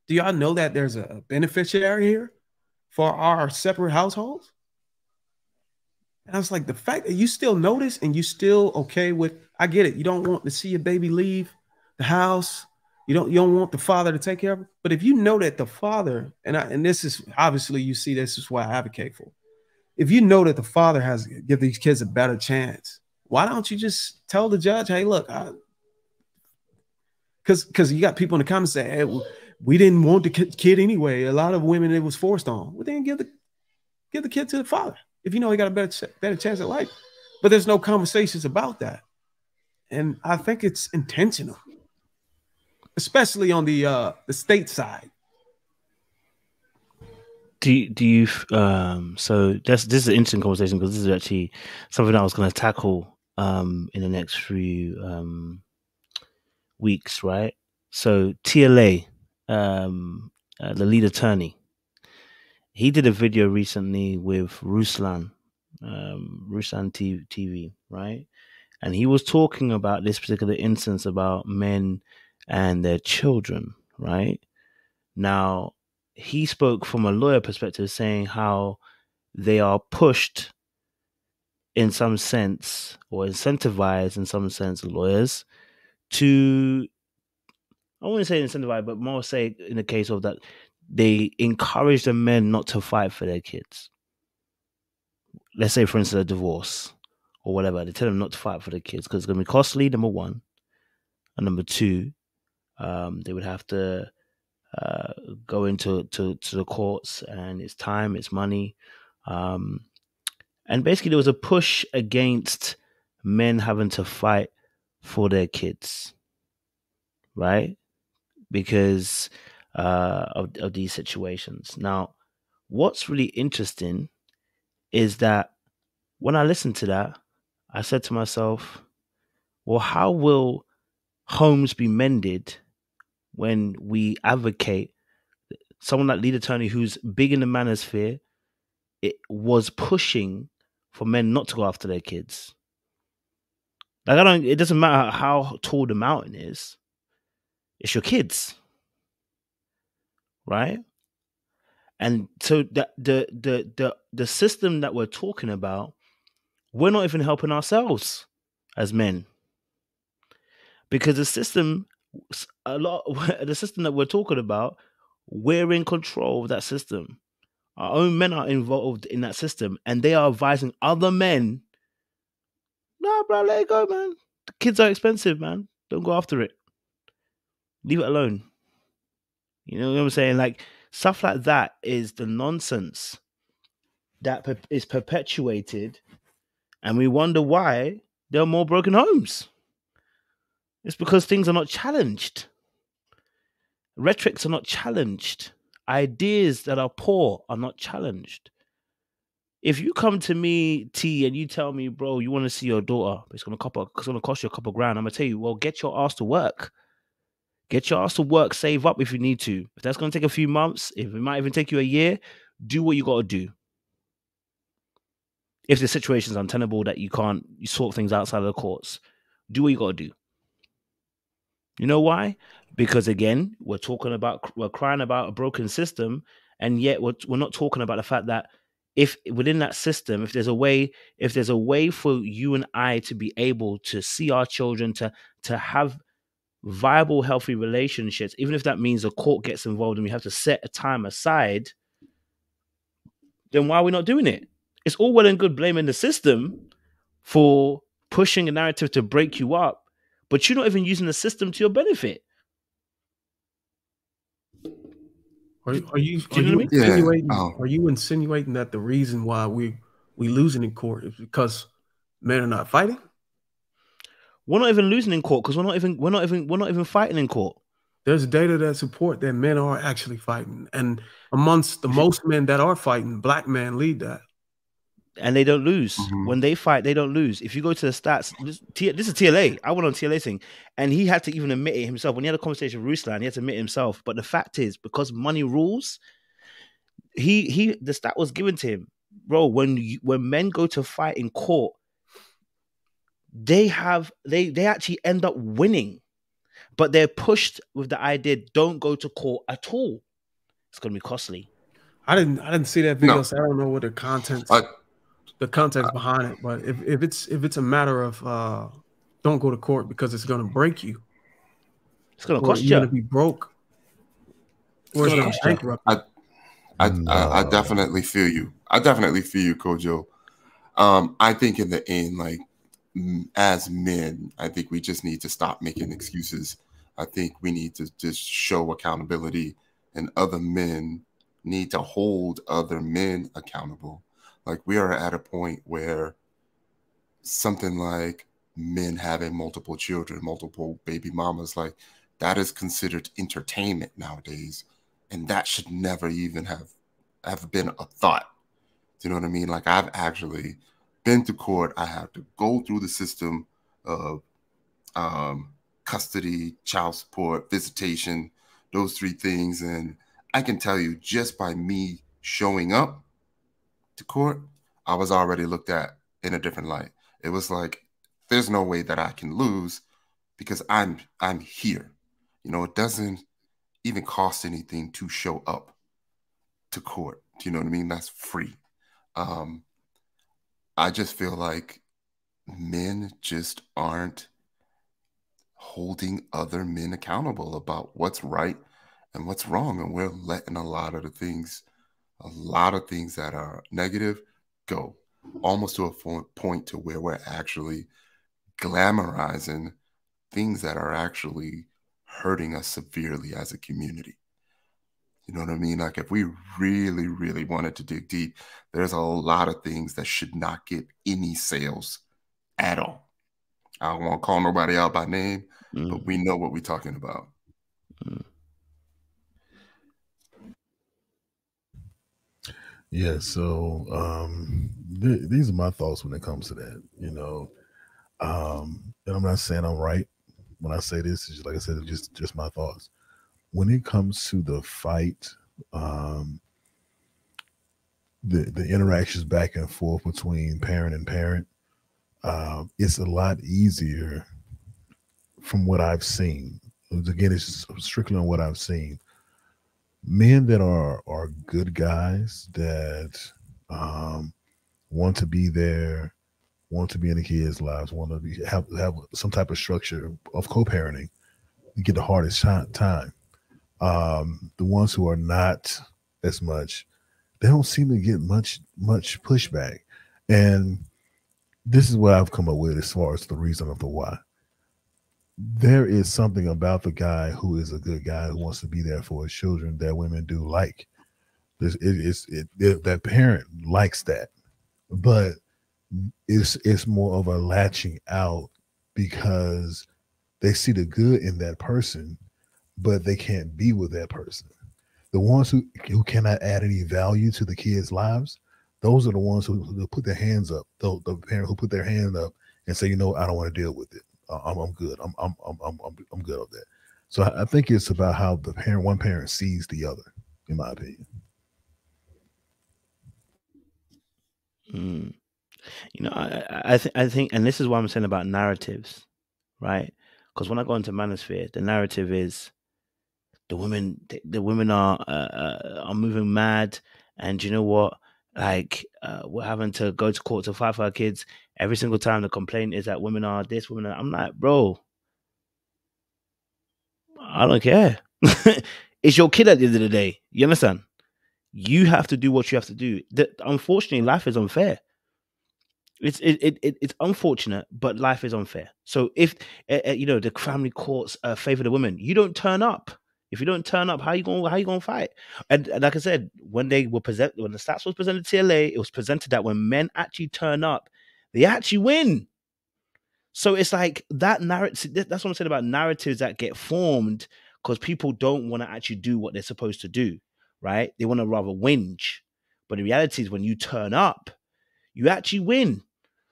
Do y'all know that there's a beneficiary here for our separate households? And I was like, the fact that you still know this and you still okay with, I get it. You don't want to see your baby leave the house. You don't want the father to take care of it. But if you know that the father, and this is obviously, you see, this is what I advocate for. If you know that the father has to give these kids a better chance, why don't you just tell the judge, hey, look, because you got people in the comments saying, hey, we didn't want the kid anyway. A lot of women, it was forced on. Well, then give the kid to the father if you know he got a better chance at life. But there's no conversations about that. And I think it's intentional, especially on the state side. Do you so this is an interesting conversation, because this is actually something I was going to tackle in the next few weeks, right? So TLA, the lead attorney, he did a video recently with Ruslan TV, right? And he was talking about this particular instance about men and their children, right? Now, he spoke from a lawyer perspective, saying how they are pushed in some sense, or incentivized in some sense, lawyers, to, I wouldn't say incentivized, but more say in the case of that, they encourage the men not to fight for their kids. Let's say, for instance, a divorce or whatever. They tell them not to fight for their kids because it's going to be costly, number one. And number two, they would have to go into the courts, and it's time, it's money. And basically there was a push against men having to fight for their kids, right? Because of these situations. Now, what's really interesting is that when I listened to that, I said to myself, well, how will homes be mended when we advocate someone like lead attorney who's big in the manosphere? It was pushing for men not to go after their kids. Like, it doesn't matter how tall the mountain is. It's your kids. Right? And so the system that we're talking about, we're not even helping ourselves as men. Because the system that we're talking about, we're in control of that system. Our own men are involved in that system, and they are advising other men, "No, bro, let it go, man. The kids are expensive, man. Don't go after it. Leave it alone." You know what I'm saying? Like, stuff like that is the nonsense that is perpetuated, and we wonder why there are more broken homes. It's because things are not challenged. Rhetorics are not challenged. Ideas that are poor are not challenged. If you come to me, T, and you tell me, bro, you want to see your daughter, but it's going to cost you a couple grand, I'm going to tell you, well, get your ass to work. Get your ass to work, save up if you need to. If that's going to take a few months, if it might even take you a year, do what you got to do. If the situation is untenable that you sort things outside of the courts, do what you got to do. You know why? Because again, we're crying about a broken system, and yet we're not talking about the fact that if within that system, if there's a way for you and I to be able to see our children, to have viable, healthy relationships, even if that means the court gets involved and we have to set a time aside, then why are we not doing it? It's all well and good blaming the system for pushing a narrative to break you up, but you're not even using the system to your benefit. Are you insinuating that the reason why we losing in court is because men are not fighting? We're not even losing in court because we're not even fighting in court. There's data that support that men are actually fighting, and amongst the most men that are fighting, black men lead that. And they don't lose. When they fight, they don't lose. If you go to the stats, this is TLA. I went on TLA thing, and he had to even admit it himself. When he had a conversation with Ruslan, he had to admit it himself. But the fact is, because money rules, the stat was given to him. Bro, when men go to fight in court, they actually end up winning. But they're pushed with the idea, don't go to court at all. It's gonna be costly. I didn't see that video, so I don't know what the context behind it. But if it's a matter of don't go to court because it's gonna break you, it's gonna cost you. You're gonna be broke. Or it's gonna bankrupt. I definitely feel you. I definitely feel you, Kojo. I think in the end, like as men, I think we just need to stop making excuses. I think we need to just show accountability, and other men need to hold other men accountable. Like we are at a point where something like men having multiple children, multiple baby mamas, like that is considered entertainment nowadays. And that should never even have been a thought. Do you know what I mean? Like I've actually been to court. I have to go through the system of custody, child support, visitation, those three things. And I can tell you just by me showing up to court, I was already looked at in a different light. It was like, there's no way that I can lose because I'm here. You know, it doesn't even cost anything to show up to court. Do you know what I mean? That's free. I just feel like men just aren't holding other men accountable about what's right and what's wrong. And we're letting a lot of things that are negative go, almost to a point to where we're actually glamorizing things that are actually hurting us severely as a community. You know what I mean? Like if we really, really wanted to dig deep, there's a lot of things that should not get any sales at all. I don't want to call nobody out by name, but we know what we're talking about. Yeah, so these are my thoughts when it comes to that, you know. And I'm not saying I'm right when I say this. It's just, like I said, it's just my thoughts. When it comes to the fight, the interactions back and forth between parent and parent, it's a lot easier from what I've seen. Again, it's strictly on what I've seen. Men that are good guys that want to be there, want to be in the kids' lives, want to have some type of structure of co-parenting, you get the hardest time. The ones who are not as much, they don't seem to get much pushback. And this is what I've come up with as far as the reason of the why. There is something about the guy who is a good guy who wants to be there for his children that women do like. That parent likes that, but it's more of a latching out because they see the good in that person, but they can't be with that person. The ones who cannot add any value to the kids' lives, those are the ones who put their hands up. The parent who put their hand up and say, you know, I don't want to deal with it. I'm good. I'm good on that. So I think it's about how one parent sees the other, in my opinion. You know, I think, and this is what I'm saying about narratives, right? Because when I go into manosphere, the narrative is the women are moving mad, and you know what? Like, we're having to go to court to fight for our kids. Every single time the complaint is that women are this, women are. I'm like, bro, I don't care. It's your kid at the end of the day. You understand? You have to do what you have to do. Unfortunately, life is unfair. It's unfortunate, but life is unfair. So if you know, the family courts favor the women, you don't turn up. If you don't turn up, how you gonna fight? And like I said, when the stats was presented to TLA, it was presented that when men actually turn up, they actually win. So it's like that narrative. That's what I'm saying about narratives that get formed because people don't want to actually do what they're supposed to do, right? They want to rather whinge. But the reality is, when you turn up, you actually win.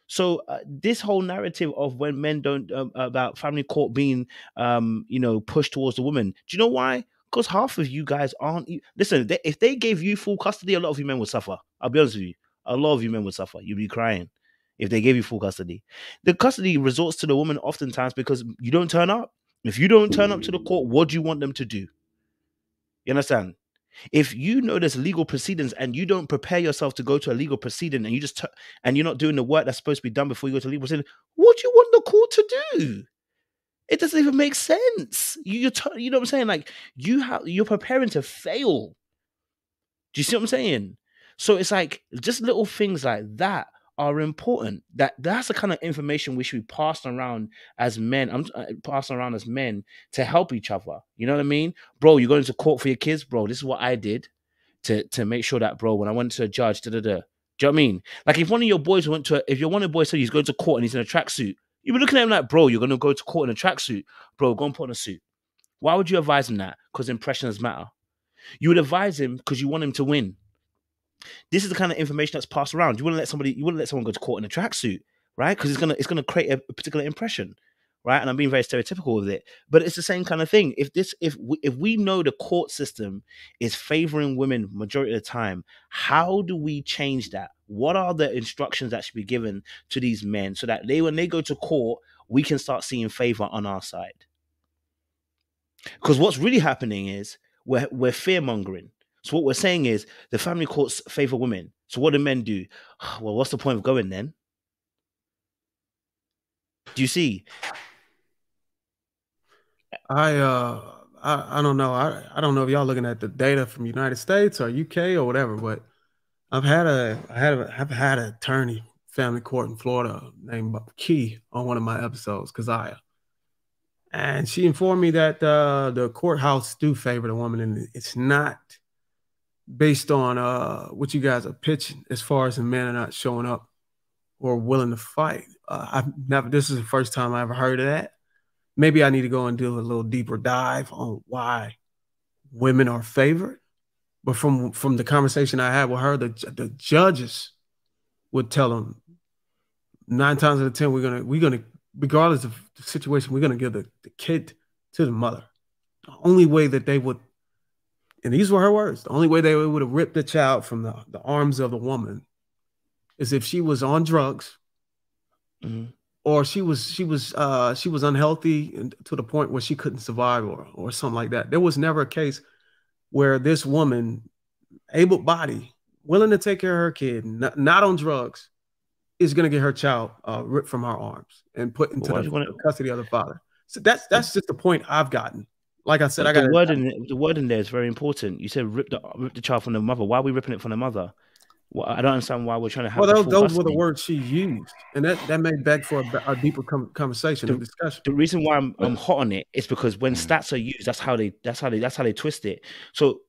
So this whole narrative of when men don't about family court being you know, pushed towards the woman. Do you know why? Because half of you guys aren't. Listen, if they gave you full custody, a lot of you men would suffer. I'll be honest with you. A lot of you men would suffer. You'd be crying if they gave you full custody. The custody resorts to the woman oftentimes because you don't turn up. If you don't turn up to the court, what do you want them to do? You understand? If you know there's legal proceedings and you don't prepare yourself to go to a legal proceeding and you just and you're not doing the work that's supposed to be done before you go to a legal proceeding, what do you want the court to do? It doesn't even make sense. You know what I'm saying? Like you're preparing to fail. Do you see what I'm saying? So it's like just little things like that are important. That's the kind of information we should be passing around as men. I'm passing around as men to help each other. You know what I mean? Bro, you're going to court for your kids, bro. This is what I did to make sure that, bro, when I went to a judge, Do you know what I mean? Like if one of your boys if your one of your boys said he's going to court and he's in a tracksuit, you'd be looking at him like, bro, you're going to go to court in a tracksuit. Bro, go and put on a suit. Why would you advise him that? Because impressions matter. You would advise him because you want him to win. This is the kind of information that's passed around. You wouldn't let someone go to court in a tracksuit, right? Because it's gonna create a particular impression, right? And I'm being very stereotypical with it, but it's the same kind of thing. If we know the court system is favoring women majority of the time, how do we change that? What are the instructions that should be given to these men so that when they go to court, we can start seeing favor on our side? Because what's really happening is we're fear mongering. So what we're saying is the family courts favor women. So what do men do? Well, what's the point of going then? Do you see? I don't know. I don't know if y'all looking at the data from United States or UK or whatever, but I've had an attorney family court in Florida named Key on one of my episodes, Keziah. And she informed me that the courthouse do favor the woman, and it's not based on what you guys are pitching as far as the men are not showing up or willing to fight. This is the first time I ever heard of that. Maybe I need to go and do a little deeper dive on why women are favored. But from the conversation I had with her, the judges would tell them 9 times out of 10, we're gonna, regardless of the situation, we're gonna give the kid to the mother. The only way that they would, and these were her words, the only way they would have ripped the child from the arms of the woman is if she was on drugs, or she was unhealthy to the point where she couldn't survive, or something like that. There was never a case where this woman, able-bodied, willing to take care of her kid, not on drugs, is going to get her child ripped from her arms and put into the custody of the father. So that's just the point I've gotten. like I said, the word in there is very important. You said rip the child from the mother. Why are we ripping it from the mother? Well, I don't understand why we're trying to have. Well, those were the words she used, and that may beg for a deeper conversation and discussion. The reason why I'm hot on it is because when stats are used, that's how they twist it. So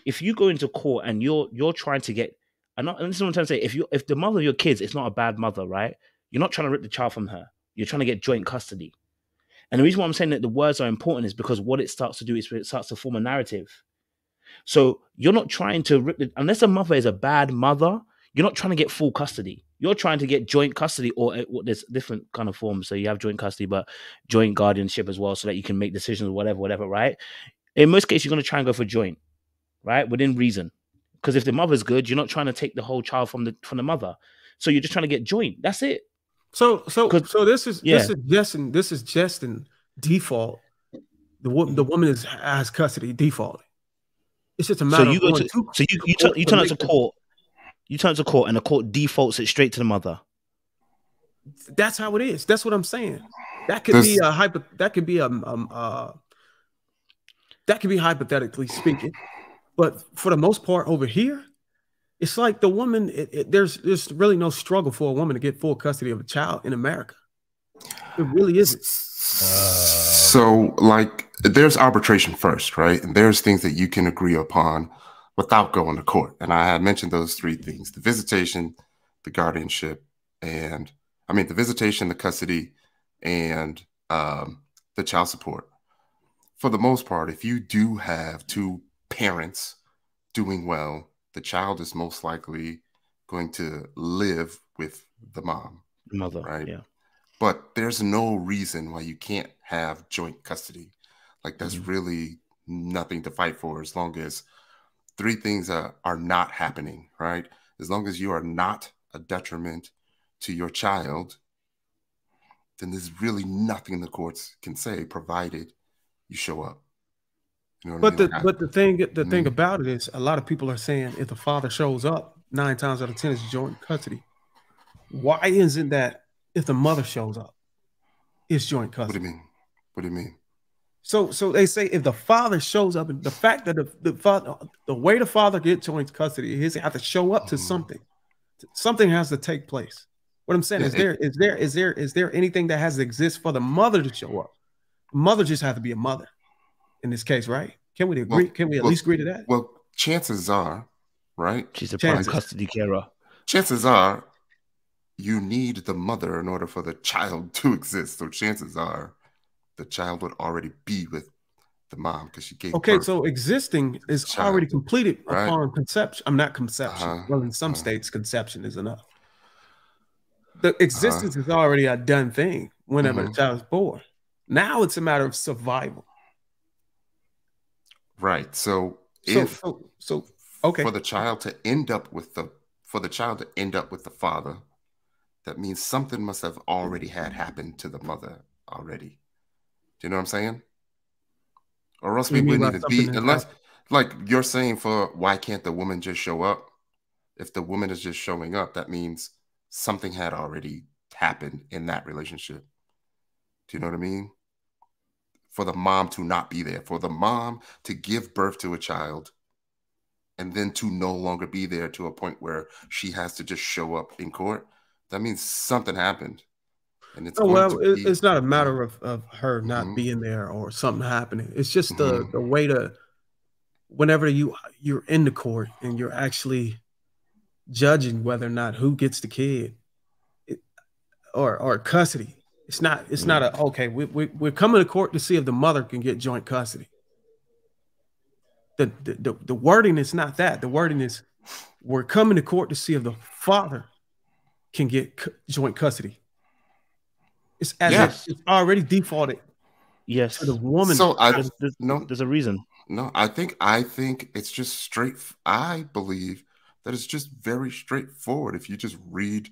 if you go into court and you're trying to get, and this is what I'm trying to say, if the mother of your kids is not a bad mother, right? You're not trying to rip the child from her. You're trying to get joint custody. And the reason why I'm saying that the words are important is because what it starts to do is it starts to form a narrative. So you're not trying to unless a mother is a bad mother, you're not trying to get full custody. You're trying to get joint custody, or there's different kind of forms. So you have joint custody, but joint guardianship as well, so that you can make decisions, whatever, right? In most cases, you're going to try and go for joint, right? Within reason. Because if the mother's good, you're not trying to take the whole child from the mother. So you're just trying to get joint. That's it. So this is just in default. The woman has custody default. It's just a matter of you turn to court. You turn to court and the court defaults it straight to the mother. That's how it is. That's what I'm saying. That could be hypothetically speaking, but for the most part over here, it's like the woman. There's really no struggle for a woman to get full custody of a child in America. It really isn't. So, like, there's arbitration first, right? And there's things that you can agree upon without going to court. And I had mentioned those three things: the visitation, the guardianship, the visitation, the custody, and the child support. For the most part, if you do have two parents doing well, the child is most likely going to live with the mother, right? Yeah. But there's no reason why you can't have joint custody. Like, that's really nothing to fight for, as long as three things are not happening, right? As long as you are not a detriment to your child, then there's really nothing the courts can say, provided you show up. You know what I mean? But the thing about it is, a lot of people are saying if the father shows up, 9 times out of 10 is joint custody. Why isn't that if the mother shows up, it's joint custody? What do you mean? So they say if the father shows up, and the fact that the way the father gets joint custody is he has to show up to something. Something has to take place. What I'm saying is there anything that has to exist for the mother to show up? The mother just has to be a mother in this case, right? Can we agree? Can we at least agree to that? Well, chances are, right? She's a prime custody carer. Chances are you need the mother in order for the child to exist. So chances are the child would already be with the mom because she gave birth. So existing is already completed upon conception. I'm not conception. Well, in some states, conception is enough. The existence is already a done thing whenever the child is born. Now it's a matter of survival. Right. So for the child to end up with the father, that means something must have already happened to the mother already. Do you know what I'm saying? Or else we wouldn't even be, unless, like you're saying, for why can't the woman just show up? If the woman is just showing up, that means something had already happened in that relationship. Do you know what I mean? For the mom to not be there, for the mom to give birth to a child and then to no longer be there to a point where she has to just show up in court, that means something happened. And it's not a matter of her not being there or something happening. It's just the way whenever you're in the court and you're actually judging whether or not who gets the kid or custody. It's not we're coming to court to see if the mother can get joint custody. The wording is not that. The wording is we're coming to court to see if the father can get joint custody. It's as if it's already defaulted. Yes. To the woman. So there's a reason. No, I think it's just straight. I believe that it's just very straightforward. If you just read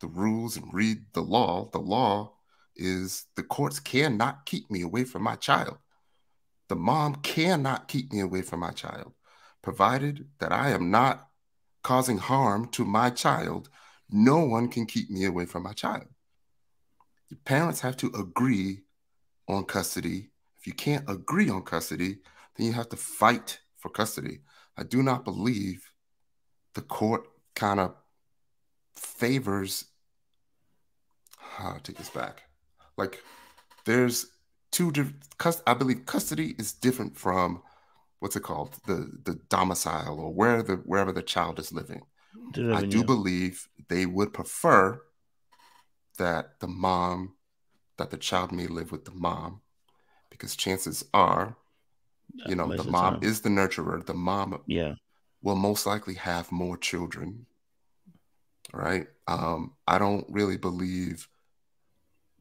the rules and read the law is the courts cannot keep me away from my child. The mom cannot keep me away from my child, provided that I am not causing harm to my child. No one can keep me away from my child. The parents have to agree on custody. If you can't agree on custody, then you have to fight for custody. I do not believe the court kind of favors, I'll take this back. Like, there's two different, I believe custody is different from, what's it called? The domicile, or wherever the child is living. I do believe they would prefer that the child may live with the mom, because chances are, the mom is the nurturer. The mom will most likely have more children, right? I don't really believe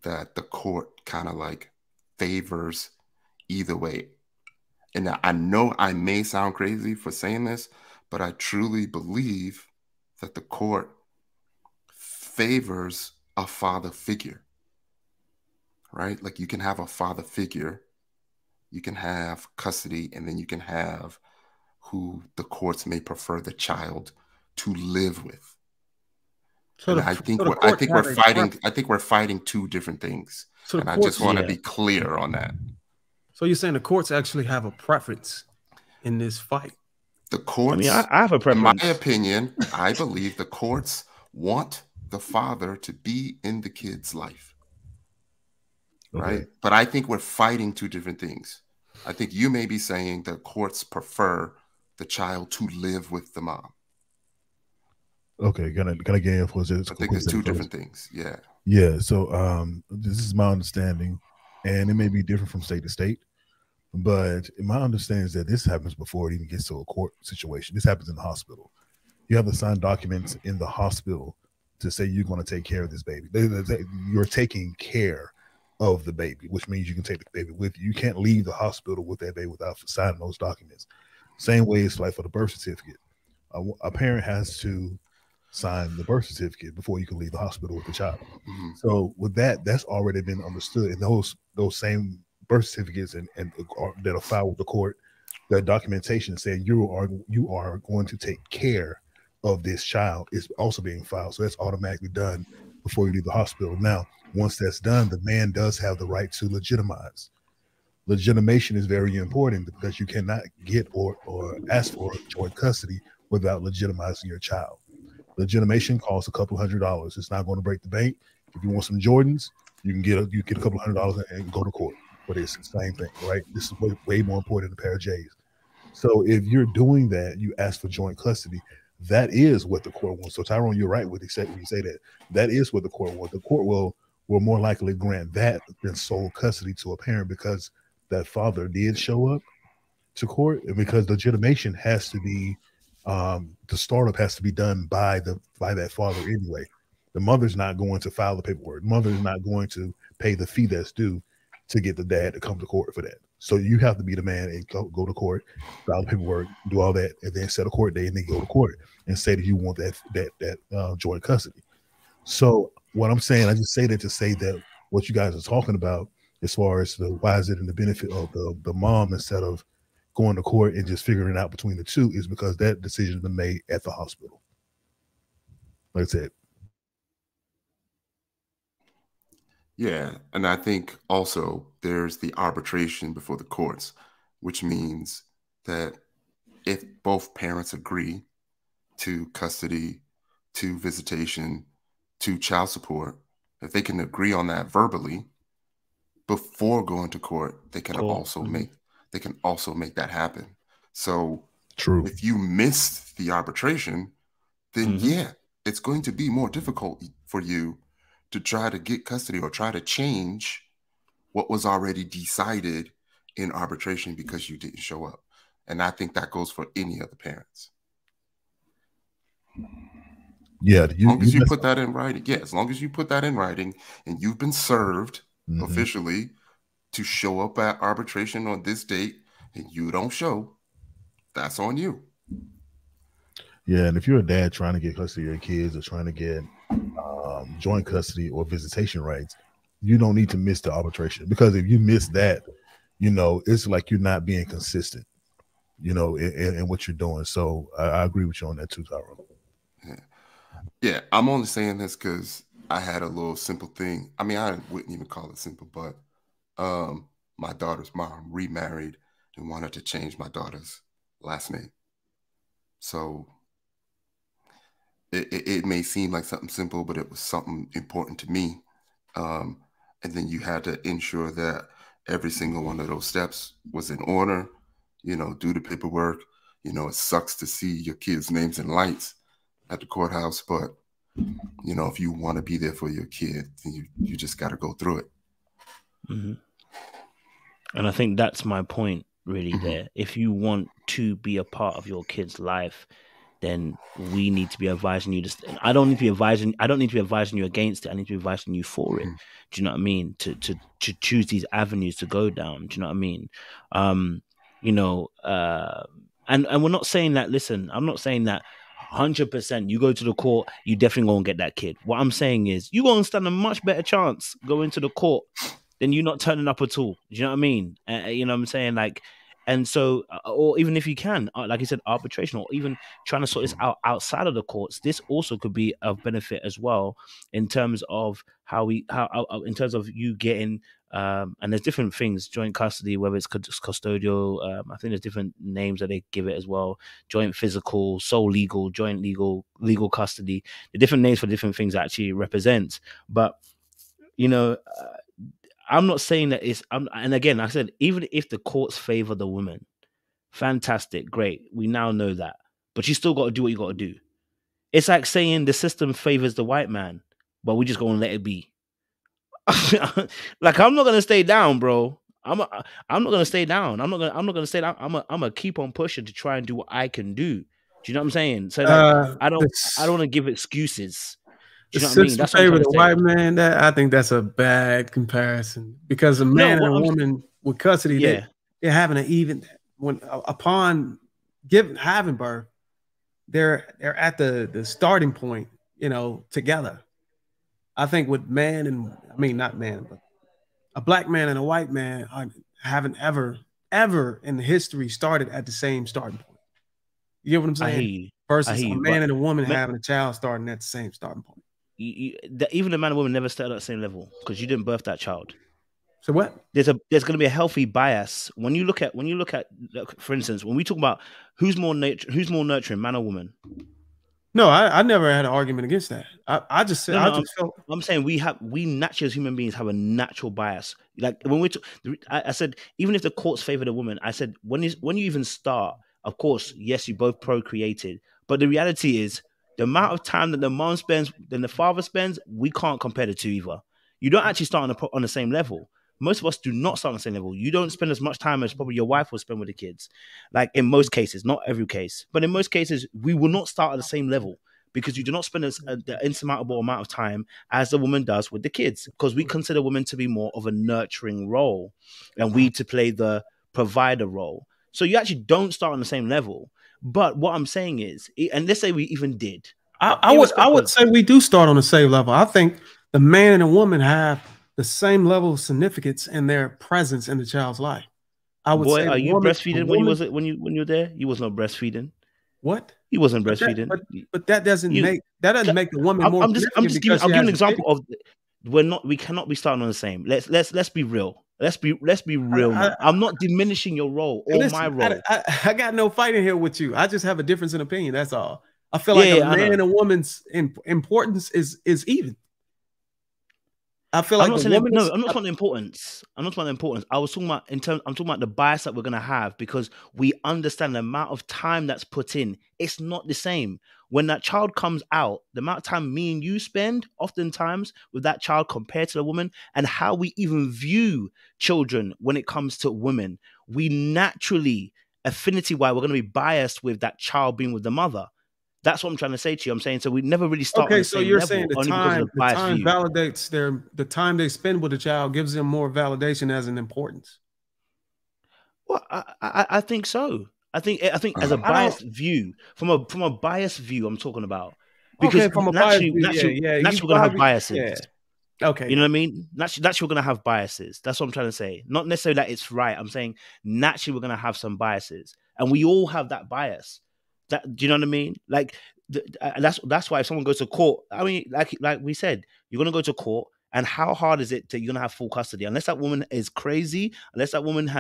that the court kind of like favors either way. And I know I may sound crazy for saying this, but I truly believe that the court favors a father figure, right? Like, you can have a father figure, you can have custody, and then you can have who the courts may prefer the child to live with. So I think we're fighting two different things. So and I just want to be clear on that. So you're saying the courts actually have a preference in this fight? The courts, I have a preference. In my opinion, I believe the courts want the father to be in the kid's life. Right? But I think we're fighting two different things. I think you may be saying the courts prefer the child to live with the mom. Okay, can I get in for this? I think it's two different things. Yeah. Yeah. So this is my understanding, and it may be different from state to state, but my understanding is that this happens before it even gets to a court situation. This happens in the hospital. You have to sign documents in the hospital to say you're going to take care of this baby. You're taking care of the baby, which means you can take the baby with you. You can't leave the hospital with that baby without signing those documents. Same way it's like for the birth certificate. A parent has to sign the birth certificate before you can leave the hospital with the child. Mm-hmm. So with that, that's already been understood. And those same birth certificates and that are filed with the court, that documentation saying you are going to take care of this child is also being filed. So that's automatically done before you leave the hospital. Now, once that's done, the man does have the right to legitimize. Legitimation is very important because you cannot get or ask for joint custody without legitimizing your child. Legitimation costs a couple $100s. It's not going to break the bank. If you want some Jordans, you get a couple $100 and go to court. But it's the same thing, right? This is way more important than a pair of J's. So if you're doing that, you ask for joint custody. That is what the court wants. So Tyrone, you're right when you say that. That is what the court wants. The court will more likely grant that than sole custody to a parent, because that father did show up to court, and because legitimation has to be the startup has to be done by that father anyway. The mother's not going to file the paperwork. The mother is not going to pay the fee that's due to get the dad to come to court for that. So you have to be the man and go to court, file the paperwork, do all that, and then set a court date and then go to court and say that you want that joint custody. So what I'm saying, I just say that to say that what you guys are talking about as far as why is it in the benefit of the mom instead of going to court and just figuring it out between the two is because that decision has been made at the hospital. Like I said. Yeah, and I think also there's the arbitration before the courts, which means that if both parents agree to custody, to visitation, to child support, if they can agree on that verbally before going to court, they can also make that happen. So true. If you miss the arbitration, then yeah, it's going to be more difficult for you to try to get custody or try to change what was already decided in arbitration because you didn't show up. And I think that goes for any of the parents. Yeah, as long as you put that in writing. Yeah, as long as you put that in writing and you've been served officially to show up at arbitration on this date and you don't show, that's on you. Yeah, and if you're a dad trying to get custody of your kids or trying to get joint custody or visitation rights, you don't need to miss the arbitration, because if you miss that, it's like you're not being consistent, in what you're doing. So I agree with you on that too, Tyrone. Yeah, I'm only saying this because I had a little simple thing. I mean, I wouldn't even call it simple, but my daughter's mom remarried and wanted to change my daughter's last name. So it may seem like something simple, but it was something important to me. And then you had to ensure that every single one of those steps was in order, do the paperwork. It sucks to see your kids' names in lights at the courthouse, but, if you want to be there for your kid, then you just got to go through it. Mm-hmm. And I think that's my point really there. If you want to be a part of your kid's life, then we need to be advising you. I don't need to be advising you against it. I need to be advising you for it. Do you know what I mean? To choose these avenues to go down. Do you know what I mean? And we're not saying that. Listen, I'm not saying that 100%. You go to the court, you definitely gonna get that kid. What I'm saying is, you gonna stand a much better chance going to the court than you not turning up at all. Do you know what I mean? You know what I'm saying? Like. And so, or even if you can, like you said, arbitration, or even trying to sort this out outside of the courts, this also could be of benefit as well in terms of in terms of you getting, and there's different things, joint custody, whether it's custodial, I think there's different names that they give it as well, joint physical, sole legal, joint legal custody, the different names for different things that actually represents. But, I'm not saying that and again, I said, even if the courts favor the woman, fantastic, great. We now know that. But you still got to do what you got to do. It's like saying the system favors the white man, but we just going to let it be. Like, I'm not going to stay down, bro. I'm not going to stay down. I'm not going to stay down. I'm going to keep on pushing to try and do what I can do. Do you know what I'm saying? So like, I don't want to give excuses. You know what I mean? That's favor the white man. I think that's a bad comparison, because a man and a woman with custody, they're having an even upon having birth, they're at the starting point, together. I think with not man, but a black man and a white man haven't ever in history started at the same starting point. You get what I'm saying? Versus a man and a woman having a child starting at the same starting point. Even the man and woman never started at the same level, because you didn't birth that child. So what? There's going to be a healthy bias when you look at, for instance, when we talk about who's more nurturing, man or woman. No, I never had an argument against that. I just said I'm saying we naturally as human beings have a natural bias. Like when I said, even if the courts favor the woman, I said when you even start, of course, yes, you both procreated, but the reality is, the amount of time that the mom spends, then the father spends, we can't compare the two either. You don't actually start on the same level. Most of us do not start on the same level. You don't spend as much time as probably your wife will spend with the kids. Like in most cases, not every case, but in most cases, we will not start at the same level, because you do not spend the insurmountable amount of time as the woman does with the kids, because we consider women to be more of a nurturing role and we to play the provider role. So you actually don't start on the same level. But what I'm saying is, and let's say we even did, I would say we do start on the same level. I think the man and the woman have the same level of significance in their presence in the child's life. I would say, are you breastfeeding when you were there? You was not breastfeeding. What? He wasn't breastfeeding. But that doesn't make the woman more. I'm giving an example of we cannot be starting on the same. Let's be real. Let's be real. I'm not diminishing your role or my role. I got no fighting here with you. I just have a difference in opinion. That's all. I feel like a man and a woman's importance is even. I feel like I'm not talking importance. I'm not talking importance. I was talking about I'm talking about the bias that we're gonna have, because we understand the amount of time that's put in. It's not the same. When that child comes out, the amount of time me and you spend oftentimes with that child compared to the woman, and how we even view children when it comes to women, we naturally, affinity-wise, we're going to be biased with that child being with the mother. That's what I'm trying to say to you. I'm saying, so we never really start. Okay, so you're saying the time validates the time they spend with the child gives them more validation as an importance. Well, I think so. I think as a biased view, from a biased view, I'm talking about, because from a naturally, naturally we're gonna have biases. Yeah. Okay, you know what I mean. Naturally, we're gonna have biases. That's what I'm trying to say. Not necessarily that it's right. I'm saying naturally we're gonna have some biases, and we all have that bias. Do you know what I mean? Like that's why if someone goes to court, I mean, like we said, you're gonna go to court, And how hard is it to you're gonna have full custody? Unless that woman is crazy, unless that woman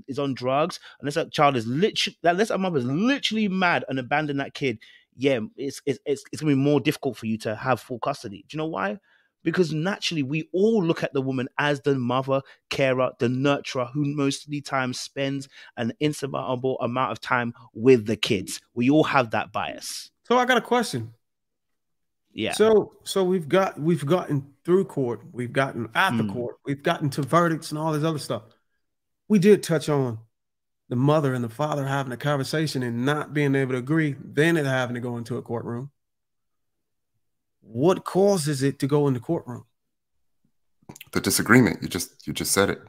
is on drugs, unless that child is literally, unless that mother is literally mad and abandoned that kid, yeah, it's gonna be more difficult for you to have full custody. Do you know why? Because naturally, we all look at the woman as the mother, carer, the nurturer, who most of the time spends an insurmountable amount of time with the kids. We all have that bias. So I got a question. Yeah. So we've gotten through court, we've gotten at the court, we've gotten to verdicts and all this other stuff. We did touch on the mother and the father having a conversation and not being able to agree, then it having to go into a courtroom. What causes it to go in the courtroom? The disagreement. You just said it.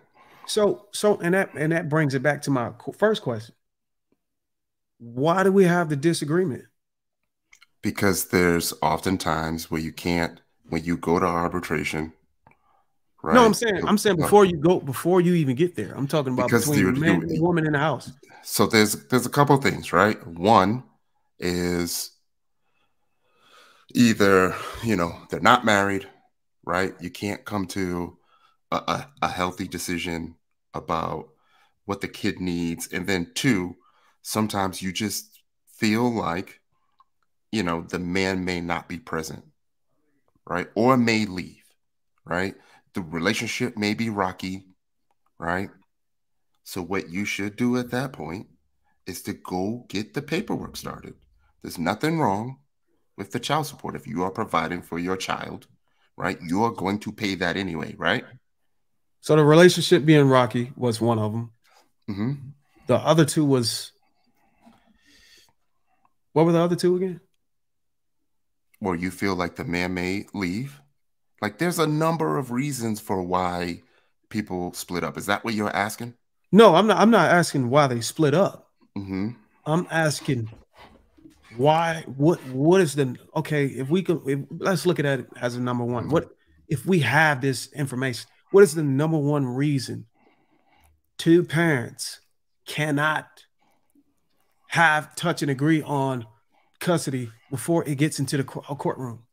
So that brings it back to my first question. Why do we have the disagreement? Because there's often times where you can't, when you go to arbitration. Right? No, I'm saying before you even get there. I'm talking about because between the man and the woman in the house. So there's a couple of things, right? One is either, they're not married, right? You can't come to a healthy decision about what the kid needs. And then two, sometimes you just feel like, the man may not be present, right? Or may leave, right? The relationship may be rocky, right? So what you should do at that point is to go get the paperwork started. There's nothing wrong with the child support. If you are providing for your child, right, you are going to pay that anyway, right? So the relationship being rocky was one of them. Mm-hmm. The other two was, what were the other two again? Where you feel like the man may leave. Like there's a number of reasons for why people split up. Is that what you're asking? No, I'm not asking why they split up. Mm-hmm. I'm asking why, what is the, okay, let's look at it as a number one. What if we have this information? What is the number one reason two parents cannot touch and agree on custody before it gets into the courtroom?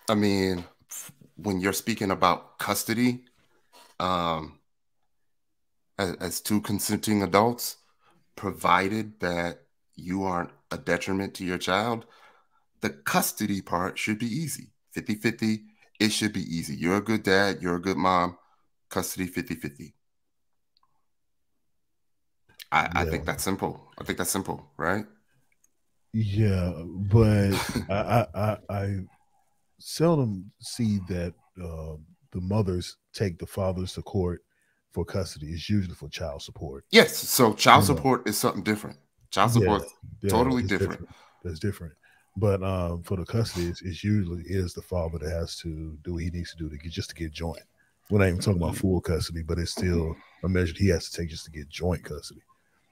I mean, when you're speaking about custody, as two consenting adults, provided that you aren't a detriment to your child, the custody part should be easy. 50-50, it should be easy. You're a good dad, you're a good mom, custody 50-50. I think that's simple. I think that's simple, right? Yeah, but I seldom see that the mothers take the fathers to court for custody. It's usually for child support. Yes, so child support is something different. Child support totally different. That's different. But for the custody, it's usually the father that has to do what he needs to do to get joint. We're not even talking about full custody, but it's still a measure he has to take just to get joint custody.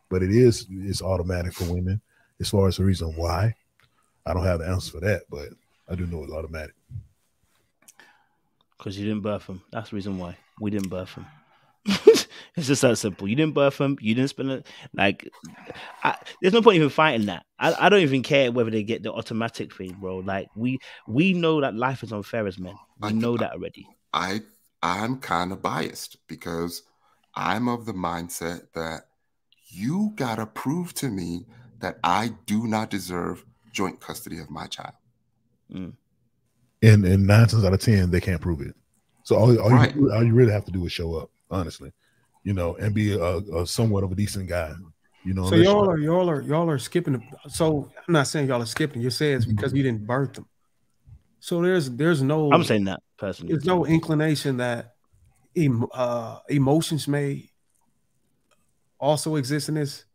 But it's automatic for women. As far as the reason why, I don't have the answer for that, but I do know it's automatic. Because you didn't birth him. That's the reason why. We didn't birth him. It's just that simple. You didn't birth him. You didn't spend it. Like, there's no point even fighting that. I don't even care whether they get the automatic thing, bro. Like, we know that life is unfair as men. We know that already. I'm kind of biased because I'm of the mindset that you gotta prove to me that I do not deserve joint custody of my child. And 9 times out of 10, they can't prove it. So all you really have to do is show up, honestly, and be a somewhat of a decent guy, So y'all are skipping. So I'm not saying y'all are skipping. You say it's because you didn't birth them. So there's no. I'm saying that personally. There's no inclination that emotions may also exist in this.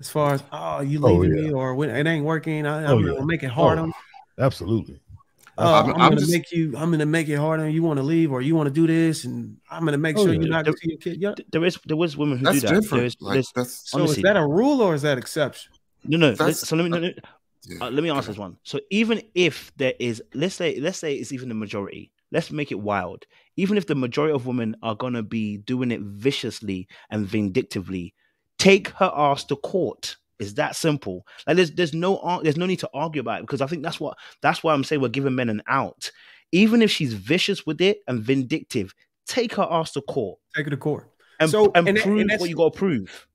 As far as you leaving me or when it ain't working, I'm gonna make it hard on. Absolutely. I'm gonna make it hard on you. Want to leave or you want to do this, and I'm gonna make sure you're not gonna see your kid. Yeah, there was women who that's do that. Different. So is that a rule or is that exception? No. So let me answer this one. So even if there is, let's say it's even the majority. Let's make it wild. Even if the majority of women are gonna be doing it viciously and vindictively, take her ass to court. It's that simple. Like there's no need to argue about it because I think that's why I'm saying we're giving men an out. even if she's vicious with it and vindictive, take her ass to court. Take her to court. And prove what you got to prove.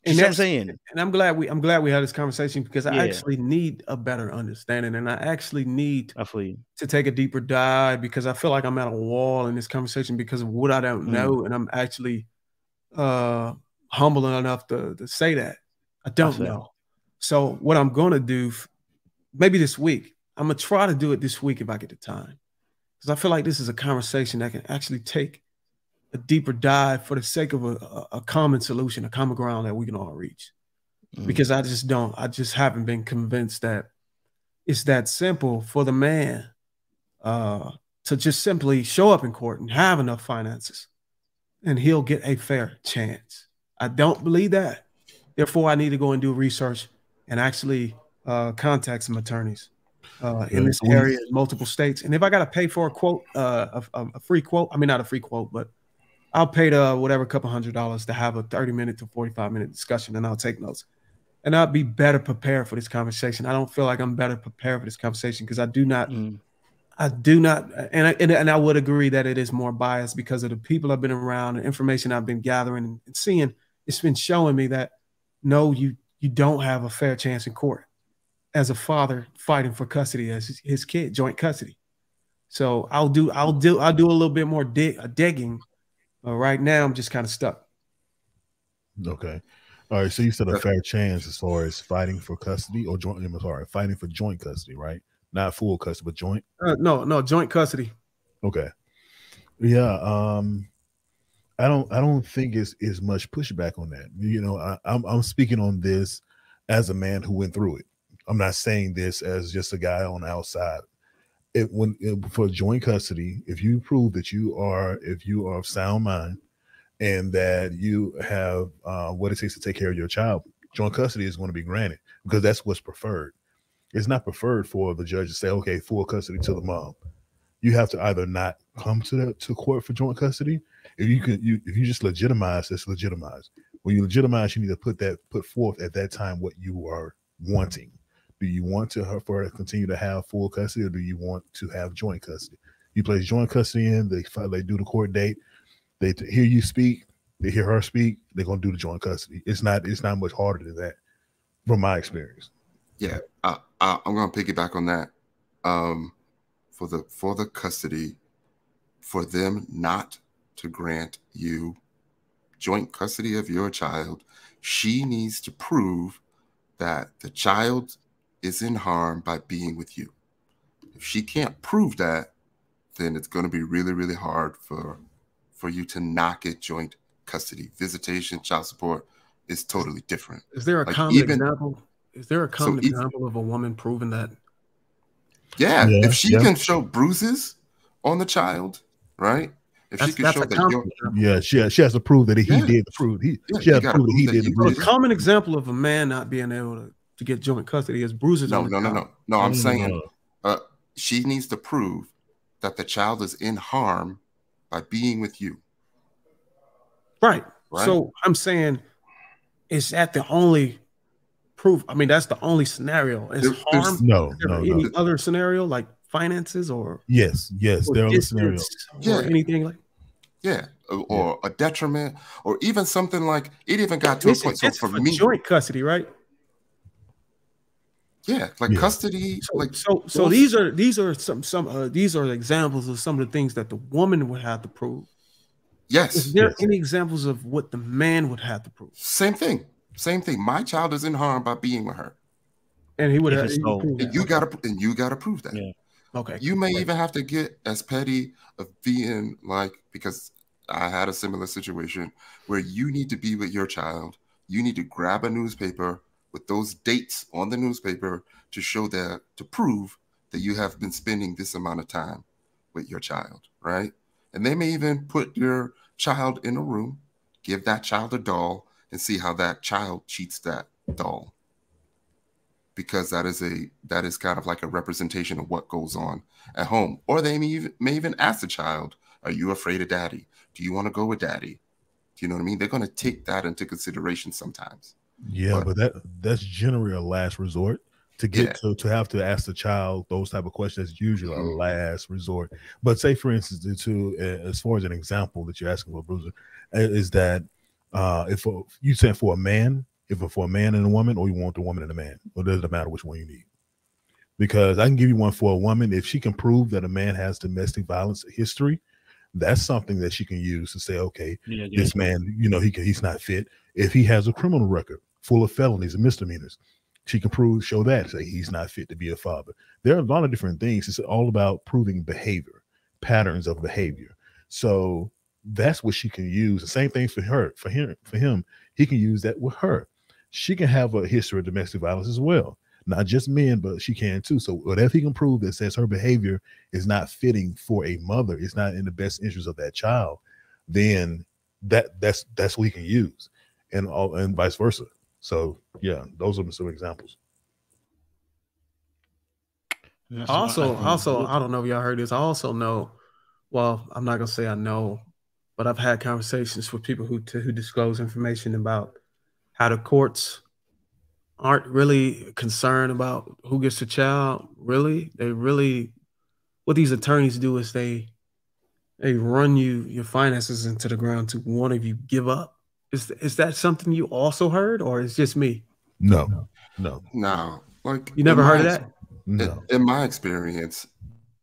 You see what I'm saying? And I'm glad we had this conversation, because I actually need a better understanding, and I actually need to take a deeper dive, because I feel like I'm at a wall in this conversation because of what I don't know, and I'm actually humble enough to say that I don't know. So what I'm going to do, maybe this week, I'm going to try to do it this week if I get the time, because I feel like this is a conversation that can actually take a deeper dive for the sake of a common solution, a common ground that we can all reach. Because I just haven't been convinced that it's that simple for the man to just simply show up in court and have enough finances and he'll get a fair chance. I don't believe that. Therefore, I need to go and do research and actually contact some attorneys in this area in multiple states. And if I got to pay for a quote, a free quote, I mean, not a free quote, but I'll pay whatever, couple $100 to have a 30-minute to 45-minute discussion, and I'll take notes. And I'll be better prepared for this conversation. I don't feel like I'm better prepared for this conversation because I do not, and I would agree that it is more biased because of the people I've been around, the information I've been gathering and seeing. It's been showing me that no, you don't have a fair chance in court as a father fighting for custody as his kid, joint custody. So I'll do a little bit more digging. Right now, I'm just kind of stuck. Okay. All right. So you said a fair chance as far as fighting for custody or joint. I'm sorry, fighting for joint custody, right? Not full custody, but joint. No, joint custody. Okay. Yeah. I don't think it's much pushback on that. You know, I'm speaking on this as a man who went through it. I'm not saying this as just a guy on the outside. For joint custody, if you prove that you are of sound mind and that you have what it takes to take care of your child, joint custody is going to be granted because that's what's preferred. It's not preferred for the judge to say, okay, full custody to the mom. You have to either not come to court for joint custody. If you just legitimize, it's legitimized. When you legitimize, you need to put forth at that time what you are wanting. Do you want for her to continue to have full custody, or do you want to have joint custody? You place joint custody in, they do the court date, they hear you speak, they hear her speak, they're gonna do the joint custody. It's not much harder than that, from my experience. Yeah, I'm gonna piggyback on that. For the custody, for them not to grant you joint custody of your child, she needs to prove that the child is in harm by being with you. If she can't prove that, then it's going to be really, really hard for you to not get joint custody. Visitation, child support is totally different. Is there a common example? Is there a common example of a woman proving that? Yeah, if she can show bruises on the child, right? If she can show that she has to prove that he did the prove. She has to prove that he did the bruises. A common example of a man not being able to get joint custody is bruises. No. I'm saying she needs to prove that the child is in harm by being with you. Right. So I'm saying, is that the only proof? I mean, that's the only scenario. Is harm? No. Any other scenario like finances or yes, there are scenarios. Or anything like or a detriment, or even something like it even got to a point. So for me, joint custody, right? Yeah, like custody. So these are some these are examples of some of the things that the woman would have to prove. Yes. Is there any examples of what the man would have to prove? Same thing. My child is in harm by being with her, and he would have. And you got to prove that. Yeah. Okay. You may even have to get as petty of being like, because I had a similar situation where you need to be with your child. You need to grab a newspaper with those dates on the newspaper to show that, to prove that you have been spending this amount of time with your child, right? And they may even put your child in a room, give that child a doll, and see how that child cheats that doll. Because that is kind of like a representation of what goes on at home. Or they may even ask the child, are you afraid of daddy? Do you want to go with daddy? Do you know what I mean? They're going to take that into consideration sometimes. Yeah, but that's generally a last resort To get to have to ask the child those type of questions is usually a last resort. But say, for instance, as far as an example that you're asking for, Bruiser, is that if you said for a man, for a man and a woman, or you want the woman and the man, or does it matter which one you need? Because I can give you one for a woman. If she can prove that a man has domestic violence history, that's something that she can use to say, okay, this man, he's not fit. If he has a criminal record full of felonies and misdemeanors, she can show that, say he's not fit to be a father. There are a lot of different things. It's all about proving behavior, patterns of behavior. So that's what she can use. The same thing for her, for him, he can use that with her. She can have a history of domestic violence as well. Not just men, but she can too. So whatever he can prove that says her behavior is not fitting for a mother, it's not in the best interest of that child, then that's what he can use, and vice versa. So yeah, those are some examples. Also, I don't know if y'all heard this. I also know, well, I'm not gonna say I know, but I've had conversations with people who disclose information about how the courts aren't really concerned about who gets the child. Really, what these attorneys do is they run your finances into the ground to one of you give up. Is that something you also heard, or is just me? No. Like, you never heard of that? No. In my experience,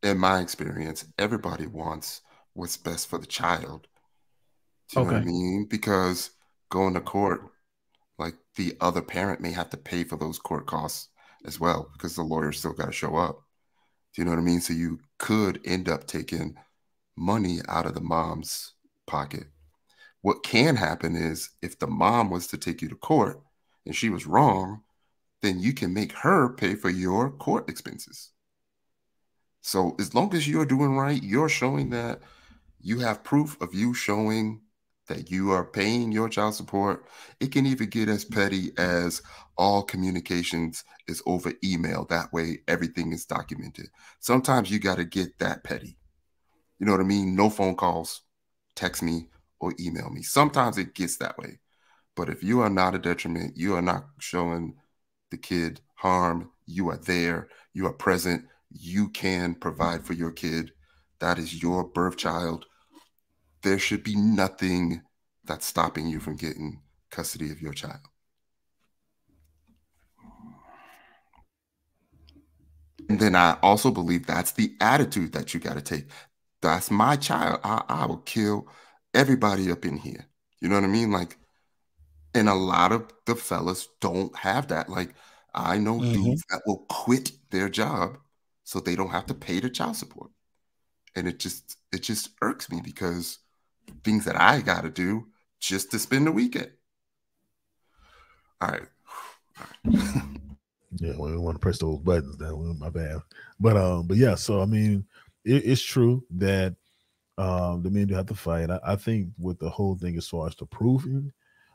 everybody wants what's best for the child. Do you know what I mean? Because going to court, like, the other parent may have to pay for those court costs as well, because the lawyer still got to show up. Do you know what I mean? So you could end up taking money out of the mom's pocket. What can happen is, if the mom was to take you to court and she was wrong, then you can make her pay for your court expenses. So as long as you're doing right, you're showing that you have proof of you showing that you are paying your child support. It can even get as petty as all communications is over email. That way, everything is documented. Sometimes you got to get that petty. You know what I mean? No phone calls, text me or email me. Sometimes it gets that way. But if you are not a detriment, you are not showing the kid harm, you are there, you are present, you can provide for your kid. That is your birth child. There should be nothing that's stopping you from getting custody of your child. And then I also believe that's the attitude that you got to take. That's my child. I will kill everybody up in here. You know what I mean? Like, and a lot of the fellas don't have that. Like, I know dudes that will quit their job so they don't have to pay the child support. And it just irks me, because things that I got to do just to spend the weekend. All right. Yeah, we don't want to press those buttons. That was my bad. But yeah. So I mean, it's true that the men do have to fight. I think with the whole thing, as far as the proving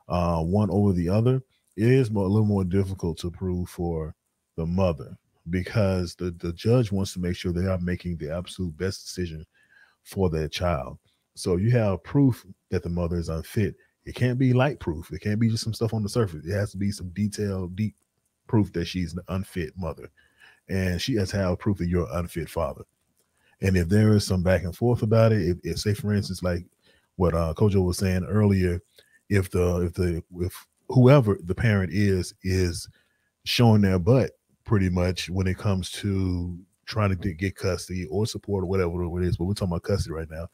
one over the other, it is a little more difficult to prove for the mother, because the judge wants to make sure they are making the absolute best decision for their child. So you have proof that the mother is unfit. It can't be light proof. It can't be just some stuff on the surface. It has to be some detailed, deep proof that she's an unfit mother. And she has to have proof that you're an unfit father. And if there is some back and forth about it, if say, for instance, like what Kojo was saying earlier, if whoever the parent is showing their butt pretty much when it comes to trying to get custody or support or whatever it is, but we're talking about custody right now.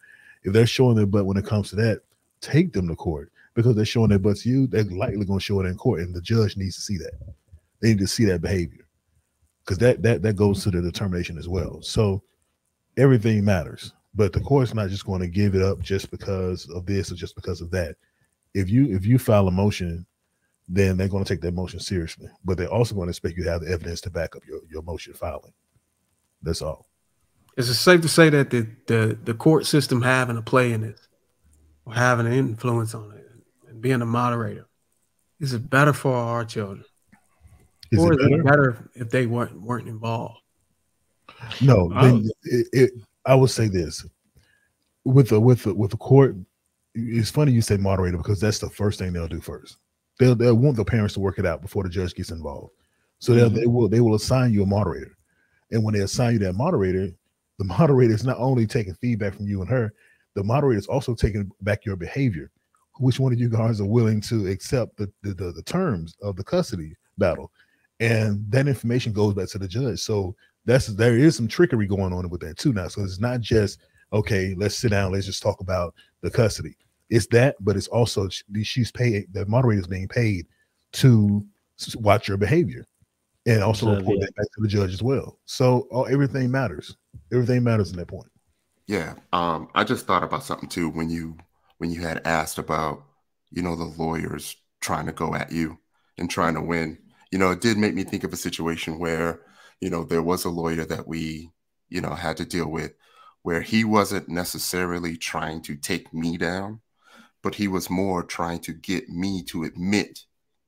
If they're showing their butt when it comes to that, take them to court, because they're showing their butt to you. They're likely going to show it in court, and the judge needs to see that. They need to see that behavior, because that goes to the determination as well. So everything matters, but the court's not just going to give it up just because of this or just because of that. If you file a motion, then they're going to take that motion seriously, but they're also going to expect you to have the evidence to back up your motion filing. That's all. Is it safe to say that the court system having a play in this, or having an influence on it, and being a moderator, is it better for our children? Is it better if they weren't involved? No, I would say this with the court. It's funny you say moderator, because that's the first thing they'll do first. They'll want the parents to work it out before the judge gets involved. So they will assign you a moderator. And when they assign you that moderator, the moderator is not only taking feedback from you and her, the moderator is also taking back your behavior. Which one of you guys are willing to accept the terms of the custody battle? And that information goes back to the judge. So there is some trickery going on with that too now. So it's not just, okay, let's sit down, let's just talk about the custody. It's that, but it's also she's paid, the moderator is being paid to watch your behavior and also report that back to the judge as well. So everything matters. Everything matters in that point. Yeah. I just thought about something too when you had asked about, the lawyers trying to go at you and trying to win. It did make me think of a situation where, there was a lawyer that we, had to deal with where he wasn't necessarily trying to take me down, but he was more trying to get me to admit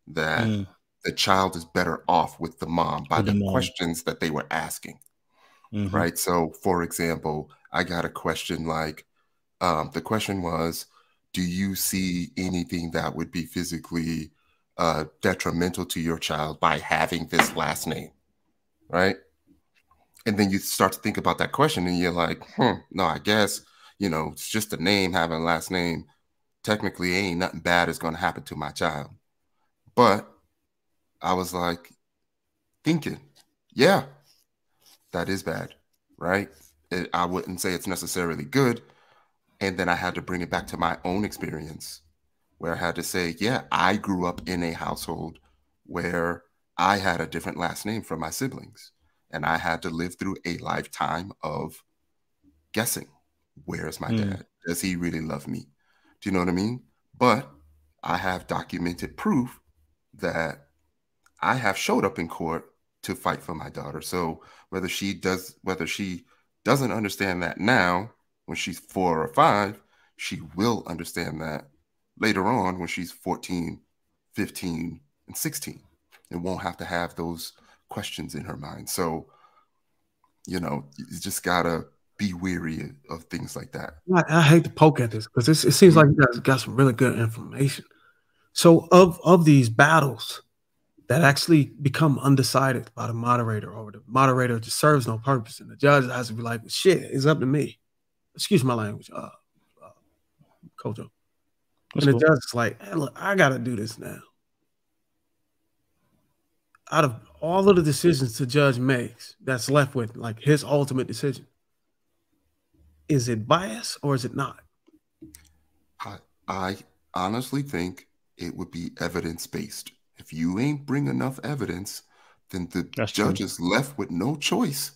that the child is better off with the mom by the questions that they were asking. Right. So, for example, I got a question like, the question was, do you see anything that would be physically detrimental to your child by having this last name? Right. And then you start to think about that question and you're like, no, I guess, it's just a name, having a last name. Technically, ain't nothing bad is going to happen to my child. But I was like thinking, yeah, that is bad. Right. I wouldn't say it's necessarily good. And then I had to bring it back to my own experience where I had to say, yeah, I grew up in a household where I had a different last name from my siblings. And I had to live through a lifetime of guessing, where's my dad? Does he really love me? Do you know what I mean? But I have documented proof that I have showed up in court to fight for my daughter. So whether she doesn't understand that now, when she's 4 or 5, she will understand that later on when she's 14, 15, and 16, and won't have to have those questions in her mind. So, you just gotta be weary of things like that. I hate to poke at this because it seems like you guys got some really good information. So of these battles that actually become undecided by the moderator, or the moderator just serves no purpose, and the judge has to be like, shit, it's up to me. Excuse my language, Kojo. And the judge is like, hey, look, I gotta do this now. Out of all of the decisions the judge makes, that's left with like his ultimate decision, is it biased or is it not? I honestly think it would be evidence-based. If you ain't bring enough evidence, then the judge is left with no choice.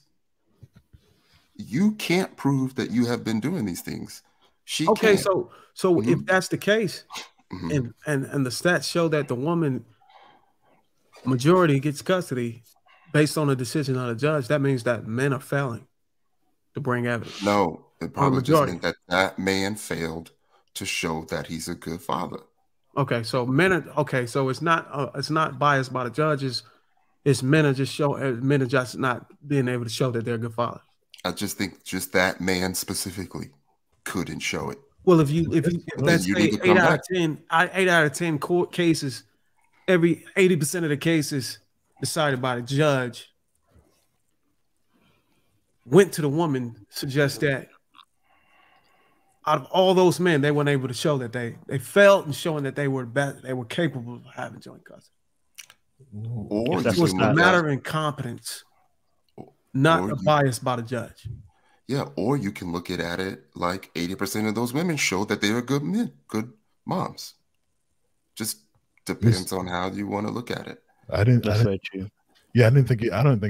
You can't prove that you have been doing these things. Okay, so if that's the case, and the stats show that the woman majority gets custody based on a decision of the judge, that means that men are failing to bring evidence. No, it probably just means that man failed to show that he's a good father. Okay, so so it's not biased by the judges. It's men are just not being able to show that they're good fathers. I just think just that man specifically couldn't show it. Well, if that's 8 out of 10 court cases, every 80% of the cases decided by the judge went to the woman, suggests that out of all those men, they weren't able to show that they failed in showing that they were capable of having joint custody. Or it was a matter of incompetence, not a bias by the judge. Yeah, or you can look at it like 80% of those women show that they are good men, good moms. Just depends on how you want to look at it. I don't think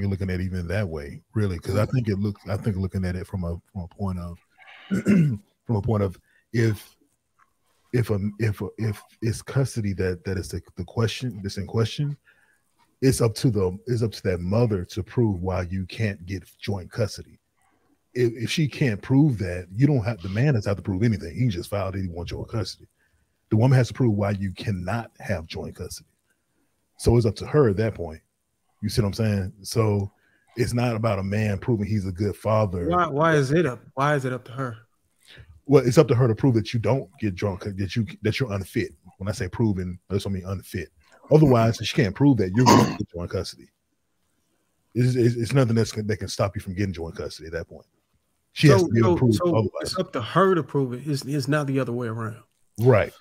looking at it even that way, really, because I think looking at it from a point of if it's custody that is the question that's in question, it's up to that mother to prove why you can't get joint custody. If she can't prove that, the man doesn't have to prove anything. He just filed that he wants joint custody. The woman has to prove why you cannot have joint custody. So it's up to her at that point. You see what I'm saying? So it's not about a man proving he's a good father. Why is it up to her? Well, it's up to her to prove that you don't get drunk, that you're unfit. When I say proven, that's what I mean unfit. Otherwise, if she can't prove that, you're going to get joint custody. It's nothing that can stop you from getting joint custody at that point. She has to be able to prove otherwise. It's up to her to prove it. It's not the other way around. Right.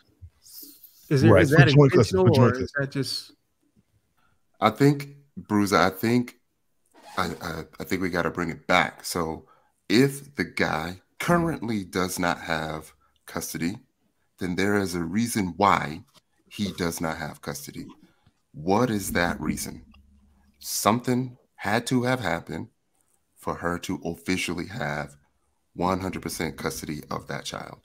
Is that intentional or is that just? I think, Bruiser, I think we got to bring it back. So if the guy currently does not have custody, then there is a reason why he does not have custody. What is that reason? Something had to have happened for her to officially have 100% custody of that child.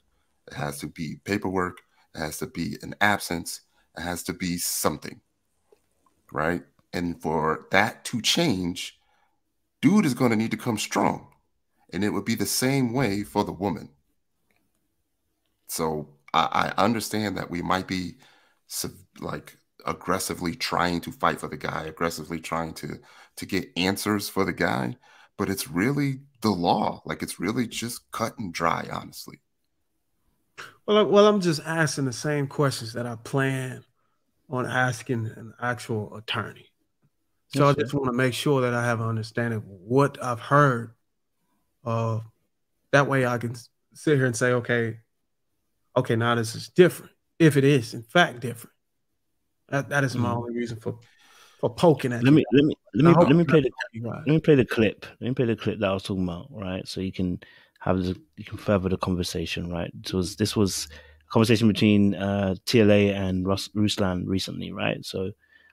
It has to be paperwork. It has to be an absence. It has to be something, right? And for that to change, dude is going to need to come strong. And it would be the same way for the woman. So I understand that we might be like aggressively trying to fight for the guy, aggressively trying to get answers for the guy, but it's really the law. Like, it's really just cut and dry, honestly. Well, I'm just asking the same questions that I plan on asking an actual attorney. So I just want to make sure that I have an understanding of what I've heard. That way I can sit here and say, okay, now this is different. If it is, in fact, different. That is my only reason for poking at Let me play the clip. Let me play the clip that I was talking about, right? So you can further the conversation, right? This was a conversation between TLA and Ruslan recently, right? So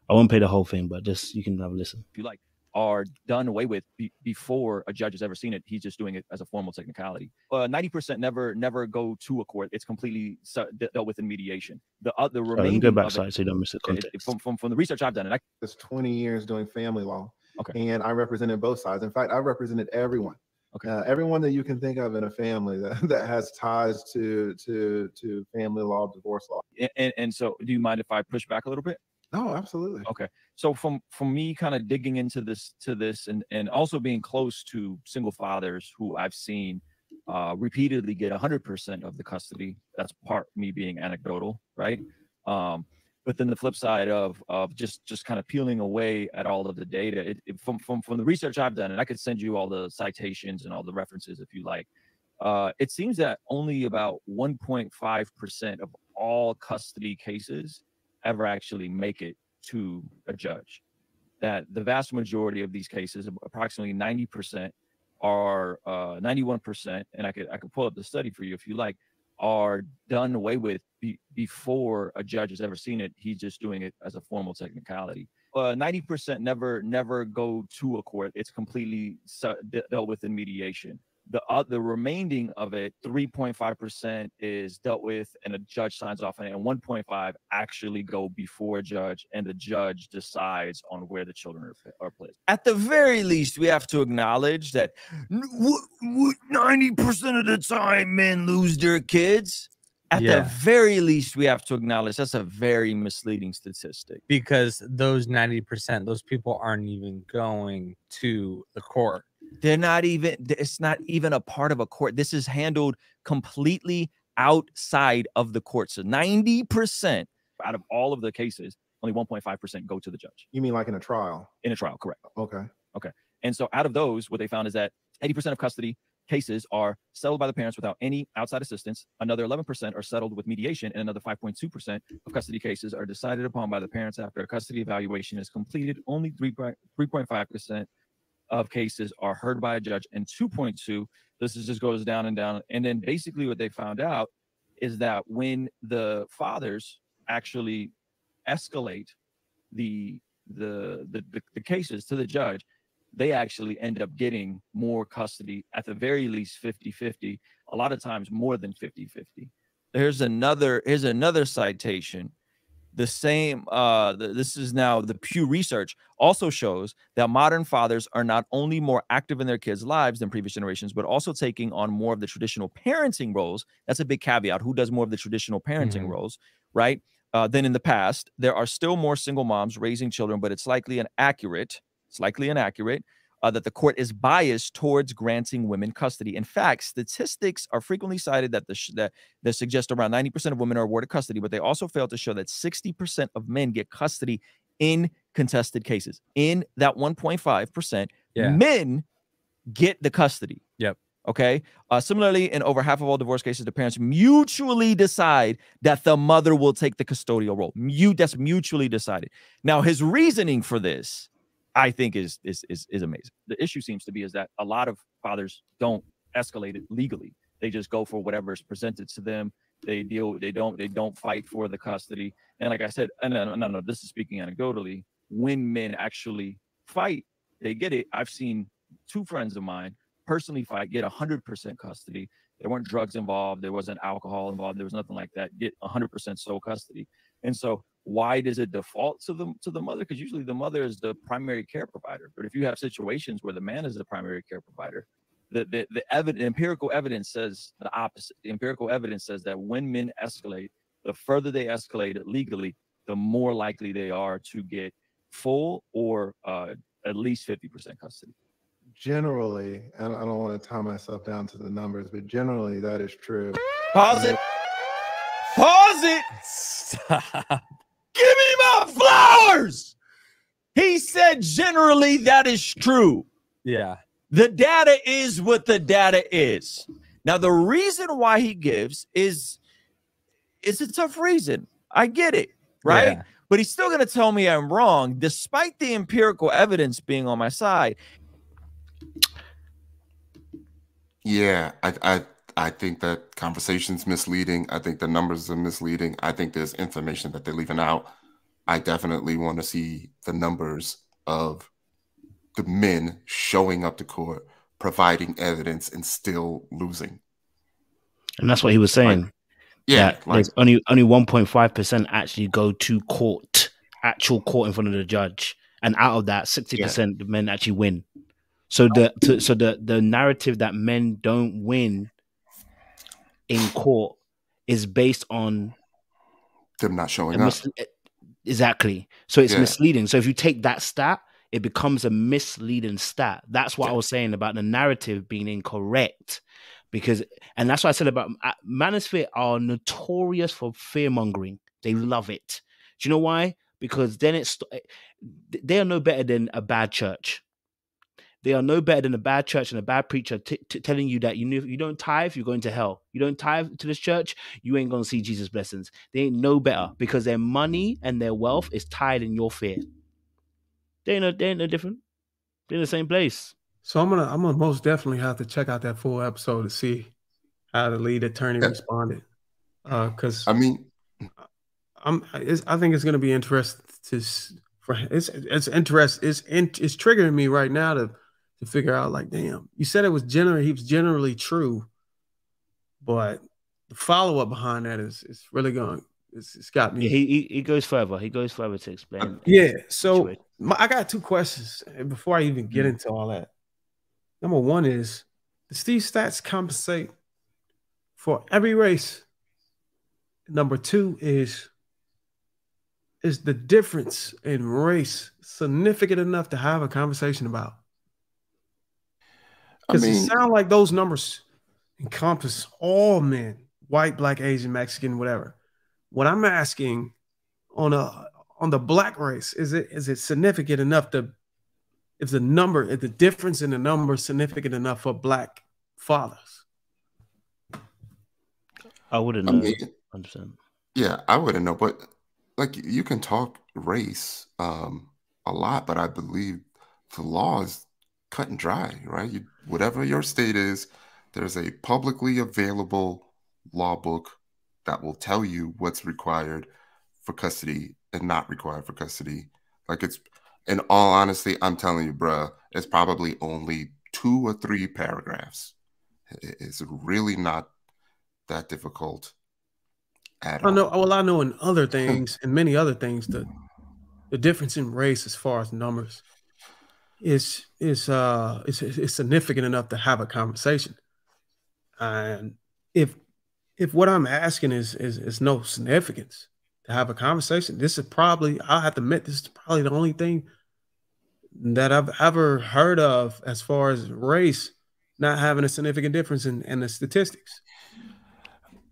I won't play the whole thing, but just you can have a listen. If you like, are done away with before a judge has ever seen it. He's just doing it as a formal technicality. 90% never go to a court. It's completely dealt with in mediation. The remaining go back so you don't miss the context. From the research I've done, and it's 20 years doing family law. Okay. And I represented both sides. In fact, I represented everyone. Okay. Everyone that you can think of in a family that has ties to family law, divorce law. And so, do you mind if I push back a little bit? No, absolutely. Okay. So from me kind of digging into this and also being close to single fathers who I've seen repeatedly get 100% of the custody. That's part me being anecdotal, right? But then the flip side of just kind of peeling away at all of the data, from the research I've done, and I could send you all the citations and all the references if you like. It seems that only about 1.5% of all custody cases ever actually make it to a judge. That the vast majority of these cases, approximately 90%, are 91%, and I could pull up the study for you if you like, are done away with before a judge has ever seen it. He's just doing it as a formal technicality. 90% never go to a court. It's completely dealt with in mediation. The remaining of it, 3.5%, is dealt with and a judge signs off on it, and 1.5 actually go before a judge, and the judge decides on where the children are placed. At the very least, we have to acknowledge that 90% of the time men lose their kids. At the very least, we have to acknowledge that's a very misleading statistic. Because those 90%, those people aren't even going to the court. They're not even, it's not even a part of a court. This is handled completely outside of the court. So 90% out of all of the cases, only 1.5% go to the judge. You mean like in a trial? In a trial, correct. Okay. Okay. And so out of those, what they found is that 80% of custody cases are settled by the parents without any outside assistance. Another 11% are settled with mediation, and another 5.2% of custody cases are decided upon by the parents after a custody evaluation is completed. Only 3.5% of cases are heard by a judge, and 2.2, this just goes down and down. And then basically what they found out is that when the fathers actually escalate the cases to the judge, they actually end up getting more custody, at the very least 50-50, a lot of times more than 50-50. Here's another citation. The same, this is now the Pew Research, also shows that modern fathers are not only more active in their kids' lives than previous generations, but also taking on more of the traditional parenting roles. That's a big caveat. Who does more of the traditional parenting roles, right? Than in the past. There are still more single moms raising children, but it's likely inaccurate that the court is biased towards granting women custody. In fact, statistics are frequently cited that suggest around 90% of women are awarded custody, but they also fail to show that 60% of men get custody in contested cases. In that 1.5%, men get the custody. Yep. Okay. Similarly, in over half of all divorce cases, the parents mutually decide that the mother will take the custodial role. That's mutually decided. Now, his reasoning for this, I think, is amazing. The issue seems to be is that a lot of fathers don't escalate it legally. They just go for whatever is presented to them. They don't fight for the custody. And like I said, no, this is speaking anecdotally. When men actually fight, they get it. I've seen 2 friends of mine personally fight, get 100% custody. There weren't drugs involved. There wasn't alcohol involved. There was nothing like that. Get 100% sole custody. And so why does it default to the mother? Because usually the mother is the primary care provider. But if you have situations where the man is the primary care provider, the empirical evidence says the opposite. The empirical evidence says that when men escalate, the further they escalate it legally, the more likely they are to get full or at least 50% custody. Generally, and I don't want to tie myself down to the numbers, but generally that is true. Pause it. Pause it. Stop. Give me my flowers. He said generally that is true. Yeah. The data is what the data is. Now, the reason why he gives is a tough reason. I get it, right? Yeah. But he's still going to tell me I'm wrong, despite the empirical evidence being on my side. Yeah, I think that conversation's misleading. I think the numbers are misleading. I think there's information that they're leaving out. I definitely want to see the numbers of the men showing up to court, providing evidence, and still losing. And that's what he was saying. Like, yeah, there's only 1.5% actually go to court, actual court in front of the judge, and out of that, 60% the men actually win. So the narrative that men don't win in court is based on them not showing up. Exactly. So it's misleading. So if you take that stat, it becomes a misleading stat. That's what I was saying about the narrative being incorrect. And that's what I said about manosphere are notorious for fear mongering. They love it. Do you know why? Because then they are no better than a bad church. They are no better than a bad church and a bad preacher telling you that you don't tithe, you're going to hell. You don't tithe to this church, you ain't going to see Jesus' blessings. They ain't no better because their money and their wealth is tied in your fear. They ain't no different. They're in the same place. So I'm gonna most definitely have to check out that full episode to see how the lead attorney responded. Because I mean, I think it's gonna be interesting it's triggering me right now to figure out, like, damn, you said he was generally true, but the follow-up behind that is really going. It's got me. Yeah, he goes further. He goes further to explain. Yeah. So I got 2 questions before I even get into all that. Number one is, does these stats compensate for every race? Number 2 is the difference in race significant enough to have a conversation about? Because it sounds like those numbers encompass all men, white, black, Asian, Mexican, whatever. What I'm asking on the black race, is it significant enough if the difference in the number is significant enough for black fathers? I wouldn't know. 100%. Yeah, I wouldn't know, but like, you can talk race a lot, but I believe the law is cut and dry, right? Whatever your state is, there's a publicly available law book that will tell you what's required for custody and not required for custody. Like, it's, in all honesty, I'm telling you, bruh, it's probably only 2 or 3 paragraphs. It's really not that difficult at all. I know in other things, and many other things, the difference in race as far as numbers is significant enough to have a conversation. And if what I'm asking is no significance to have a conversation, this is probably, I'll have to admit, this is probably the only thing that I've ever heard of as far as race not having a significant difference in the statistics.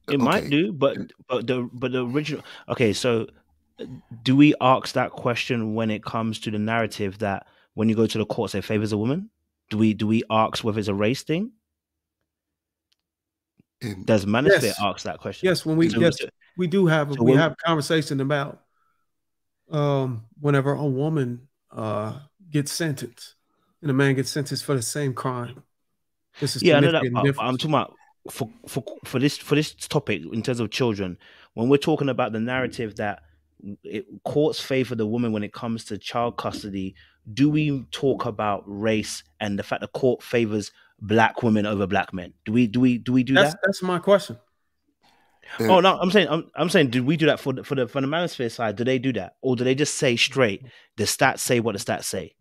It might do, but the original. Okay, so do we ask that question when it comes to the narrative that when you go to the courts, it favors a woman? Do we ask whether it's a race thing? Does Manosphere ask that question? Yes, when we we do have have conversation about whenever a woman gets sentenced and a man gets sentenced for the same crime. This is I know that, but I'm talking about for this topic in terms of children. When we're talking about the narrative that courts favor the woman when it comes to child custody, do we talk about race and the fact the court favors black women over black men? Do we do that? That's my question. Oh no, I'm saying, do we do that for the Manosphere side? Do they do that, or do they just say straight the stats say what the stats say?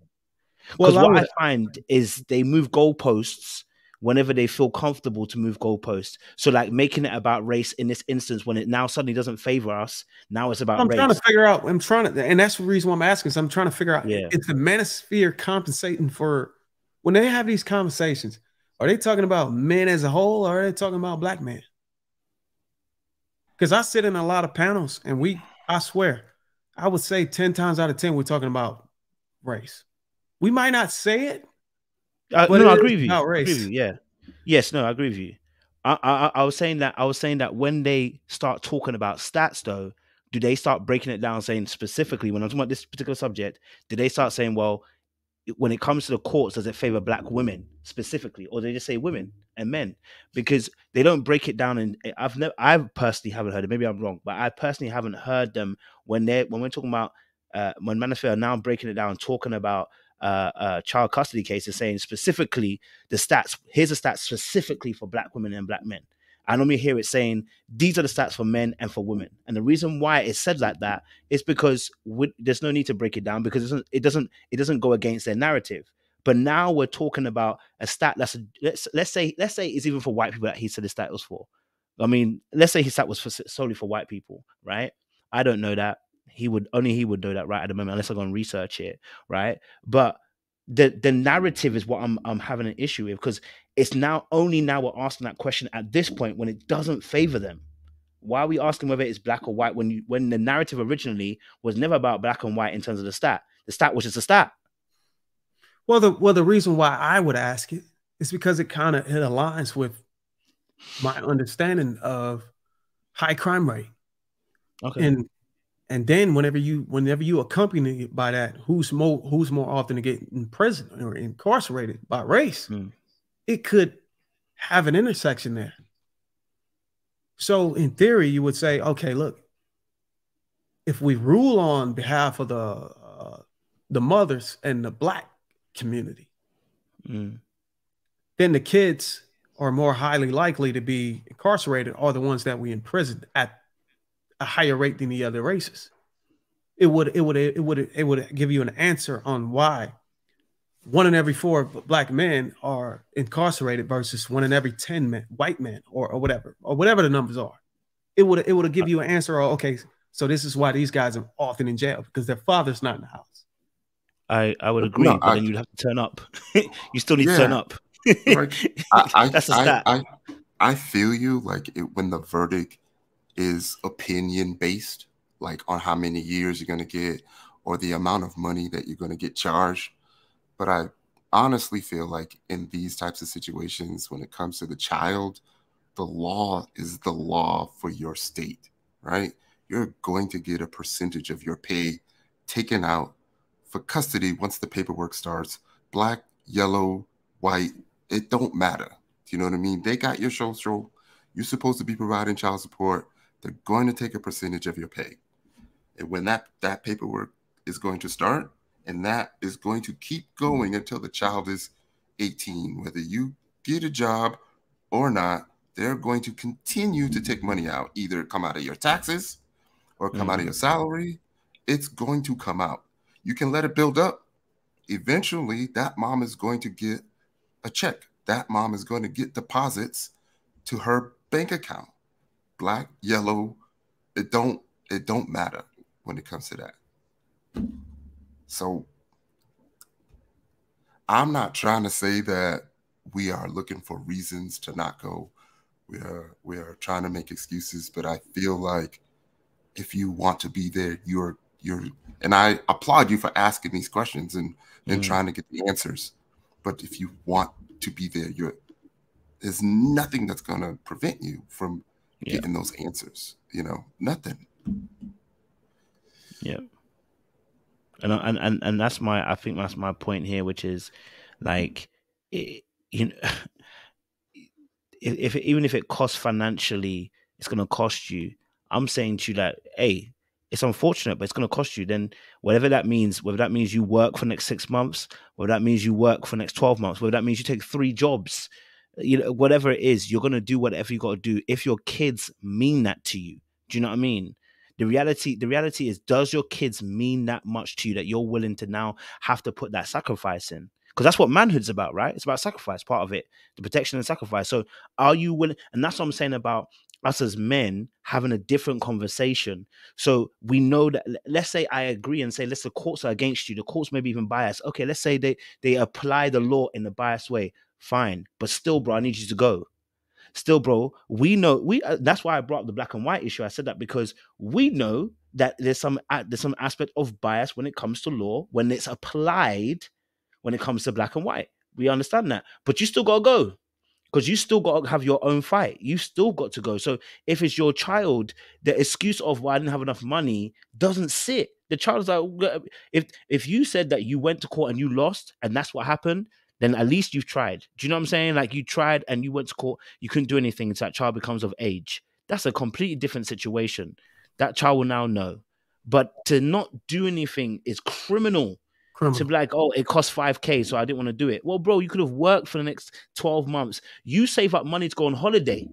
Because what I find is they move goalposts whenever they feel comfortable to move goalposts. So like making it about race in this instance, when it now suddenly doesn't favor us, now it's about race. Trying to figure out. And that's the reason why I'm asking. So I'm trying to figure out, is the Manosphere compensating for when they have these conversations? Are they talking about men as a whole, or are they talking about black men? Because I sit in a lot of panels, and I swear, I would say 10 times out of 10, we're talking about race. We might not say it. I agree with you. I agree with you. Yeah. Yes. No, I agree with you. I was saying that when they start talking about stats, though, do they start breaking it down, saying specifically when I'm talking about this particular subject, do they start saying, well, when it comes to the courts, does it favor black women specifically, or they just say women and men? Because they don't break it down. And I personally haven't heard it. Maybe I'm wrong, but I personally haven't heard them when we're talking about when Manosphere are now breaking it down, talking about child custody cases, saying specifically the stats. Here's the stats specifically for black women and black men. I normally hear it saying these are the stats for men and for women, and the reason why it's said like that is because there's no need to break it down, because it doesn't go against their narrative. But now we're talking about a stat that's let's say it's even for white people that he said the stat was for. I mean, let's say his stat was solely for white people, right? I don't know that. Only he would know that right at the moment, unless I go and research it, right? But the narrative is what I'm having an issue with, because it's now we're asking that question at this point when it doesn't favor them. Why are we asking whether it's black or white when the narrative originally was never about black and white in terms of the stat? The stat was just a stat. Well, the reason why I would ask it is because it aligns with my understanding of high crime rate. Okay. And then whenever you accompany it by that, who's more often to get in prison or incarcerated by race, it could have an intersection there. So in theory, you would say, okay, look, if we rule on behalf of the mothers and the black community, then the kids are more highly likely to be incarcerated are the ones that we imprison at a higher rate than the other races. It would give you an answer on why 1 in every 4 black men are incarcerated versus 1 in every 10 white men, or whatever the numbers are. It would give you an answer. Okay, so this is why these guys are often in jail, because their father's not in the house. I would agree, but then you'd have to turn up. You still need to turn up. That's a stat. I feel you. Like when the verdict is opinion based, like on how many years you're going to get or the amount of money that you're going to get charged. But I honestly feel like in these types of situations, when it comes to the child, the law is the law for your state, right? You're going to get a percentage of your pay taken out for custody once the paperwork starts. Black, yellow, white, it don't matter. Do you know what I mean? They got your social. You're supposed to be providing child support. They're going to take a percentage of your pay. And when that paperwork is going to start, and that is going to keep going until the child is 18, whether you get a job or not, they're going to continue to take money out, either come out of your taxes or come out of your salary. It's going to come out. You can let it build up. Eventually, that mom is going to get a check. That mom is going to get deposits to her bank account. Black, yellow, it don't matter when it comes to that. So I'm not trying to say that we are looking for reasons to not go. We are trying to make excuses, but I feel like if you want to be there, you're, and I applaud you for asking these questions and trying to get the answers. But if you want to be there, there's nothing that's going to prevent you from getting those answers. You know, nothing. Yeah. And that's I think that's my point here, which is like, you know, even if it costs financially, it's going to cost you. I'm saying to you that, hey, it's unfortunate, but it's going to cost you. Then whatever that means, whether that means you work for the next 6 months, whether that means you work for the next 12 months, whether that means you take 3 jobs, you know, whatever it is, you're going to do whatever you got to do if your kids mean that to you. Do you know what I mean? The reality is, does your kids mean that much to you that you're willing to now have to put that sacrifice in? Because that's what manhood's about, right? It's about sacrifice, part of it, the protection and sacrifice. So are you willing? And that's what I'm saying about us as men having a different conversation. So we know that, let's say I agree and say, listen, the courts are against you. The courts maybe even biased. Okay, let's say they apply the law in a biased way. Fine. But still, bro, I need you to go. Still, bro, we know that's why I brought up the black and white issue. I said that because we know that there's some aspect of bias when it comes to law, when it's applied, when it comes to black and white. We understand that. But you still got to go, because you still got to have your own fight. You still got to go. So if it's your child, the excuse of, well, I didn't have enough money doesn't sit. The child's like, if you said that you went to court and you lost and that's what happened, then at least you've tried. Do you know what I'm saying? Like, you tried and you went to court, you couldn't do anything until that child becomes of age. That's a completely different situation. That child will now know. But to not do anything is criminal. To be like, oh, it costs $5,000, so I didn't want to do it. Well, bro, you could have worked for the next 12 months. You save up money to go on holiday.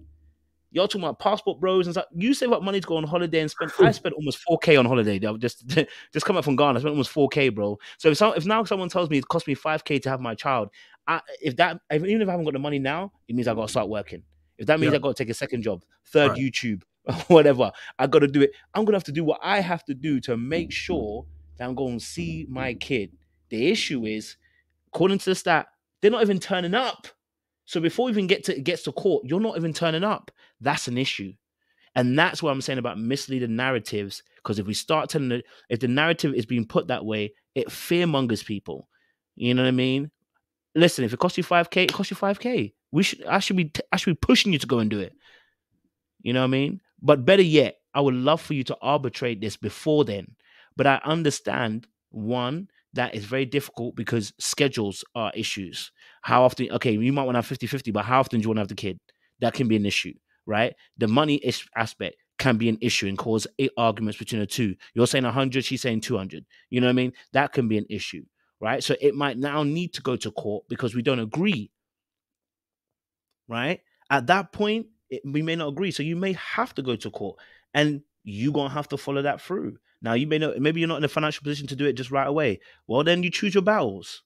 Y'all talking about passport bros and stuff. You save up money to go on holiday and spend. I spent almost $4,000 on holiday. Just come up from Ghana. I spent almost $4,000, bro. So if now someone tells me it cost me $5,000 to even if I haven't got the money now, it means I got to start working. If that means I got to take a second job, third YouTube, whatever, I got to do it. I'm gonna have to do what I have to do to make sure that I'm going to see my kid. The issue is, according to the stat, they're not even turning up. So before we even gets to court, you're not even turning up. That's an issue. And that's what I'm saying about misleading narratives. Because if we start telling it, if the narrative is being put that way, it fearmongers people. You know what I mean? Listen, if it costs you $5,000, it costs you $5,000. I should be pushing you to go and do it. You know what I mean? But better yet, I would love for you to arbitrate this before then. But I understand, one, that is very difficult because schedules are issues. How often, okay, you might want to have 50-50, but how often do you want to have the kid? That can be an issue, right? The money aspect can be an issue and cause arguments between the two. You're saying 100, she's saying 200. You know what I mean? That can be an issue, right? So it might now need to go to court because we don't agree, right? At that point, we may not agree. So you may have to go to court and you're going to have to follow that through. Now, you may not, maybe you're not in a financial position to do it just right away. Well, then you choose your battles.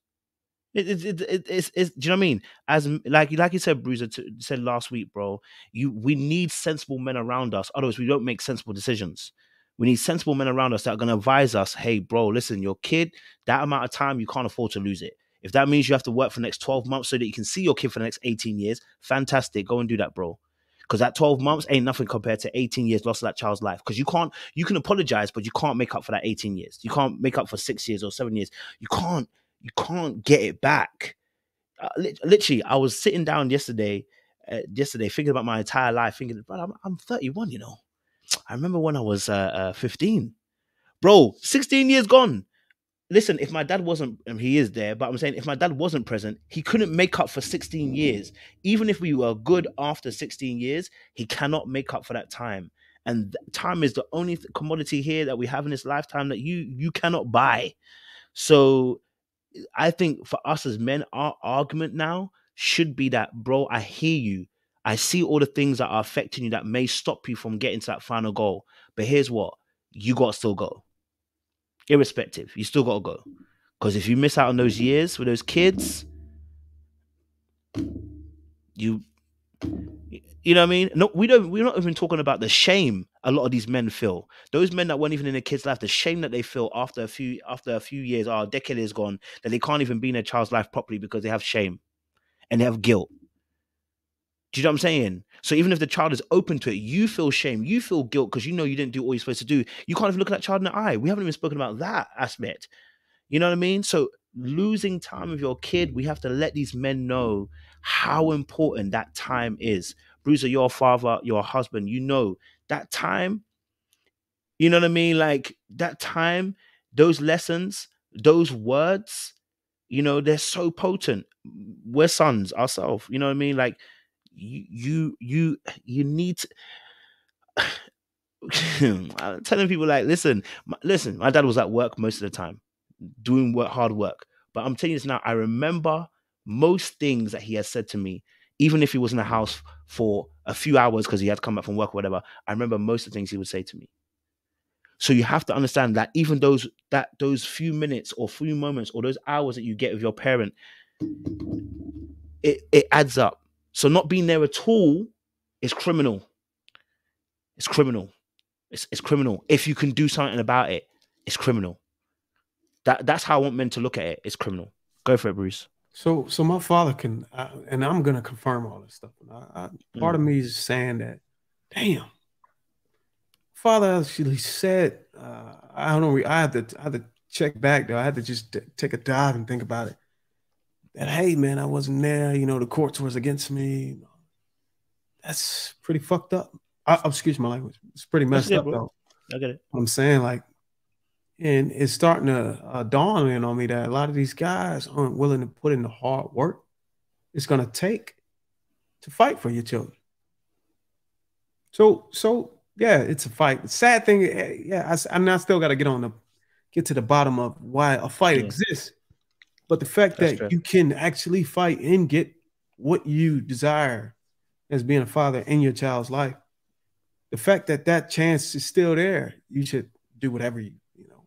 Do you know what I mean? As like you said, Bruiser said last week, bro, we need sensible men around us. Otherwise, we don't make sensible decisions. We need sensible men around us that are going to advise us, hey, bro, listen, your kid, that amount of time, you can't afford to lose it. If that means you have to work for the next 12 months so that you can see your kid for the next 18 years, fantastic. Go and do that, bro. Because that 12 months ain't nothing compared to 18 years lost of that child's life. Because you can apologize, but you can't make up for that 18 years. You can't make up for 6 years or 7 years. You can't get it back. Literally, I was sitting down yesterday thinking about my entire life, thinking, bro, I'm 31, you know. I remember when I was 15. Bro, 16 years gone. Listen, if my dad wasn't, and he is there, but I'm saying if my dad wasn't present, he couldn't make up for 16 years. Even if we were good after 16 years, he cannot make up for that time. And time is the only commodity here that we have in this lifetime that you cannot buy. So I think for us as men, our argument now should be that, bro, I hear you. I see all the things that are affecting you that may stop you from getting to that final goal. But here's what, you got to still go. Irrespective, you still got to go. Because if you miss out on those years with those kids, you know what I mean? No, we're not even talking about the shame a lot of these men feel. Those men that weren't even in their kids' life, the shame that they feel after a few years, a decade is gone, that they can't even be in their child's life properly because they have shame and they have guilt. Do you know what I'm saying? So even if the child is open to it, you feel shame, you feel guilt because you know you didn't do all you're supposed to do. You can't even look at that child in the eye. We haven't even spoken about that aspect. You know what I mean? So losing time with your kid, we have to let these men know how important that time is. Bruiser, you're a father, you're a husband, you know that time, you know what I mean? Like that time, those lessons, those words, you know, they're so potent. We're sons ourselves, you know what I mean? Like you need to I'm telling people like, listen, my dad was at work most of the time, doing hard work. But I'm telling you this now, I remember most things that he has said to me, even if he was in the house for a few hours because he had to come back from work or whatever. I remember most of the things he would say to me. So you have to understand that even those few minutes or few moments or those hours that you get with your parent, it adds up. So not being there at all is criminal. It's criminal. It's criminal. If you can do something about it, it's criminal. That's how I want men to look at it. It's criminal. Go for it, Bruce. So my father can, and I'm gonna confirm all this stuff. Part of me is saying that, damn, father actually said, I don't know. I had to check back though. I had to just take a dive and think about it. That, hey man, I wasn't there. You know, the courts was against me. That's pretty fucked up. Excuse my language. It's pretty messed up, though. I get it. I'm saying, like, and it's starting to dawn in on me that a lot of these guys aren't willing to put in the hard work it's going to take to fight for your children. So yeah, it's a fight. The sad thing, yeah, I still got to get to the bottom of why a fight exists. But the fact that you can actually fight and get what you desire as being a father in your child's life, the fact that that chance is still there, you should do whatever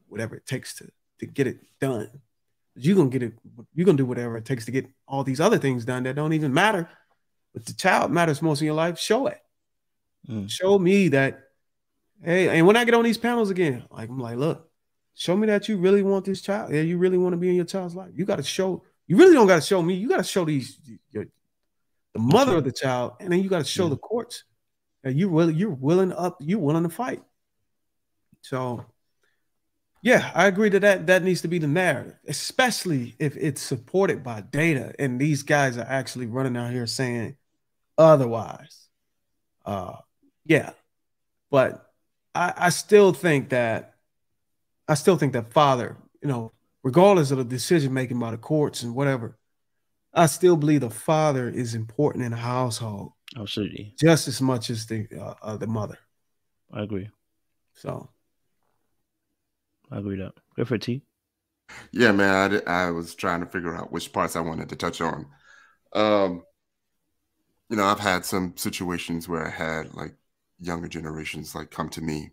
whatever it takes to get it done. You're gonna get it. You're gonna do whatever it takes to get all these other things done that don't even matter. But the child matters most in your life. Show it. Show me that. Hey, and when I get on these panels again, like I'm like, look, show me that you really want this child. Yeah, you really want to be in your child's life. You got to show. You really don't got to show me. You got to show the mother of the child, and then you got to show the courts that you're willing to fight. So, yeah, I agree that needs to be the narrative, especially if it's supported by data, and these guys are actually running out here saying otherwise. Yeah, but I still think that father, regardless of the decision making by the courts and whatever, I still believe the father is important in the household. Absolutely, just as much as the mother. I agree. So, I agree that. Go for it, T. Yeah, man. I was trying to figure out which parts I wanted to touch on. I've had some situations where I had like younger generations like come to me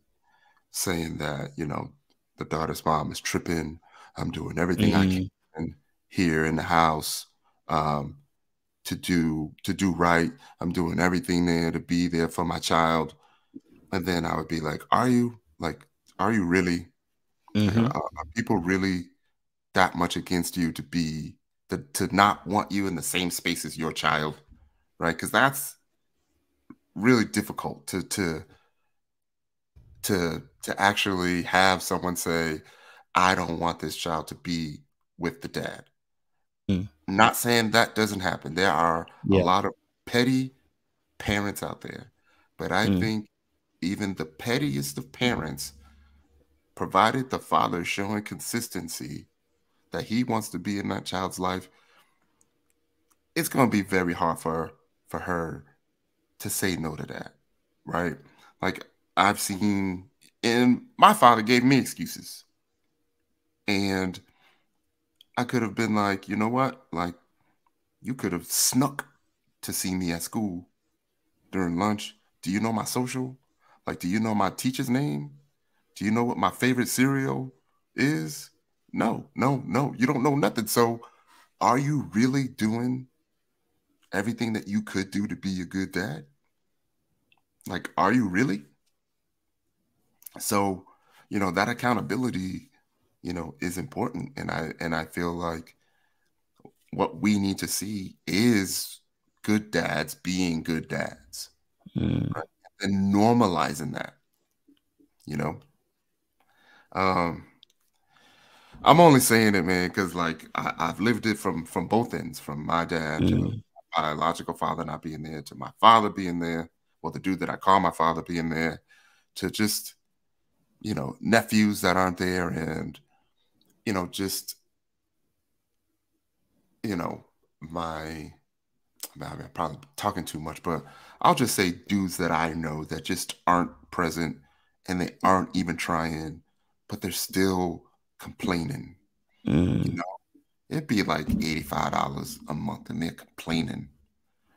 saying that, the daughter's mom is tripping. I'm doing everything I can here in the house to do right. I'm doing everything there to be there for my child. And then I would be like, are you really? Are people really that much against you to not want you in the same space as your child? Right? Because that's really difficult to actually have someone say, I don't want this child to be with the dad. Not saying that doesn't happen. There are a lot of petty parents out there, but I think even the pettiest of parents, provided the father is showing consistency that he wants to be in that child's life, it's going to be very hard for her to say no to that, right? Like I've seen, and my father gave me excuses, and I could have been like, you know what? Like, you could have snuck to see me at school during lunch. Do you know my social? Like, do you know my teacher's name? Do you know what my favorite cereal is? No. You don't know nothing. So are you really doing everything that you could do to be a good dad? Like, are you really? So, that accountability, is important. And I feel like what we need to see is good dads being good dads, right? And normalizing that, you know. I'm only saying it, man, because like I've lived it from both ends, from my dad to my biological father not being there, to my father being there, well, the dude that I call my father being there, to just, you know, nephews that aren't there, and, you know, just, you know, I'm probably talking too much, but I'll just say dudes that I know that just aren't present, and they aren't even trying, but they're still complaining. You know, it'd be like $85 a month, and they're complaining.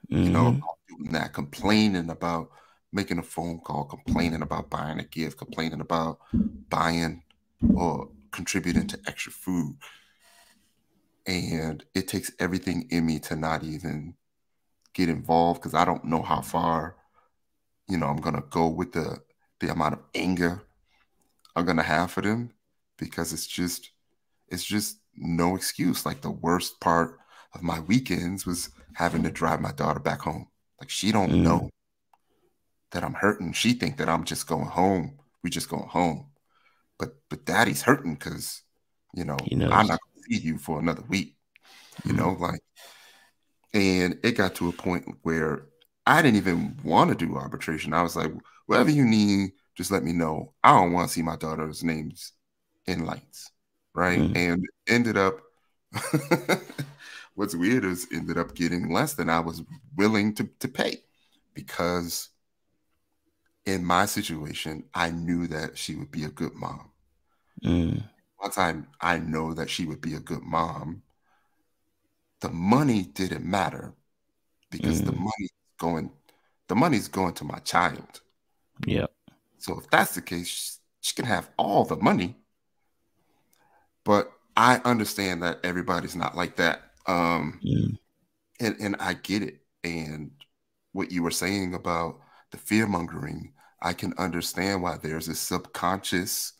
You know, about doing that, complaining about making a phone call, complaining about buying a gift, complaining about buying or contributing to extra food. And it takes everything in me to not even get involved, because I don't know how far, you know, I'm gonna go with the amount of anger I'm gonna have for them, because it's just no excuse. Like, the worst part of my weekends was having to drive my daughter back home. Like, she don't know that I'm hurting. She think that I'm just going home. We just going home. But daddy's hurting because, you know, I'm not gonna see you for another week. You know, like, and it got to a point where I didn't even want to do arbitration. I was like, whatever you need, just let me know. I don't want to see my daughter's names in lights. Right. And ended up, what's weird is ended up getting less than I was willing to pay, because in my situation, I knew that she would be a good mom. Once I know that she would be a good mom, the money didn't matter, because the money's going to my child. Yeah. So if that's the case, she can have all the money. But I understand that everybody's not like that. And I get it. And what you were saying about the fear mongering, I can understand why there's a subconscious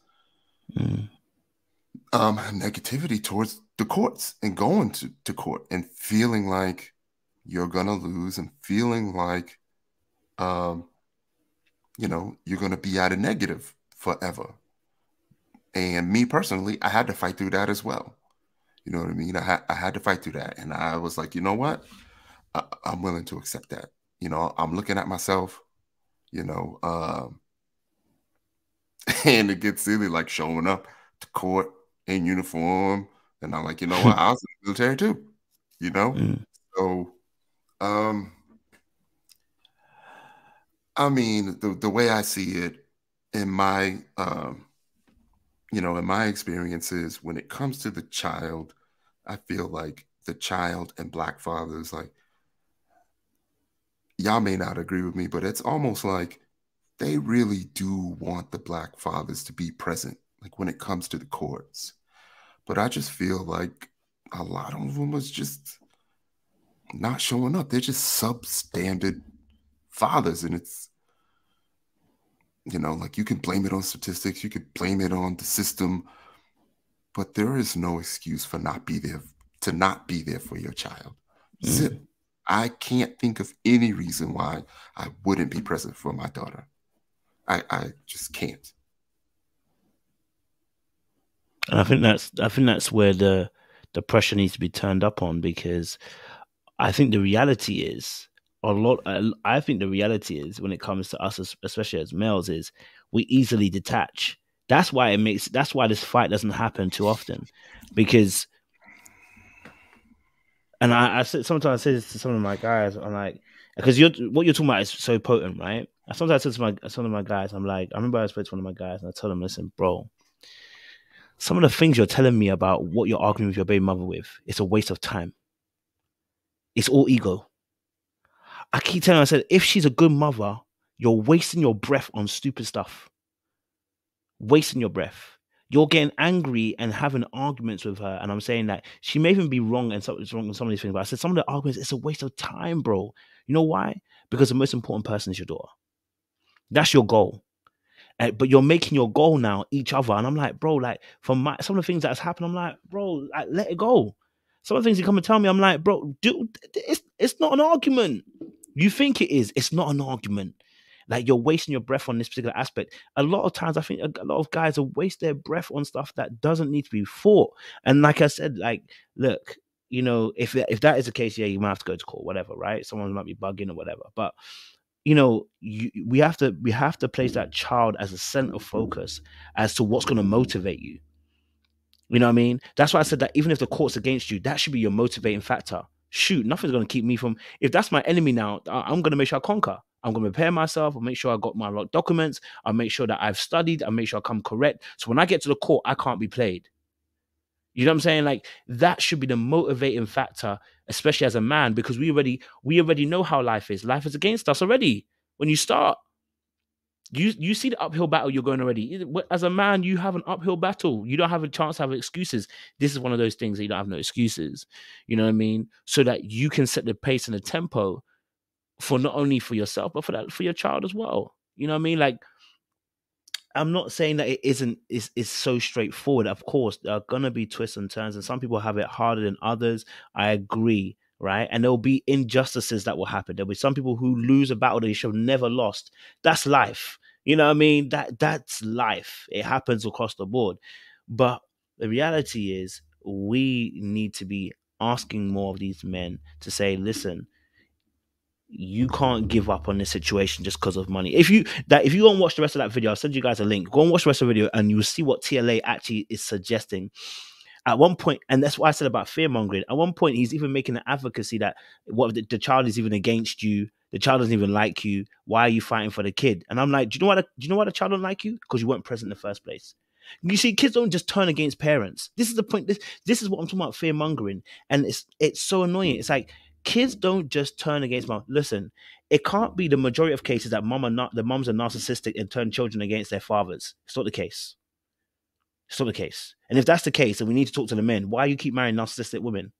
negativity towards the courts, and going to court, and feeling like you're gonna lose, and feeling like you know, you're gonna be at a negative forever. And me personally, I had to fight through that as well. You know what I mean? I had to fight through that. And I was like, you know what? I'm willing to accept that. You know, I'm looking at myself, you know, and it gets silly, like showing up to court in uniform. And I'm like, you know what? I was in the military too, you know? So, I mean, the way I see it in my, you know, in my experiences, when it comes to the child, I feel like the child and Black fathers, like, y'all may not agree with me, but it's almost like they really do want the Black fathers to be present, like when it comes to the courts. But I just feel like a lot of them was just not showing up. They're just substandard fathers. And it's, you know, like, you can blame it on statistics, you could blame it on the system, but there is no excuse for not be there for your child. Zip. I can't think of any reason why I wouldn't be present for my daughter. I just can't. And I think that's where the pressure needs to be turned up on, because I think the reality is I think the reality is, when it comes to us, especially as males, is we easily detach. That's why this fight doesn't happen too often, because, and I sometimes I say this to some of my guys, I'm like, because what you're talking about is so potent, right? I sometimes say to some of my guys, I'm like, I remember I spoke to one of my guys and I told him, listen, bro, some of the things you're telling me about what you're arguing with your baby mother with, it's a waste of time. It's all ego. I keep telling her, I said, if she's a good mother, you're wasting your breath on stupid stuff. Wasting your breath. You're getting angry and having arguments with her. And I'm saying that she may even be wrong and wrong on some of these things. But I said, some of the arguments, it's a waste of time, bro. You know why? Because the most important person is your daughter. That's your goal. But you're making your goal now each other. And I'm like, bro, like, some of the things that's happened, I'm like, bro, like, let it go. Some of the things you come and tell me, I'm like, bro, dude, it's not an argument. You think it is. It's not an argument. Like, you're wasting your breath on this particular aspect. A lot of times, I think a lot of guys will waste their breath on stuff that doesn't need to be fought. And like I said, like, look, you know, if that is the case, yeah, you might have to go to court, whatever, right? Someone might be bugging or whatever. But, you know, we have to place that child as a center of focus as to what's going to motivate you. You know what I mean? That's why I said that even if the court's against you, that should be your motivating factor. Shoot, nothing's going to keep me from, if that's my enemy now, I'm going to make sure I conquer. I'm going to prepare myself. I'll make sure I got my documents. I'll make sure that I've studied. I'll make sure I come correct. So when I get to the court, I can't be played. You know what I'm saying? Like, that should be the motivating factor, especially as a man, because we already know how life is. Life is against us already. When you start, you see the uphill battle you're going already. As a man, you have an uphill battle. You don't have a chance to have excuses. This is one of those things that you don't have no excuses. You know what I mean? So that you can set the pace and the tempo for not only for yourself, but for your child as well. You know what I mean? Like, I'm not saying that it's so straightforward. Of course, there are gonna be twists and turns, and some people have it harder than others. I agree, right? And there will be injustices that will happen. There'll be some people who lose a battle they should have never lost. That's life. You know what I mean? That's life. It happens across the board. But the reality is, we need to be asking more of these men to say, listen, you can't give up on this situation just because of money. If you go and watch the rest of that video, I'll send you guys a link. Go and watch the rest of the video and you'll see what TLA actually is suggesting. At one point, and that's what I said about fear-mongering, at one point he's even making an advocacy that what the child is even against you, the child doesn't even like you, why are you fighting for the kid? And I'm like, do you know why the child don't like you? Because you weren't present in the first place. You see, kids don't just turn against parents. This is the point. This is what I'm talking about, fear-mongering. And it's so annoying. It's like, kids don't just turn against mom. Listen, it can't be the majority of cases that the moms are narcissistic and turn children against their fathers. It's not the case. It's not the case. And if that's the case, then we need to talk to the men. Why you keep marrying narcissistic women?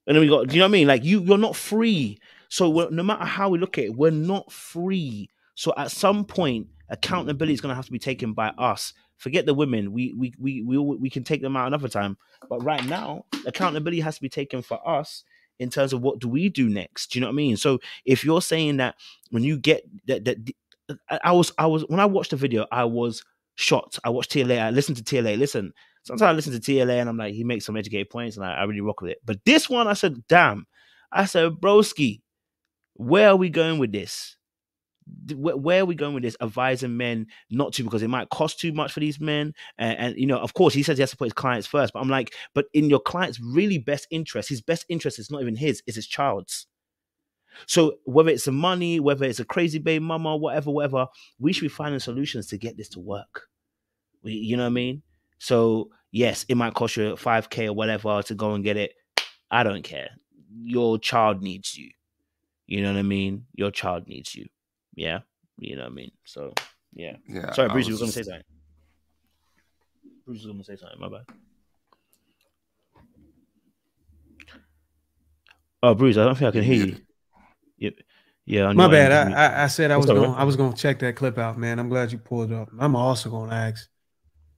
And then we got, do you know what I mean? Like, you're not free. So no matter how we look at it, we're not free. So at some point, accountability is going to have to be taken by us. Forget the women. We can take them out another time. But right now, accountability has to be taken for us in terms of what do we do next. Do you know what I mean? So if you're saying that when you get that I was when I watched the video, I was shocked. I watched TLA. I listened to TLA. Listen, sometimes I listen to TLA and I'm like, he makes some educated points and I really rock with it. But this one, I said, damn. I said, broski, where are we going with this? Where are we going with this? Advising men not to, because it might cost too much for these men. And you know, of course, he says he has to put his clients first. But I'm like, but in your client's really best interest, his best interest is not even his, it's his child's. So whether it's the money, whether it's a crazy baby mama, whatever, we should be finding solutions to get this to work. You know what I mean? So yes, it might cost you $5,000 or whatever to go and get it. I don't care. Your child needs you. You know what I mean? Your child needs you. Yeah. You know what I mean? So yeah. Sorry, Bruce, you were going to say something. Bruce was going to say something. My bad. Oh, Bruce, I don't think I can hear you. Yeah, my bad. I said I was going to check that clip out, man. I'm glad you pulled it up. I'm also going to ask.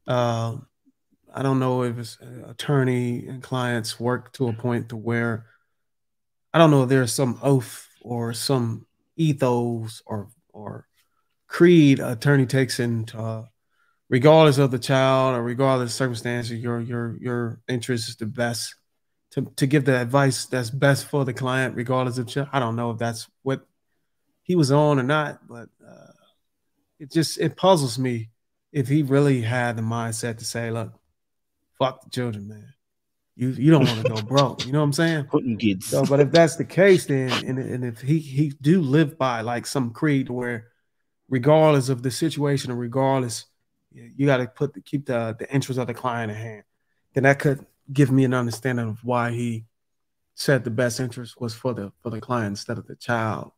I don't know if it's attorney and clients work to a point to where I don't know if there's some oath or some ethos or creed attorney takes into regardless of the child or regardless of circumstances, your interest is the best. To give the advice that's best for the client, regardless of child. I don't know if that's what he was on or not, but it puzzles me if he really had the mindset to say, look, fuck the children, man. You don't want to go broke. You know what I'm saying? So, but if that's the case, then and if he do live by like some creed where regardless of the situation or regardless, you got to keep the interest of the client at hand, then that could give me an understanding of why he said the best interest was for the client instead of the child.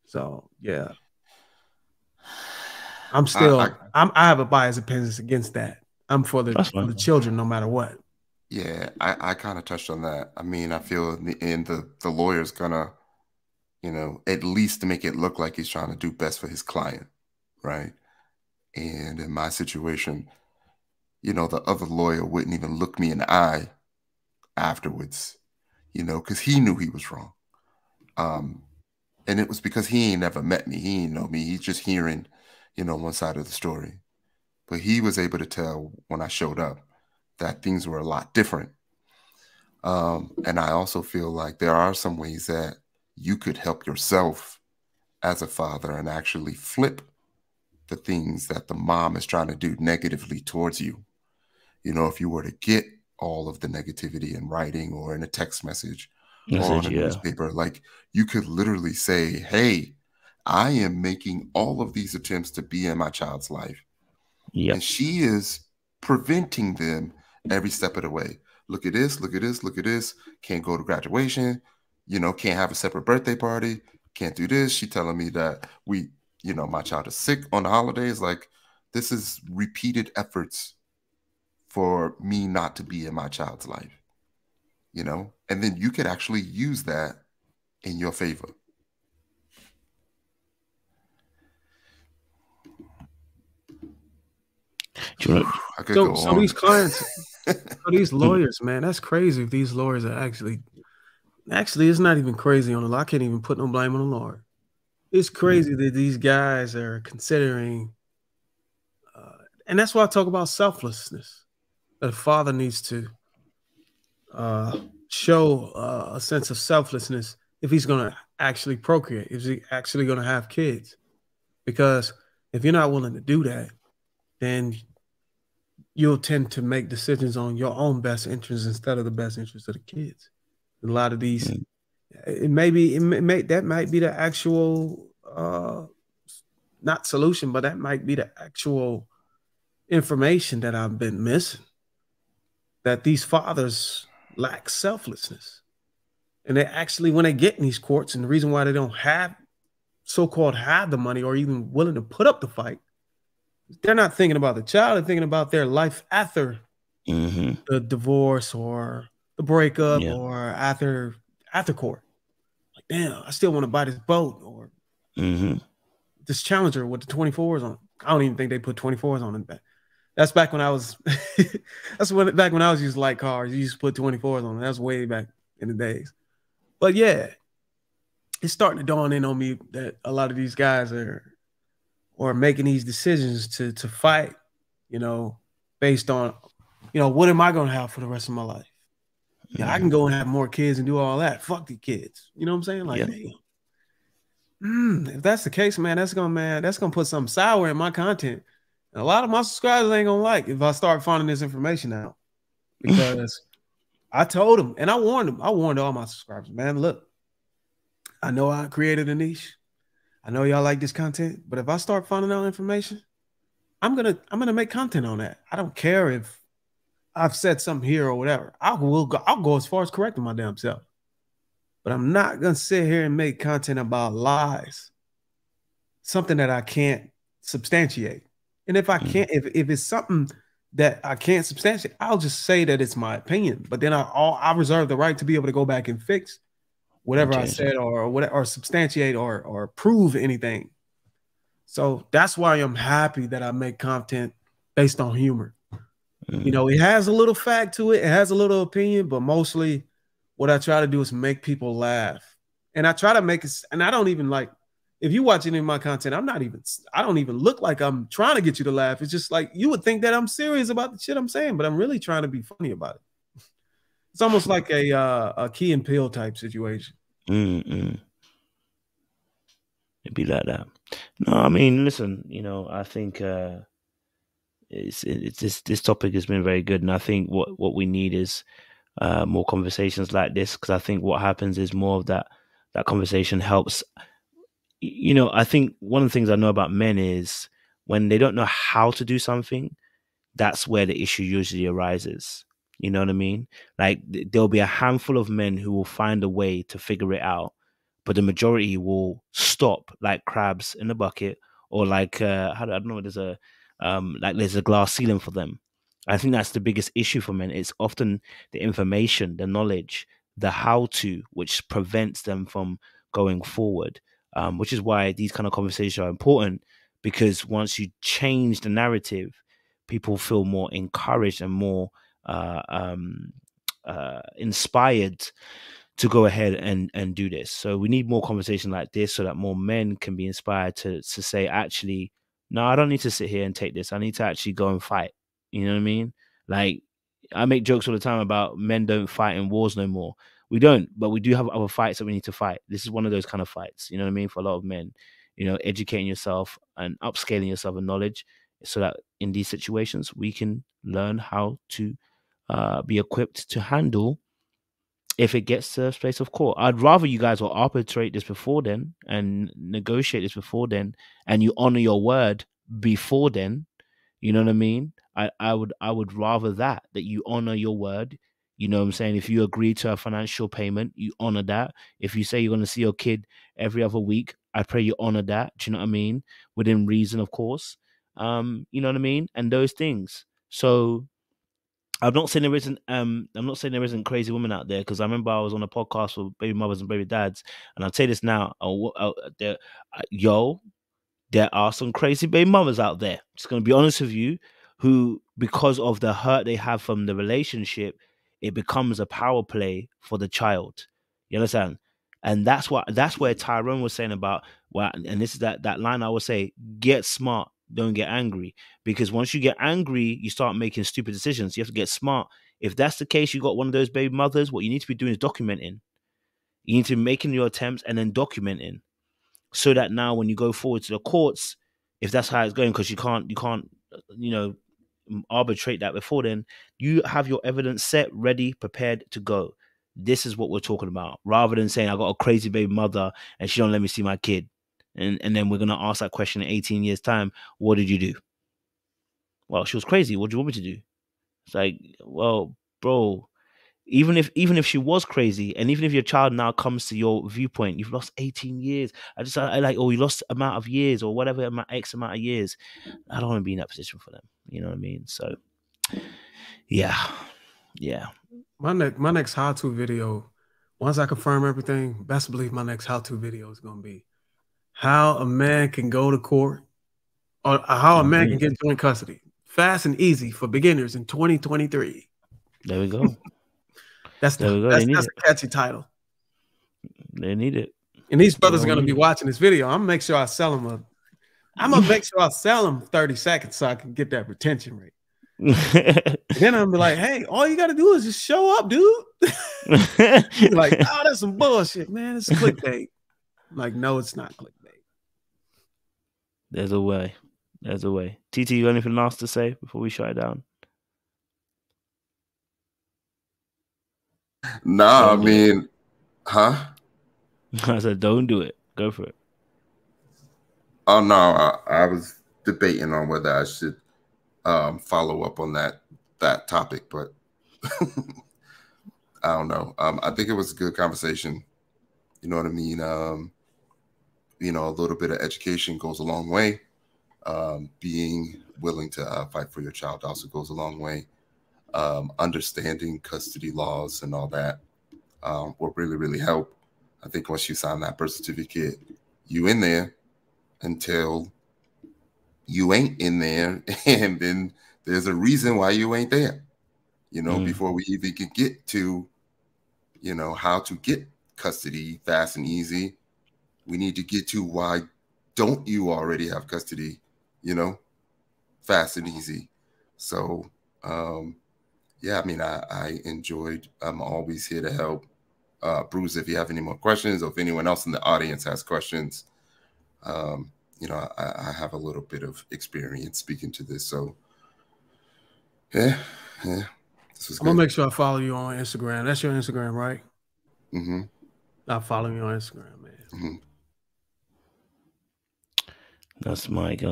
So yeah, I'm still I have a biased opinion against that. I'm for the children no matter what. Yeah, I kind of touched on that. I mean, I feel in the end the lawyer's gonna, you know, at least to make it look like he's trying to do best for his client, right? And in my situation, you know, the other lawyer wouldn't even look me in the eye afterwards, you know, because he knew he was wrong. And it was because he ain't never met me. He ain't know me. He's just hearing, you know, one side of the story. But he was able to tell when I showed up that things were a lot different. And I also feel like there are some ways that you could help yourself as a father and actually flip the things that the mom is trying to do negatively towards you. You know, if you were to get all of the negativity in writing or in a text message or on a newspaper, like you could literally say, hey, I am making all of these attempts to be in my child's life. And she is preventing them every step of the way. Look at this, look at this, look at this. Can't go to graduation, you know, can't have a separate birthday party, can't do this. She telling me that you know, my child is sick on the holidays. Like, this is repeated efforts for me not to be in my child's life, you know? And then you could actually use that in your favor. So these clients, so these lawyers, man, that's crazy. If these lawyers are actually, it's not even crazy on the law. I can't even put no blame on the lawyer. It's crazy that these guys are considering, and that's why I talk about selflessness. That a father needs to show a sense of selflessness if he's going to actually procreate, if he's actually going to have kids. Because if you're not willing to do that, then you'll tend to make decisions on your own best interests instead of the best interests of the kids. A lot of these, that might be the actual, not solution, but that might be the actual information that I've been missing. That these fathers lack selflessness. And they actually, when they get in these courts, and the reason why they don't have, so-called have the money or even willing to put up the fight, they're not thinking about the child, they're thinking about their life after the divorce or the breakup or after court. Like, damn, I still want to buy this boat or this Challenger with the 24s on. I don't even think they put 24s on it. That's back when I was back when I was using light cars. You used to put 24s on it. That's way back in the days. But yeah, it's starting to dawn in on me that a lot of these guys are making these decisions to fight, you know, based on, you know, what am I going to have for the rest of my life? Yeah, I can go and have more kids and do all that. Fuck the kids. You know what I'm saying? Like, if that's the case, man, that's gonna put something sour in my content. And a lot of my subscribers ain't gonna like if I start finding this information out, because I told them and I warned them. I warned all my subscribers, man. Look, I know I created a niche. I know y'all like this content, but if I start finding out information, I'm gonna make content on that. I don't care if I've said something here or whatever. I'll go as far as correcting my damn self. But I'm not gonna sit here and make content about lies, something that I can't substantiate. And if I can't, if it's something that I can't substantiate, I'll just say that it's my opinion. But then I reserve the right to be able to go back and fix whatever I said or substantiate or prove anything. So that's why I'm happy that I make content based on humor. You know, it has a little fact to it. It has a little opinion, but mostly what I try to do is make people laugh. And I try to make it, and I don't even like, if you watch any of my content, I don't even look like I'm trying to get you to laugh. It's just like, you would think that I'm serious about the shit I'm saying, but I'm really trying to be funny about it. It's almost like a Key and Peele type situation. It'd be like that. No, I mean, listen, you know, I think it's this topic has been very good, and I think what we need is more conversations like this, because I think what happens is more of that conversation helps. You know, I think one of the things I know about men is when they don't know how to do something, that's where the issue usually arises. You know what I mean? Like, there'll be a handful of men who will find a way to figure it out, but the majority will stop like crabs in a bucket, or like I don't know, there's a glass ceiling for them. I think that's the biggest issue for men. It's often the information, the knowledge, the how-to, which prevents them from going forward. Which is why these kind of conversations are important, because once you change the narrative, people feel more encouraged and more inspired to go ahead and do this. So we need more conversation like this so that more men can be inspired to say, actually, no, I don't need to sit here and take this. I need to actually go and fight. You know what I mean? Like, I make jokes all the time about men don't fight in wars no more. We don't, but we do have other fights that we need to fight. This is one of those kind of fights, you know what I mean? For a lot of men, you know, educating yourself and upscaling yourself in knowledge so that in these situations, we can learn how to be equipped to handle if it gets to a space of court. I'd rather you guys will arbitrate this before then and negotiate this before then, and you honor your word before then. You know what I mean? I would rather that you honor your word. You know what I'm saying? If you agree to a financial payment, you honor that. If you say you're going to see your kid every other week, I pray you honor that. Do you know what I mean? Within reason, of course. You know what I mean? And those things. So I'm not saying there isn't crazy women out there, because I remember I was on a podcast with baby mothers and baby dads, and I'll tell you this now, there are some crazy baby mothers out there. Just going to be honest with you, who, because of the hurt they have from the relationship, it becomes a power play for the child. You understand? And that's where Tyrone was saying about, well, and this is that line I would say, get smart, don't get angry. Because once you get angry, you start making stupid decisions. You have to get smart. If that's the case, you got one of those baby mothers, what you need to be doing is documenting. You need to be making your attempts and then documenting, so that now when you go forward to the courts, if that's how it's going, because you can't, you know, arbitrate that before then, you have your evidence set, ready, prepared to go. This is what we're talking about, rather than saying I got a crazy baby mother and she don't let me see my kid, and then we're gonna ask that question in 18 years time. What did you do? Well, she was crazy. What do you want me to do? It's like, well, bro, even if she was crazy, and even if your child now comes to your viewpoint, you've lost 18 years. I like, oh, you lost amount of years or whatever, X amount of years. I don't want to be in that position for them. You know what I mean? So, yeah. My next how-to video, once I confirm everything, best believe my next how-to video is going to be how a man can go to court, or how a man can get joint custody. Fast and easy for beginners in 2023. There we go. That's a catchy title. They need it. And these brothers are going to be watching this video. I'm going to make sure I sell them I'm going to make sure I sell them 30 seconds so I can get that retention rate. Then I'm be like, hey, all you got to do is just show up, dude. Like, oh, that's some bullshit, man. It's clickbait. I'm like, no, it's not clickbait. There's a way. TT, you got anything else to say before we shut it down? No, I mean, huh? I said, don't do it. Go for it. Oh no, I was debating on whether I should follow up on that topic, but I don't know. I think it was a good conversation. You know what I mean? You know, a little bit of education goes a long way. Being willing to fight for your child also goes a long way. Understanding custody laws and all that will really, really help. I think once you sign that birth certificate, you in there until you ain't in there, and then there's a reason why you ain't there. You know, before we even can get to, you know, how to get custody fast and easy, we need to get to why don't you already have custody, you know, fast and easy. So, yeah, I mean, I enjoyed. I'm always here to help. Bruce, if you have any more questions, or if anyone else in the audience has questions, you know, I have a little bit of experience speaking to this. So, yeah. This was I'm going to make sure I follow you on Instagram. That's your Instagram, right? Mm-hmm. I'll follow you on Instagram, man. Mm-hmm. That's Mike.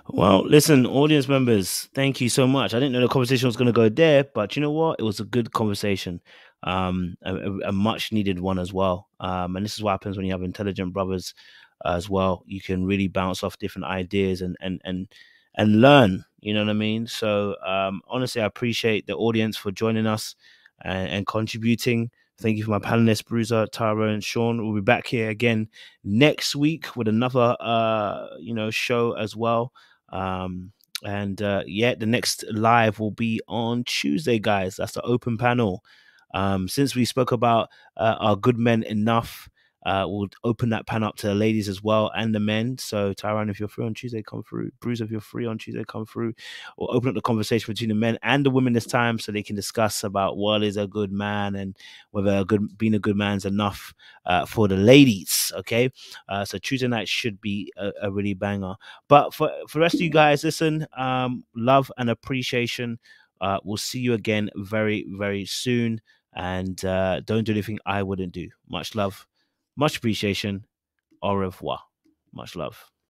Well, listen, audience members, thank you so much. I didn't know the conversation was going to go there, but you know what? It was a good conversation, a much needed one as well. And this is what happens when you have intelligent brothers as well. You can really bounce off different ideas and learn. You know what I mean? So honestly, I appreciate the audience for joining us and contributing. Thank you for my panelists, Bruiser, Tyrone, and Sean. We'll be back here again next week with another, show as well. The next live will be on Tuesday, guys. That's the open panel. Since we spoke about are good men enough, we'll open that pan up to the ladies as well and the men. So Tyron, if you're free on Tuesday, come through. Bruce, if you're free on Tuesday, come through. We'll open up the conversation between the men and the women this time, so they can discuss about what is a good man and whether being a good man's enough for the ladies. Okay, so Tuesday night should be a really banger. But for the rest of you guys, listen, love and appreciation. We'll see you again very, very soon. And don't do anything I wouldn't do. Much love, much appreciation. Au revoir. Much love.